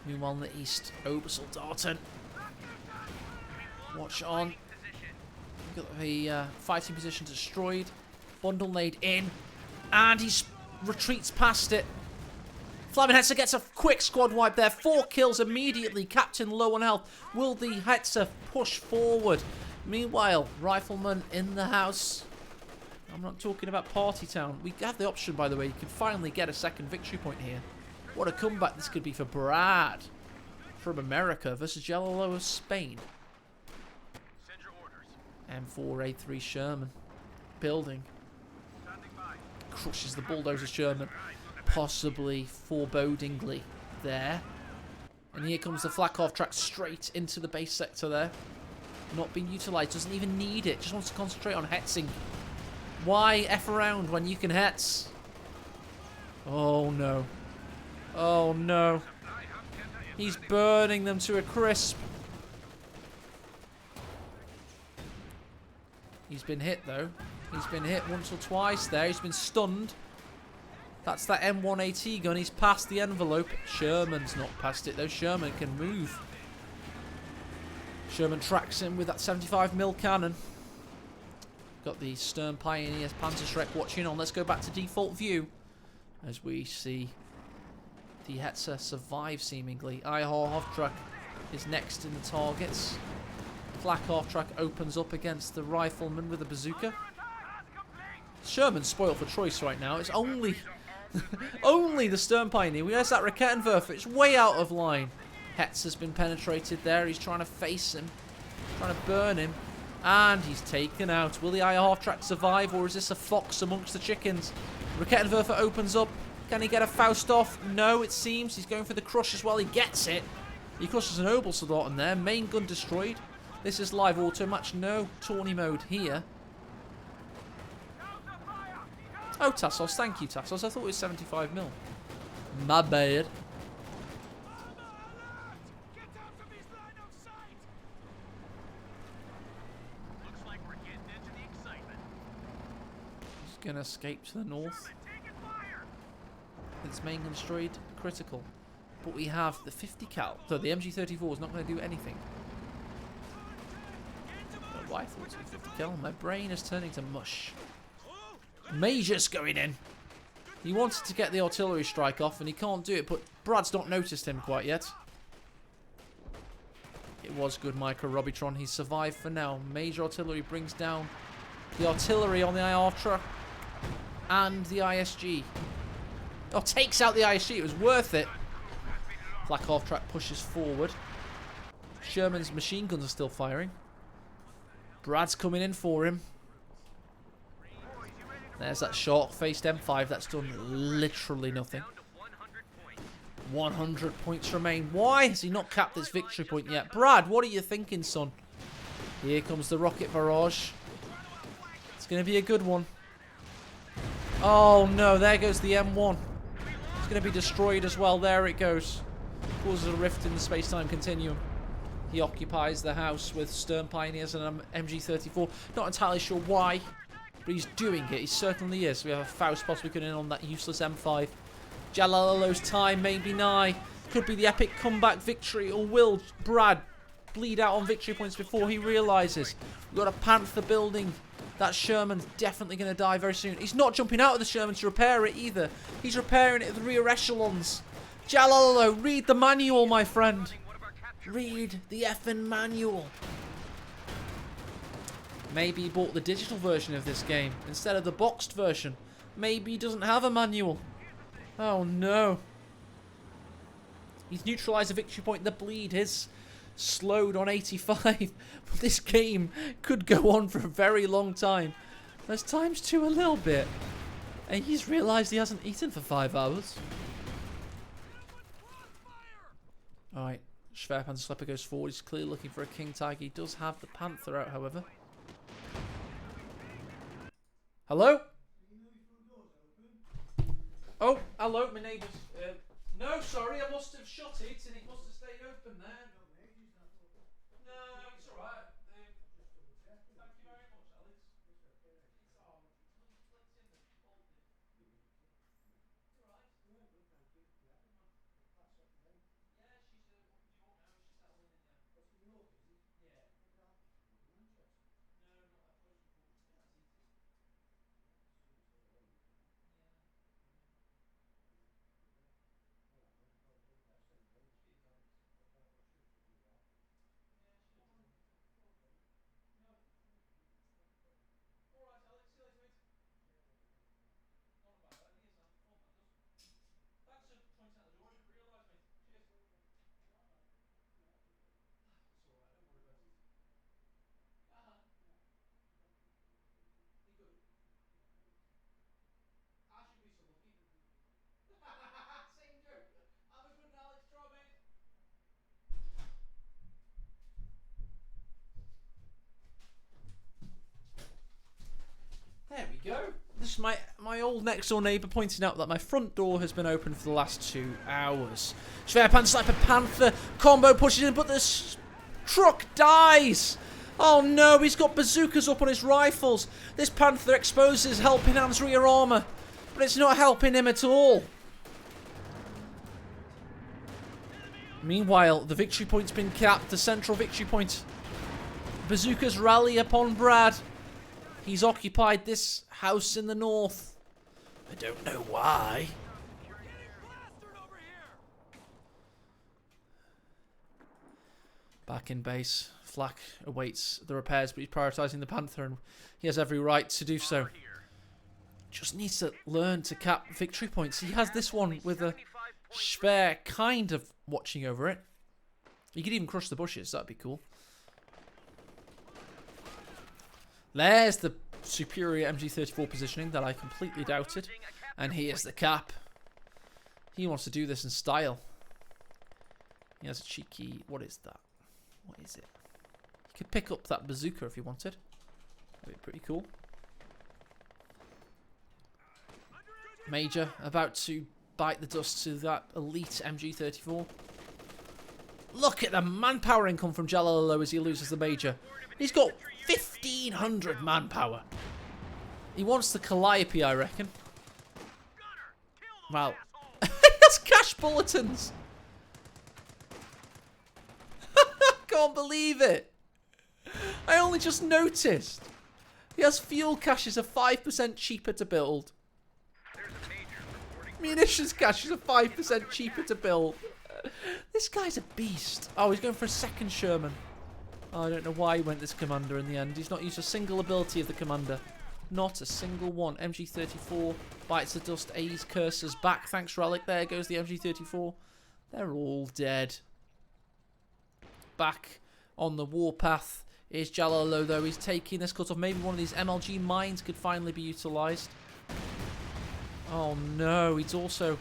Meanwhile in the east, Obersoldaten. Watch on. Got the fighting position destroyed. Bundle laid in. And he retreats past it. Flaming Hetzer gets a quick squad wipe there. 4 kills immediately. Captain low on health. Will the Hetzer push forward? Meanwhile, Rifleman in the house. I'm not talking about Party Town. We have the option, by the way. You can finally get a second victory point here. What a comeback this could be for Brad from America versus Jello of Spain. Send your orders. M4A3 Sherman. Building. Standing by. Crushes the bulldozer Sherman. Possibly forebodingly there. And here comes the flak off track straight into the base sector there. Not being utilised. Doesn't even need it. Just wants to concentrate on hetzing. Why F around when you can hetz? Oh no. Oh no. He's burning them to a crisp. He's been hit though. He's been hit once or twice there. He's been stunned. That's that M1AT gun. He's past the envelope. Sherman's not past it though. Sherman can move. Sherman tracks him with that 75mm cannon. Got the Stern Pioneers Panzerschreck watching on. Let's go back to default view as we see the Hetzer survive seemingly. Hoftruck is next in the targets. Flak Hoftruck opens up against the Rifleman with a bazooka. Sherman's spoiled for choice right now. It's only only the Stern Pioneer. Where's that Rakettenwerfer? It's way out of line. Hetzer's been penetrated there. He's trying to face him. Trying to burn him. And he's taken out. Will the half-track survive, or is this a fox amongst the chickens? Rakettenwerfer opens up. Can he get a Faust off? No, it seems. He's going for the crush as well. He gets it. He crushes an Obersoldaten there. Main gun destroyed. This is live auto match. No tourney mode here. Oh, Tassos. Thank you, Tassos. I thought it was 75mm. My bad. Going to escape to the north. Its main gun destroyed, critical. But we have the 50 cal. So the MG34 is not going to do anything. The rifle to 50 cal. My brain is turning to mush. Major's going in. He wanted to get the artillery strike off and he can't do it, but Brad's not noticed him quite yet. It was good micro Robitron. He's survived for now. Major artillery brings down the artillery on the IR truck. And the ISG. Oh, takes out the ISG. It was worth it. Flak half track pushes forward. Sherman's machine guns are still firing. Brad's coming in for him. There's that shark-faced M5. That's done literally nothing. 100 points remain. Why has he not capped this victory point yet? Brad, what are you thinking, son? Here comes the rocket barrage. It's going to be a good one. Oh no, there goes the M1. It's going to be destroyed as well. There it goes. Causes a rift in the space-time continuum. He occupies the house with Stern Pioneers and an MG34. Not entirely sure why, but he's doing it. He certainly is. We have a Faust possibly coming in on that useless M5. Jalalalo's time may be nigh. Could be the epic comeback victory, or will Brad bleed out on victory points before he realises? We've got a Panther building. That Sherman's definitely going to die very soon. He's not jumping out of the Sherman to repair it either. He's repairing it at the rear echelons. Jalalo, read the manual, my friend. Read the effing manual. Maybe he bought the digital version of this game instead of the boxed version. Maybe he doesn't have a manual. Oh no. He's neutralised a victory point. The bleed is slowed on 85. But this game could go on for a very long time. Let's times 2 a little bit. And he's realised he hasn't eaten for 5 hours. Alright. Schwerpanzer Schlepper goes forward. He's clearly looking for a King Tiger. He does have the Panther out, however. Hello? Oh, hello, my neighbours. No, sorry, I must have shut it and it must have stayed open there. No, it's alright. Thank you very much, Alex. my old next door neighbour pointing out that my front door has been open for the last 2 hours. Schwerpan Sniper Panther combo pushes in, but the truck dies. Oh no, he's got bazookas up on his rifles. This Panther exposes Helping Hand's rear armour, but it's not helping him at all. Meanwhile, the victory point's been capped, the central victory point. Bazookas rally upon Brad. He's occupied this house in the north. I don't know why. Back in base, Flak awaits the repairs, but he's prioritising the Panther, and he has every right to do so. Just needs to learn to cap victory points. He has this one with a Schwer kind of watching over it. He could even crush the bushes, that'd be cool. There's the superior MG34 positioning that I completely doubted. And here's the cap. He wants to do this in style. He has a cheeky... What is that? What is it? He could pick up that bazooka if he wanted. That'd be pretty cool. Major about to bite the dust to that elite MG34. Look at the manpower income from Jalalo as he loses the Major. He's got 1,500 manpower. He wants the Calliope, I reckon. Well, that's cash bulletins. Can't believe it. I only just noticed. He has fuel caches are 5% cheaper to build. Munitions caches are 5% cheaper to build. This guy's a beast. Oh, he's going for a second Sherman. Oh, I don't know why he went this commander in the end. He's not used a single ability of the commander. Not a single one. MG34 bites the dust. A's cursors back. Thanks, Relic. There goes the MG34. They're all dead. Back on the warpath is Jalolo, though. He's taking this cut off. Maybe one of these MLG mines could finally be utilised. Oh no, he's also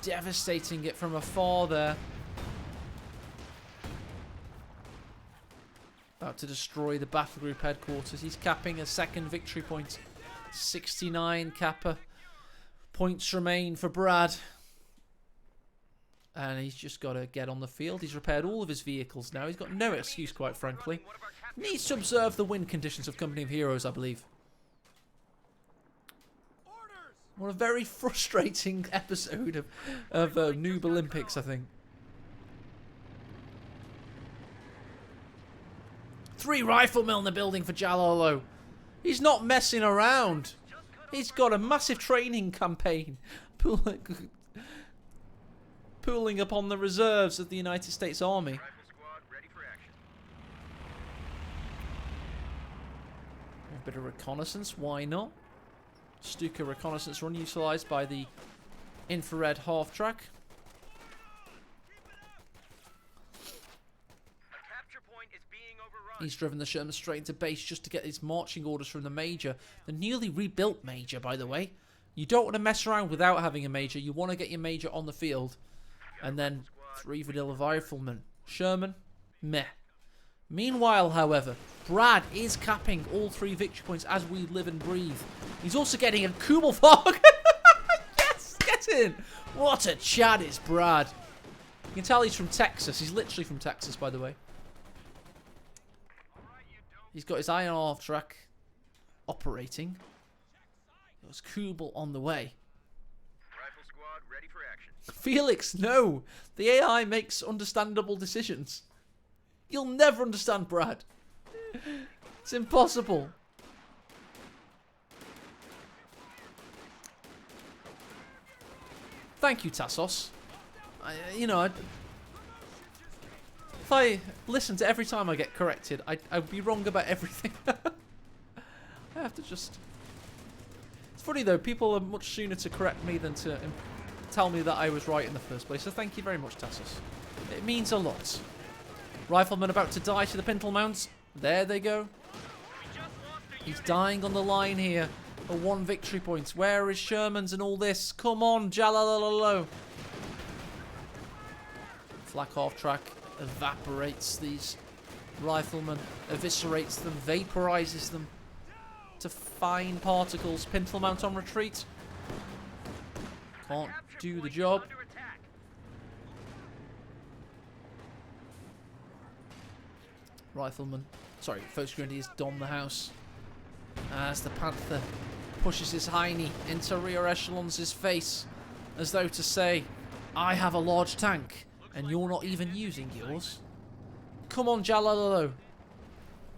devastating it from afar there. About to destroy the battle group headquarters. He's capping a second victory point. 69 kappa points remain for Brad. And he's just got to get on the field. He's repaired all of his vehicles now. He's got no excuse, quite frankly. Needs to observe the win conditions of Company of Heroes, I believe. What a very frustrating episode of Noob Olympics, I think. 3 riflemen in the building for Jalolo. He's not messing around. He's got a massive training campaign. Pooling upon the reserves of the United States Army. A bit of reconnaissance, why not? Stuka reconnaissance run utilised by the infrared half-track. He's driven the Sherman straight into base just to get his marching orders from the Major. The newly rebuilt Major, by the way. You don't want to mess around without having a Major. You want to get your Major on the field. And then 3 vanilla riflemen. Sherman, meh. Meanwhile, however, Brad is capping all 3 victory points as we live and breathe. He's also getting a Kugelfog. Yes, get in. What a Chad is Brad. You can tell he's from Texas. He's literally from Texas, by the way. He's got his iron half track operating. There's Kubel on the way. Rifle squad ready for action. Felix, no. The AI makes understandable decisions. You'll never understand Brad. It's impossible. Thank you, Tassos. If I listened to every time I get corrected, I'd be wrong about everything. I have to just... It's funny though, people are much sooner to correct me than to tell me that I was right in the first place, so thank you very much, Tassos. It means a lot. Rifleman about to die to the pintle mounts. There they go. He's dying on the line here. A 1 victory point. Where is Sherman's and all this? Come on, Jalalalo. Flak half track evaporates these riflemen, eviscerates them, vaporizes them. to fine particles. Pintle mount on retreat. Can't do the job. Rifleman. Sorry, Folks Grenadiers dom the house. As the Panther pushes his hiney into rear echelons' face. As though to say, I have a large tank, and you're not even using yours. Come on, Jalalalo.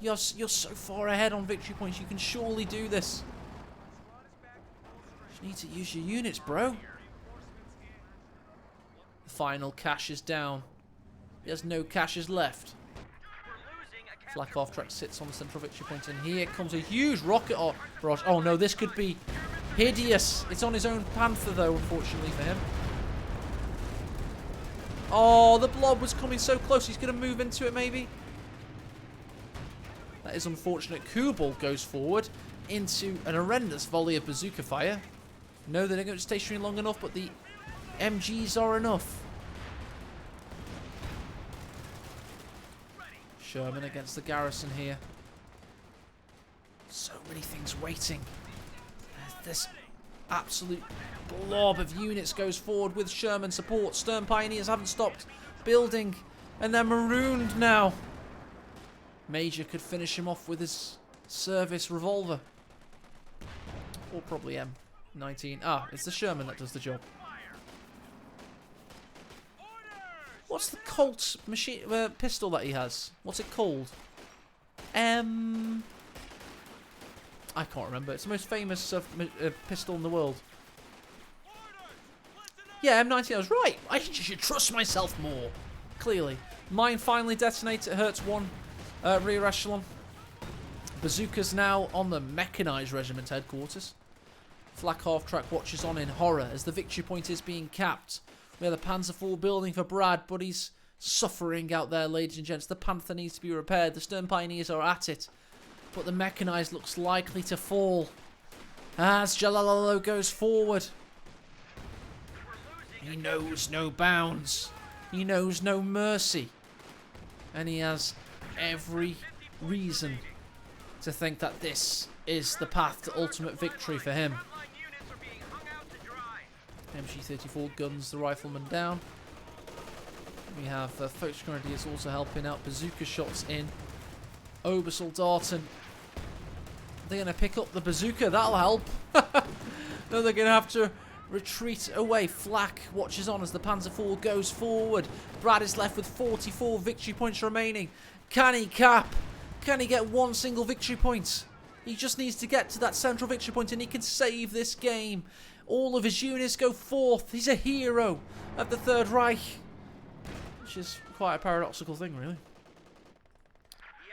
You're so far ahead on victory points, you can surely do this. You need to use your units, bro. The final cache is down. He has no caches left. Flak off track sits on the central victory point, and here comes a huge rocket barrage. Oh no, this could be hideous. It's on his own Panther though, unfortunately for him. Oh, the blob was coming so close. He's going to move into it maybe. That is unfortunate. Kubal goes forward into an horrendous volley of bazooka fire. No, they don't go stationary long enough, but the MGs are enough. Sherman against the garrison here. So many things waiting. This absolute blob of units goes forward with Sherman support. Stern Pioneers haven't stopped building, and they're marooned now. Major could finish him off with his service revolver. Or probably M19. Ah, it's the Sherman that does the job. What's the Colt machine pistol that he has? What's it called? I can't remember. It's the most famous pistol in the world. Yeah, M19. I was right. I should trust myself more. Clearly. Mine finally detonates. It hurts one rear echelon. Bazookas now on the mechanized regiment headquarters. Flak half-track watches on in horror as the victory point is being capped. We have the Panzer IV building for Brad, but he's suffering out there, ladies and gents. The Panther needs to be repaired. The Stern Pioneers are at it. But the mechanized looks likely to fall. As Jalalalo goes forward. He knows no bounds. He knows no mercy. And he has every reason to think that this is the path to ultimate victory for him. MG34 guns the rifleman down. We have Folks Grenadiers also helping out. Bazooka shots in. Obersoldaten. They're going to pick up the bazooka. That'll help. No, they're going to have to retreat away. Flak watches on as the Panzer IV goes forward. Brad is left with 44 victory points remaining. Can he cap? Can he get one single victory point? He just needs to get to that central victory point and he can save this game. All of his units go forth. He's a hero of the Third Reich. Which is quite a paradoxical thing, really.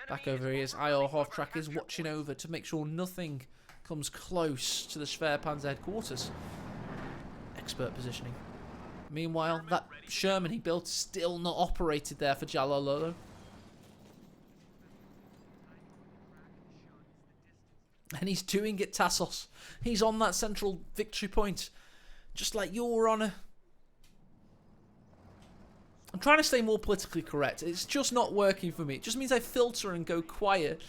Back over here is IR half-track is watching over to make sure nothing comes close to the Schwerpanzer headquarters. Expert positioning. Meanwhile, that Sherman he built is still not operated there for Jalalolo. And he's doing it, Tassos. He's on that central victory point. Just like Your Honour. I'm trying to stay more politically correct. It's just not working for me. It just means I filter and go quiet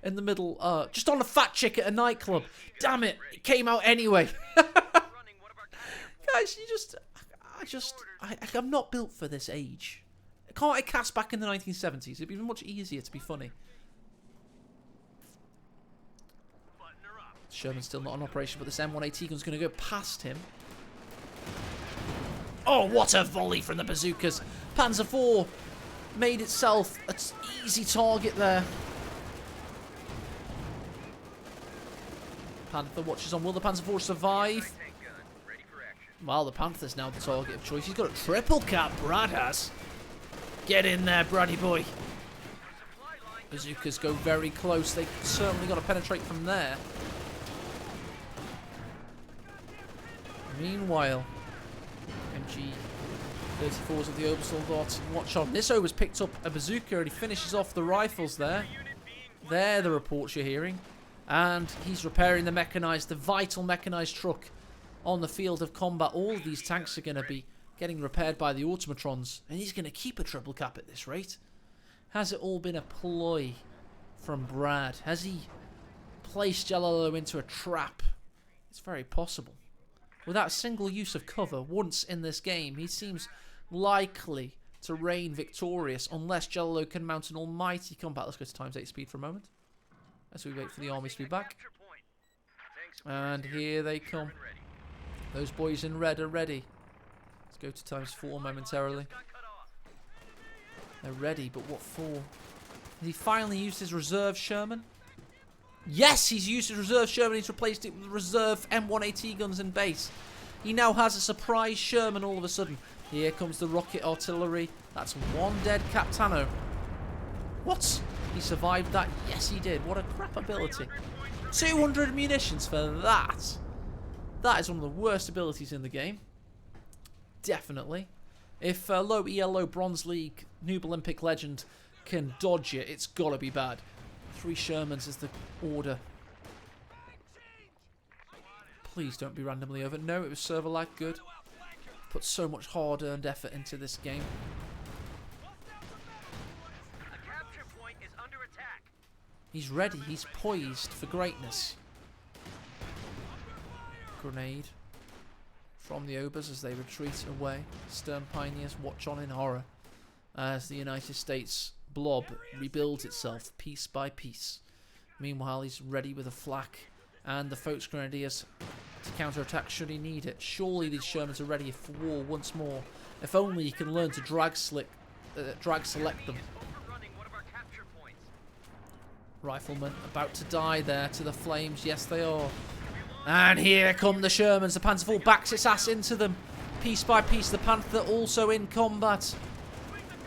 in the middle. Just on a fat chick at a nightclub. Damn it. It came out anyway. Guys, I'm not built for this age. Can't I cast back in the 1970s? It'd be much easier to be funny. Sherman's still not on operation, but this M1AT gun's going to go past him. Oh, what a volley from the bazookas. Panzer IV made itself an easy target there. Panther watches on. Will the Panzer IV survive? Well, the Panther's now the target of choice. He's got a triple cap, Brad has. Get in there, Braddy boy. Bazookas go very close. They certainly got to penetrate from there. Meanwhile, MG34s of the Obersoldat watch on. This Ober's picked up a bazooka and he finishes off the rifles there. They're the reports you're hearing. And he's repairing the mechanized, the vital mechanized truck on the field of combat. All of these tanks are going to be getting repaired by the automatrons. And he's going to keep a triple cap at this rate. Has it all been a ploy from Brad? Has he place Jalalo into a trap. It's very possible. Without a single use of cover once in this game, he seems likely to reign victorious unless Jalalo can mount an almighty comeback. Let's go to times 8 speed for a moment as we wait for the armies to be back. And here they come. Those boys in red are ready. Let's go to times 4 momentarily. They're ready, but what for? Has he finally used his reserve Sherman? Yes, he's used his reserve Sherman. He's replaced it with reserve M1AT guns in base. He now has a surprise Sherman all of a sudden. Here comes the rocket artillery. That's one dead Captano. What? He survived that? Yes, he did. What a crap ability. 200 munitions for that. That is one of the worst abilities in the game. Definitely. If low ELO Bronze League Noob Olympic Legend can dodge it, it's got to be bad. 3 Shermans is the order. Please don't be randomly over. No, it was server lag. Good. Put so much hard-earned effort into this game. He's ready. He's poised for greatness. Grenade from the Obers as they retreat away. Stern Pioneers watch on in horror as the United States blob rebuilds itself piece by piece. Meanwhile, he's ready with a flak and the Folks Grenadiers to counterattack should he need it. Surely these Shermans are ready for war once more. If only he can learn to drag select them. Riflemen about to die there to the flames. Yes, they are. And here come the Shermans. The Panzerfall backs its ass into them. Piece by piece, the Panther also in combat.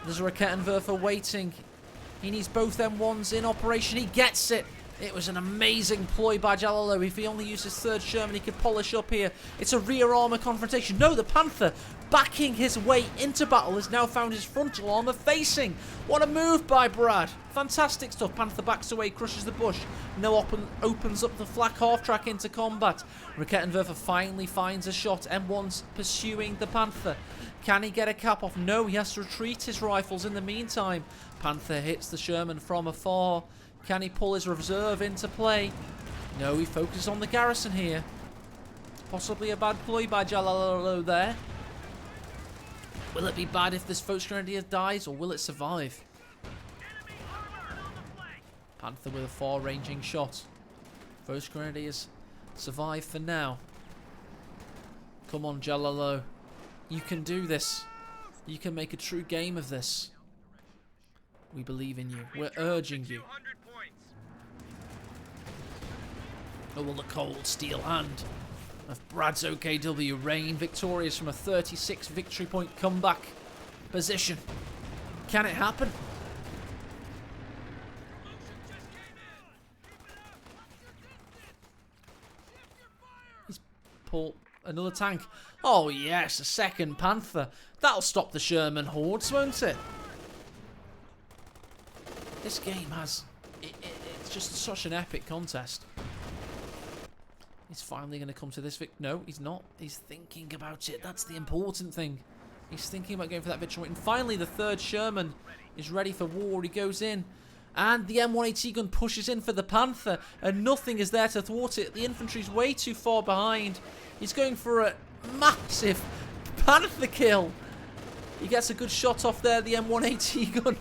There's a Rakettenwerfer waiting. He needs both M1s in operation. He gets it. It was an amazing ploy by Jalalo. If he only used his 3rd Sherman, he could polish up here. It's a rear armour confrontation. No, the Panther, backing his way into battle, has now found his frontal armour facing. What a move by Brad. Fantastic stuff. Panther backs away, crushes the bush. No opens up the flak half-track into combat. Rakettenwerfer finally finds a shot. M1's pursuing the Panther. Can he get a cap off? No, he has to retreat his rifles in the meantime. Panther hits the Sherman from afar. Can he pull his reserve into play? No, he focuses on the garrison here. Possibly a bad ploy by Jalalo there. Will it be bad if this Folks Grenadier dies, or will it survive? Panther with a far-ranging shot. Folks Grenadiers survive for now. Come on, Jalalo. You can do this. You can make a true game of this. We believe in you. We're urging you. Oh, will the cold steel hand of Brad's OKW reign victorious from a 36 victory point comeback position? Can it happen? He's pulled another tank. Oh yes, a 2nd Panther. That'll stop the Sherman hordes, won't it? This game has... it's just such an epic contest. He's finally going to come to this No, he's not. He's thinking about it. That's the important thing. He's thinking about going for that victory. And finally, the 3rd Sherman is ready for war. He goes in. And the M1AT gun pushes in for the Panther. And nothing is there to thwart it. The infantry's way too far behind. He's going for a massive Panther kill. He gets a good shot off there, the M1AT gun.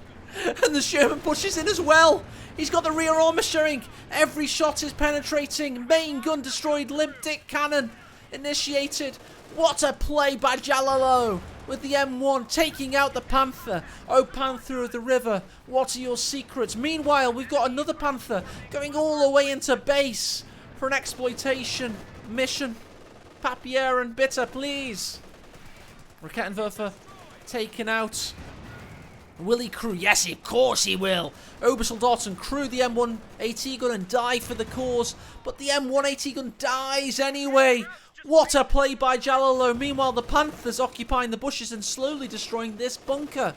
And the Sherman pushes in as well. He's got the rear armour showing. Every shot is penetrating. Main gun destroyed. Limp-dick cannon initiated. What a play by Jalalo with the M1 taking out the Panther. Oh, Panther of the River, what are your secrets? Meanwhile, we've got another Panther going all the way into base for an exploitation mission. Papier and Bitter, please. Rakettenwerfer taken out. Will he crew? Yes, of course he will. Obersoldaten crew the M1 AT gun and die for the cause, but the M1 AT gun dies anyway. What a play by Jalalo. Meanwhile, the Panther's occupying the bushes and slowly destroying this bunker.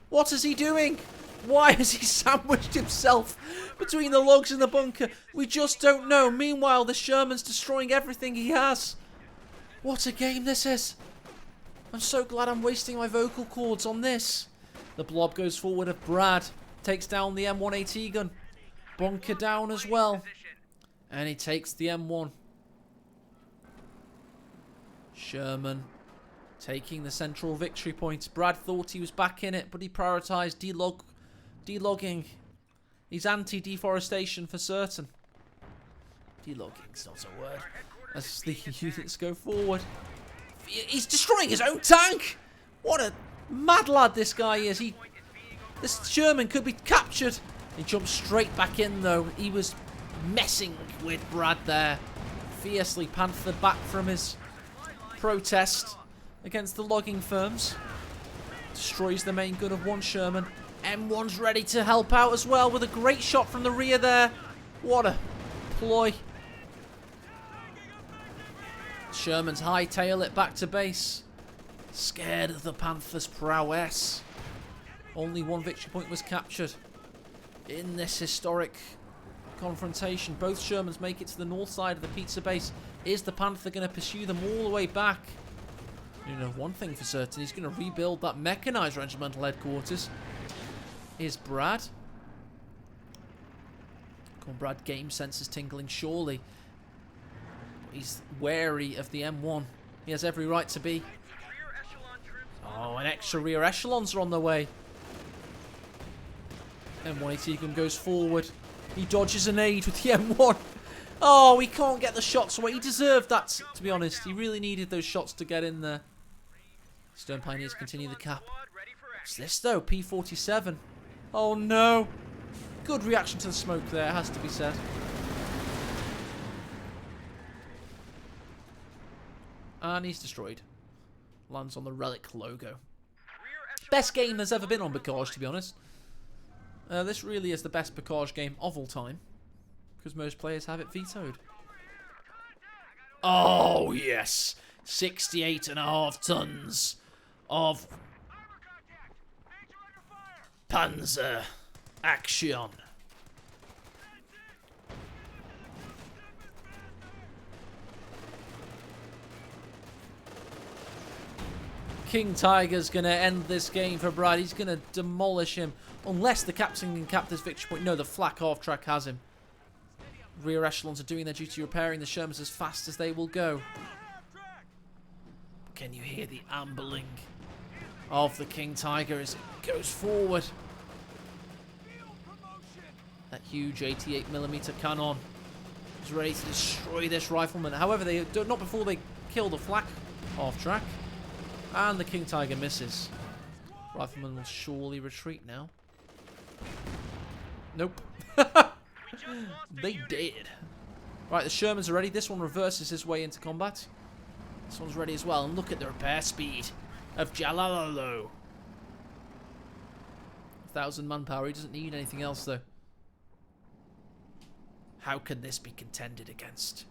What is he doing? Why has he sandwiched himself between the logs in the bunker? We just don't know. Meanwhile, the Sherman's destroying everything he has. What a game this is. I'm so glad I'm wasting my vocal cords on this. The blob goes forward of Brad. Takes down the M1AT gun. Bunker down as well. And he takes the M1. Sherman taking the central victory point. Brad thought he was back in it, but he prioritised delogging. He's anti-deforestation for certain. Delogging's not a word. As the units go forward. He's destroying his own tank! What a mad lad this guy is. This Sherman could be captured. He jumps straight back in though. He was messing with Brad there. Fiercely Panther back from his protest against the logging firms. Destroys the main gun of one Sherman. M1's ready to help out as well with a great shot from the rear there. What a ploy. Sherman's hightail it back to base. Scared of the Panther's prowess. Only one victory point was captured in this historic confrontation. Both Shermans make it to the north side of the pizza base. Is the Panther going to pursue them all the way back? You know, one thing for certain, he's going to rebuild that mechanized regimental headquarters. Is Brad. Come on, Brad, game senses tingling surely. He's wary of the M1. He has every right to be. Oh, and extra rear echelons are on the way. M1 AT gun goes forward. He dodges an aid with the M1. Oh, he can't get the shots away. He deserved that, to be honest. He really needed those shots to get in there. Stern Pioneers continue the cap. What's this, though? P-47. Oh, no. Good reaction to the smoke there, has to be said. And he's destroyed. Lands on the Relic logo. Best game there's ever been on Bocage, to be honest. This really is the best Bocage game of all time. Because most players have it vetoed. Oh, yes. 68.5 tons of Panzer action. King Tiger's going to end this game for Brad. He's going to demolish him. Unless the captain can cap this victory point. No, the flak half track has him. Rear echelons are doing their duty repairing the Shermans as fast as they will go. Can you hear the ambling of the King Tiger as it goes forward? That huge 88mm cannon is ready to destroy this rifleman. However, they don't, not before they kill the flak half track. And the King Tiger misses. Rifleman will surely retreat now. Nope. They did. Right, the Shermans are ready. This one reverses his way into combat. This one's ready as well. And look at the repair speed of Jalalalo. 1,000 manpower. He doesn't need anything else, though. How can this be contended against?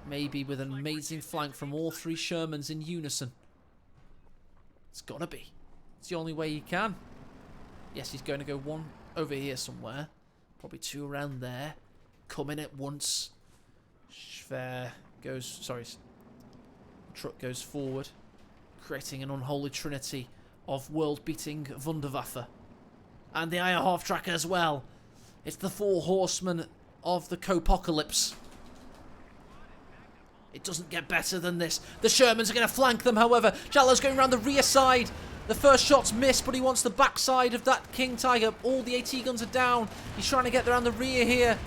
Maybe with an amazing flank from all three Shermans in unison. It's gotta be. It's the only way he can. Yes, he's going to go one over here somewhere. Probably two around there. Come in at once. Schwer goes... Sorry. Truck goes forward. Creating an unholy trinity of world-beating Wunderwaffe. And the IR half-track as well. It's the four horsemen of the Copocalypse. It doesn't get better than this. The Shermans are going to flank them, however. Jallo's going around the rear side. The first shot's missed, but he wants the backside of that King Tiger. All the AT guns are down. He's trying to get around the rear here.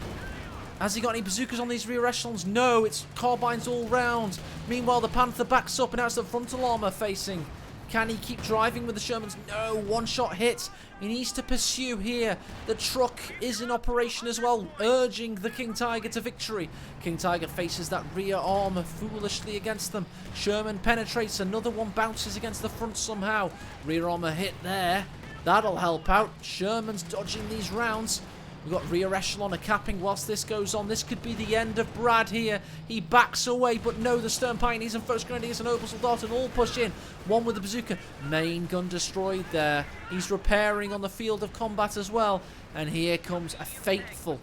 Has he got any bazookas on these rear echelons? No, it's carbines all round. Meanwhile, the Panther backs up, and now it's the frontal armour facing. Can he keep driving with the Shermans? No, one shot hit. He needs to pursue here. The truck is in operation as well, urging the King Tiger to victory. King Tiger faces that rear armour foolishly against them. Sherman penetrates. Another one bounces against the front somehow. Rear armour hit there. That'll help out. Sherman's dodging these rounds. We've got rear echelon a capping whilst this goes on. This could be the end of Brad here. He backs away, but no, the Stern Pioneers and First Grenadiers and Opal Soldaten all push in. One with the bazooka. Main gun destroyed there. He's repairing on the field of combat as well. And here comes a fateful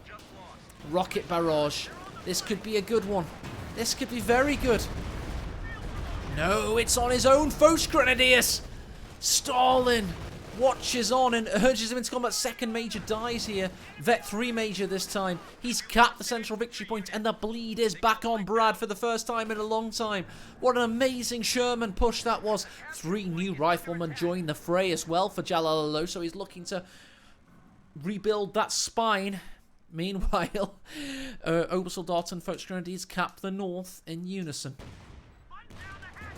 rocket barrage. This could be a good one. This could be very good. No, it's on his own First Grenadiers. Stalin watches on and urges him into combat. Second major dies here. Vet 3 major this time. He's capped the central victory point, and the bleed is back on Brad for the first time in a long time. What an amazing Sherman push that was. 3 new riflemen join the fray as well for Jalalalo, so he's looking to rebuild that spine. Meanwhile, Obersoldat and Folks Grenadiers cap the north in unison.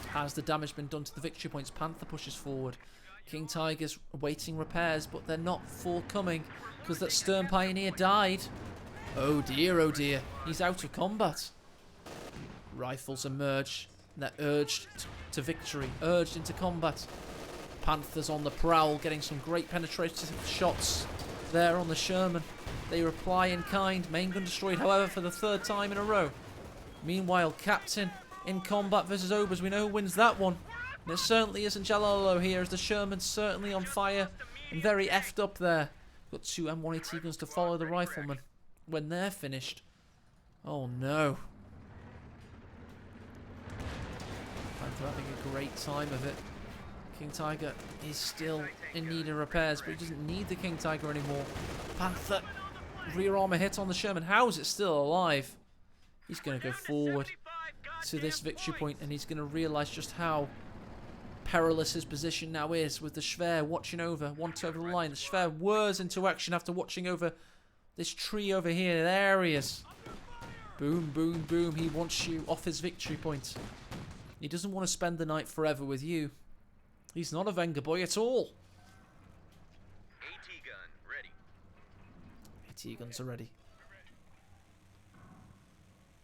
Has the damage been done to the victory points? Panther pushes forward. King Tiger's awaiting repairs, but they're not forthcoming because that Stern Pioneer died. Oh dear, he's out of combat. Rifles emerge. They're urged to victory, urged into combat. Panthers on the prowl, getting some great penetrative shots there on the Sherman. They reply in kind. Main gun destroyed, however, for the 3rd time in a row. Meanwhile, Captain in combat versus Obers. We know who wins that one. And it certainly isn't Jalalo here, as the Sherman's certainly on fire and very effed up there. Got 2 M1AT guns to follow the riflemen when they're finished. Oh no. Panther having a great time of it. King Tiger is still in need of repairs, but he doesn't need the King Tiger anymore. Panther, rear armor hit on the Sherman. How is it still alive? He's going to go forward to this victory point, and he's going to realise just how perilous his position now is, with the Schwer watching over, once over the line. The Schwer whirs into action after watching over this tree over here. There he is. Boom, boom, boom. He wants you off his victory point. He doesn't want to spend the night forever with you. He's not a Venga boy at all. AT gun ready. AT guns are ready.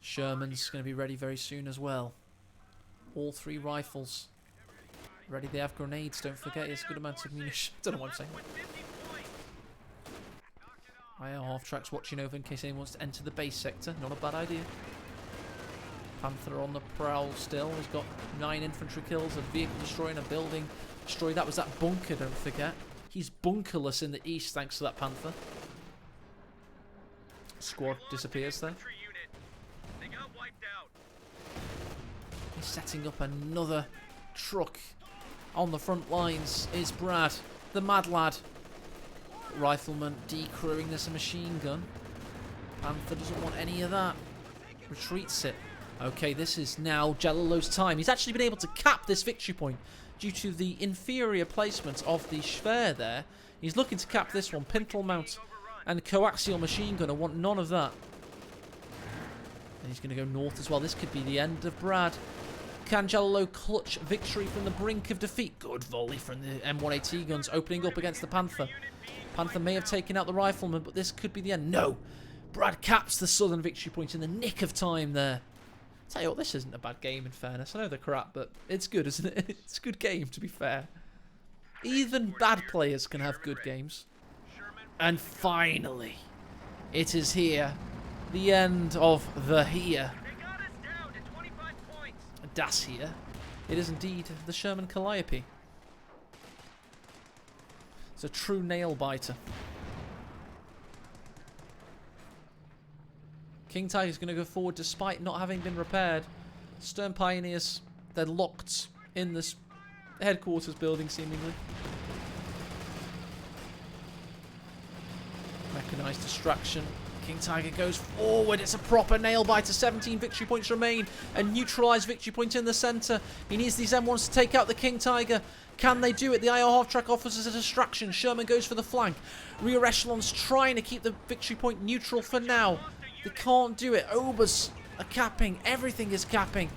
Sherman's going to be ready very soon as well. All 3 rifles ready. They have grenades, don't forget. He has a good amount of munition. I don't know what I'm saying. IR half-tracks watching over in case anyone wants to enter the base sector. Not a bad idea. Panther on the prowl still. He's got 9 infantry kills, a vehicle destroying, a building destroyed. That was that bunker, don't forget. He's bunkerless in the east thanks to that Panther. Squad disappears there. He's setting up another truck. On the front lines is Brad, the mad lad. Rifleman decrewing this a machine gun. Panther doesn't want any of that. Retreats it. Okay, this is now Jalalo's time. He's actually been able to cap this victory point due to the inferior placement of the Schwer there. He's looking to cap this one. Pintle mount and coaxial machine gunner want none of that. And he's going to go north as well. This could be the end of Brad. Can Jalalo clutch victory from the brink of defeat? Good volley from the M1AT guns opening up against the Panther. Panther may have taken out the rifleman, but this could be the end. No! Brad caps the southern victory point in the nick of time there. Tell you what, this isn't a bad game in fairness. I know they're crap, but it's good, isn't it? It's a good game, to be fair. Even bad players can have good games. And finally, it is here. The end of the here. Das here. It is indeed the Sherman Calliope. It's a true nail biter. King Tiger's going to go forward despite not having been repaired. Stern Pioneers, they're locked in this headquarters building seemingly. Mechanized distraction. King Tiger goes forward. It's a proper nail biter. 17 victory points remain. A neutralized victory point in the center. He needs these M1s to take out the King Tiger. Can they do it? The IR half-track offers us a distraction. Sherman goes for the flank. Rear echelons trying to keep the victory point neutral for now. They can't do it. Obers are capping. Everything is capping.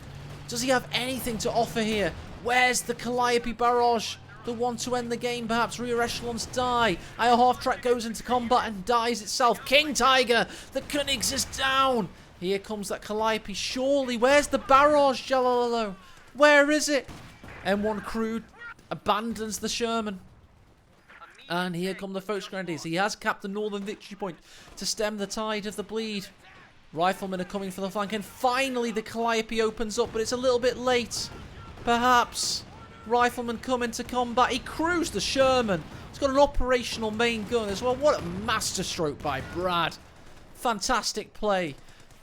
Does he have anything to offer here? Where's the Calliope barrage? The one to end the game, perhaps. Rear echelons die. IR half-track goes into combat and dies itself. King Tiger, the Königs is down. Here comes that Calliope. Surely, where's the barrage, Jalalalo? Where is it? M1 crew abandons the Sherman. And here come the Folks Grenadiers. He has capped the northern victory point to stem the tide of the bleed. Riflemen are coming for the flank. And finally, the Calliope opens up, but it's a little bit late. Perhaps. Riflemen come into combat. He crews the Sherman. He's got an operational main gun as well. What a masterstroke by Brad. Fantastic play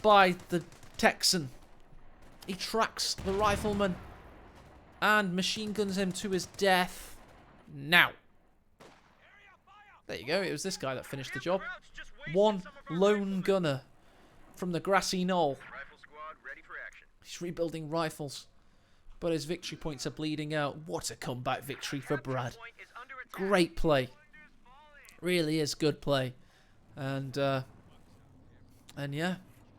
by the Texan. He tracks the rifleman and machine guns him to his death. Now, There you go. It was this guy that finished the job. One lone gunner from the grassy knoll. Rifle squad ready for action. He's rebuilding rifles, but his victory points are bleeding out. What a comeback victory for Brad. Point is under attack. Great play. Really is good play. And yeah,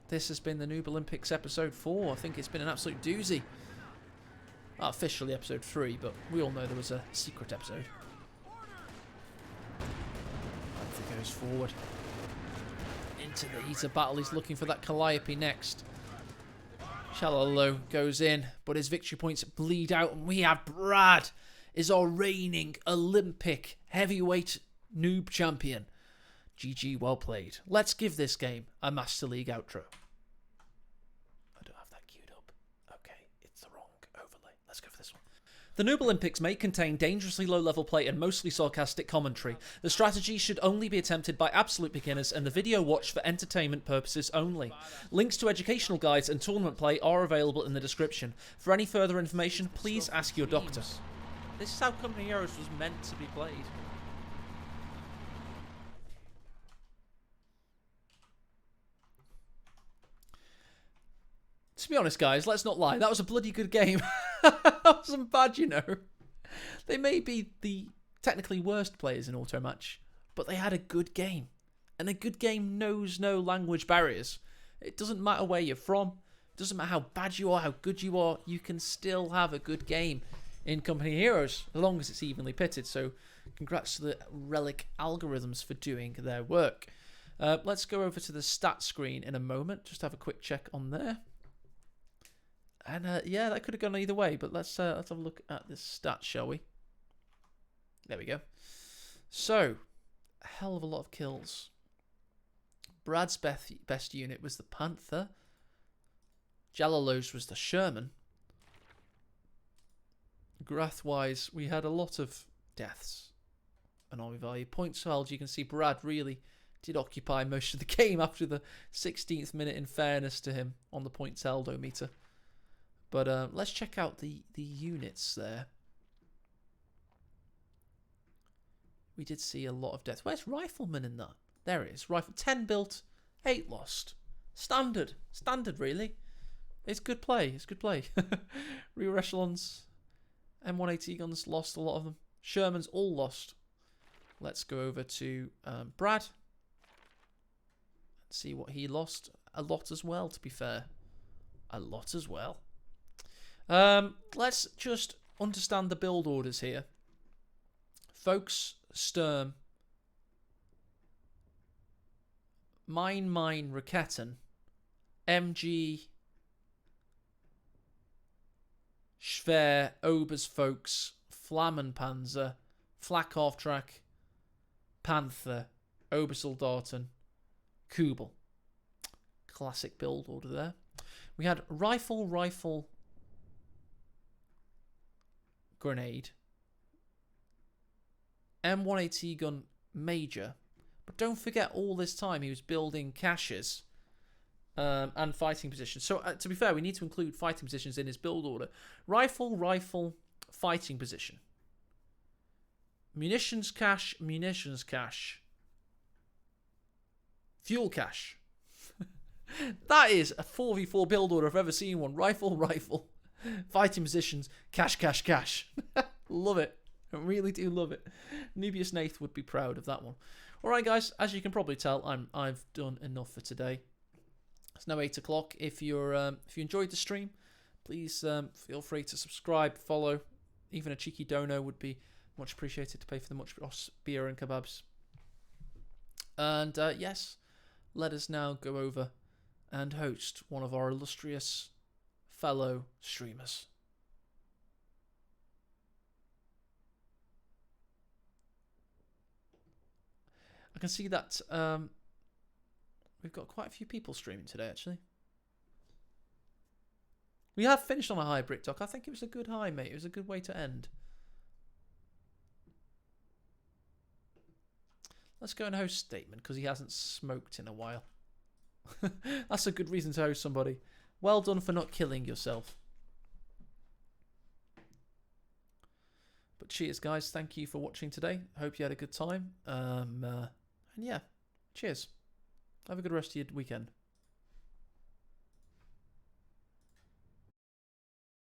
this has been the Noob Olympics episode 4. I think it's been an absolute doozy. Well, officially episode 3, but we all know there was a secret episode. Panther goes forward into the heat of battle. He's looking for that Calliope next. Shallow goes in, but his victory points bleed out, and we have Brad is our reigning Olympic heavyweight noob champion. GG, well played. Let's give this game a Master League outro. I don't have that queued up. Okay, it's the wrong overlay. Let's go for this one. The Noob Olympics may contain dangerously low-level play and mostly sarcastic commentary. The strategy should only be attempted by absolute beginners, and the video watched for entertainment purposes only. Links to educational guides and tournament play are available in the description. For any further information, please ask your doctor. This is how Company Heroes was meant to be played. To be honest, guys, let's not lie. That was a bloody good game. That wasn't bad, you know. They may be the technically worst players in Auto Match, but they had a good game. And a good game knows no language barriers. It doesn't matter where you're from. It doesn't matter how bad you are, how good you are. You can still have a good game in Company Heroes, as long as it's evenly pitted. So congrats to the Relic algorithms for doing their work. Let's go over to the stat screen in a moment. Just have a quick check on there. And yeah, that could have gone either way, but let's have a look at the stats, shall we? There we go. So, a hell of a lot of kills. Brad's best unit was the Panther. Jalalo's was the Sherman. Grath-wise, we had a lot of deaths. And army value points held. You can see Brad really did occupy most of the game after the 16th minute, in fairness to him, on the points held meter. But let's check out the units there. We did see a lot of death. Where's Rifleman in that? There it is. Rifle 10 built, 8 lost. Standard. Standard, really. It's good play. It's good play. Rear echelons. M180 guns lost, a lot of them. Sherman's all lost. Let's go over to Brad. See what he lost. A lot as well, to be fair. A lot as well. Let's just understand the build orders here. Folks, Sturm, Mine, Raketten, MG, Schwer, Obersfolks, Flammenpanzer, Flak-Half-Track, Panther, Obersoldaten, Kubel. Classic build order there. We had Rifle, Grenade, M180 gun Major, but don't forget all this time he was building caches and fighting positions. So to be fair, we need to include fighting positions in his build order. Rifle, fighting position. Munitions cache, fuel cache. That is a 4v4 build order if I've ever seen one. Rifle, fighting positions, cache. Love it. I really do love it. Nubius Nath would be proud of that one. Alright guys, as you can probably tell, I've done enough for today. It's now 8 o'clock. If you enjoyed the stream, please feel free to subscribe, follow. Even a cheeky dono would be much appreciated to pay for the much beer and kebabs. And yes, let us now go over and host one of our illustrious fellow streamers. I can see that we've got quite a few people streaming today, actually. We have finished on a high, Brickdock. I think it was a good high, mate. It was a good way to end. Let's go and host Statement, because he hasn't smoked in a while. That's a good reason to host somebody. Well done for not killing yourself. But But cheers, guys. Thank you for watching today. Hope you had a good time. And yeah, cheers. Have a good rest of your weekend.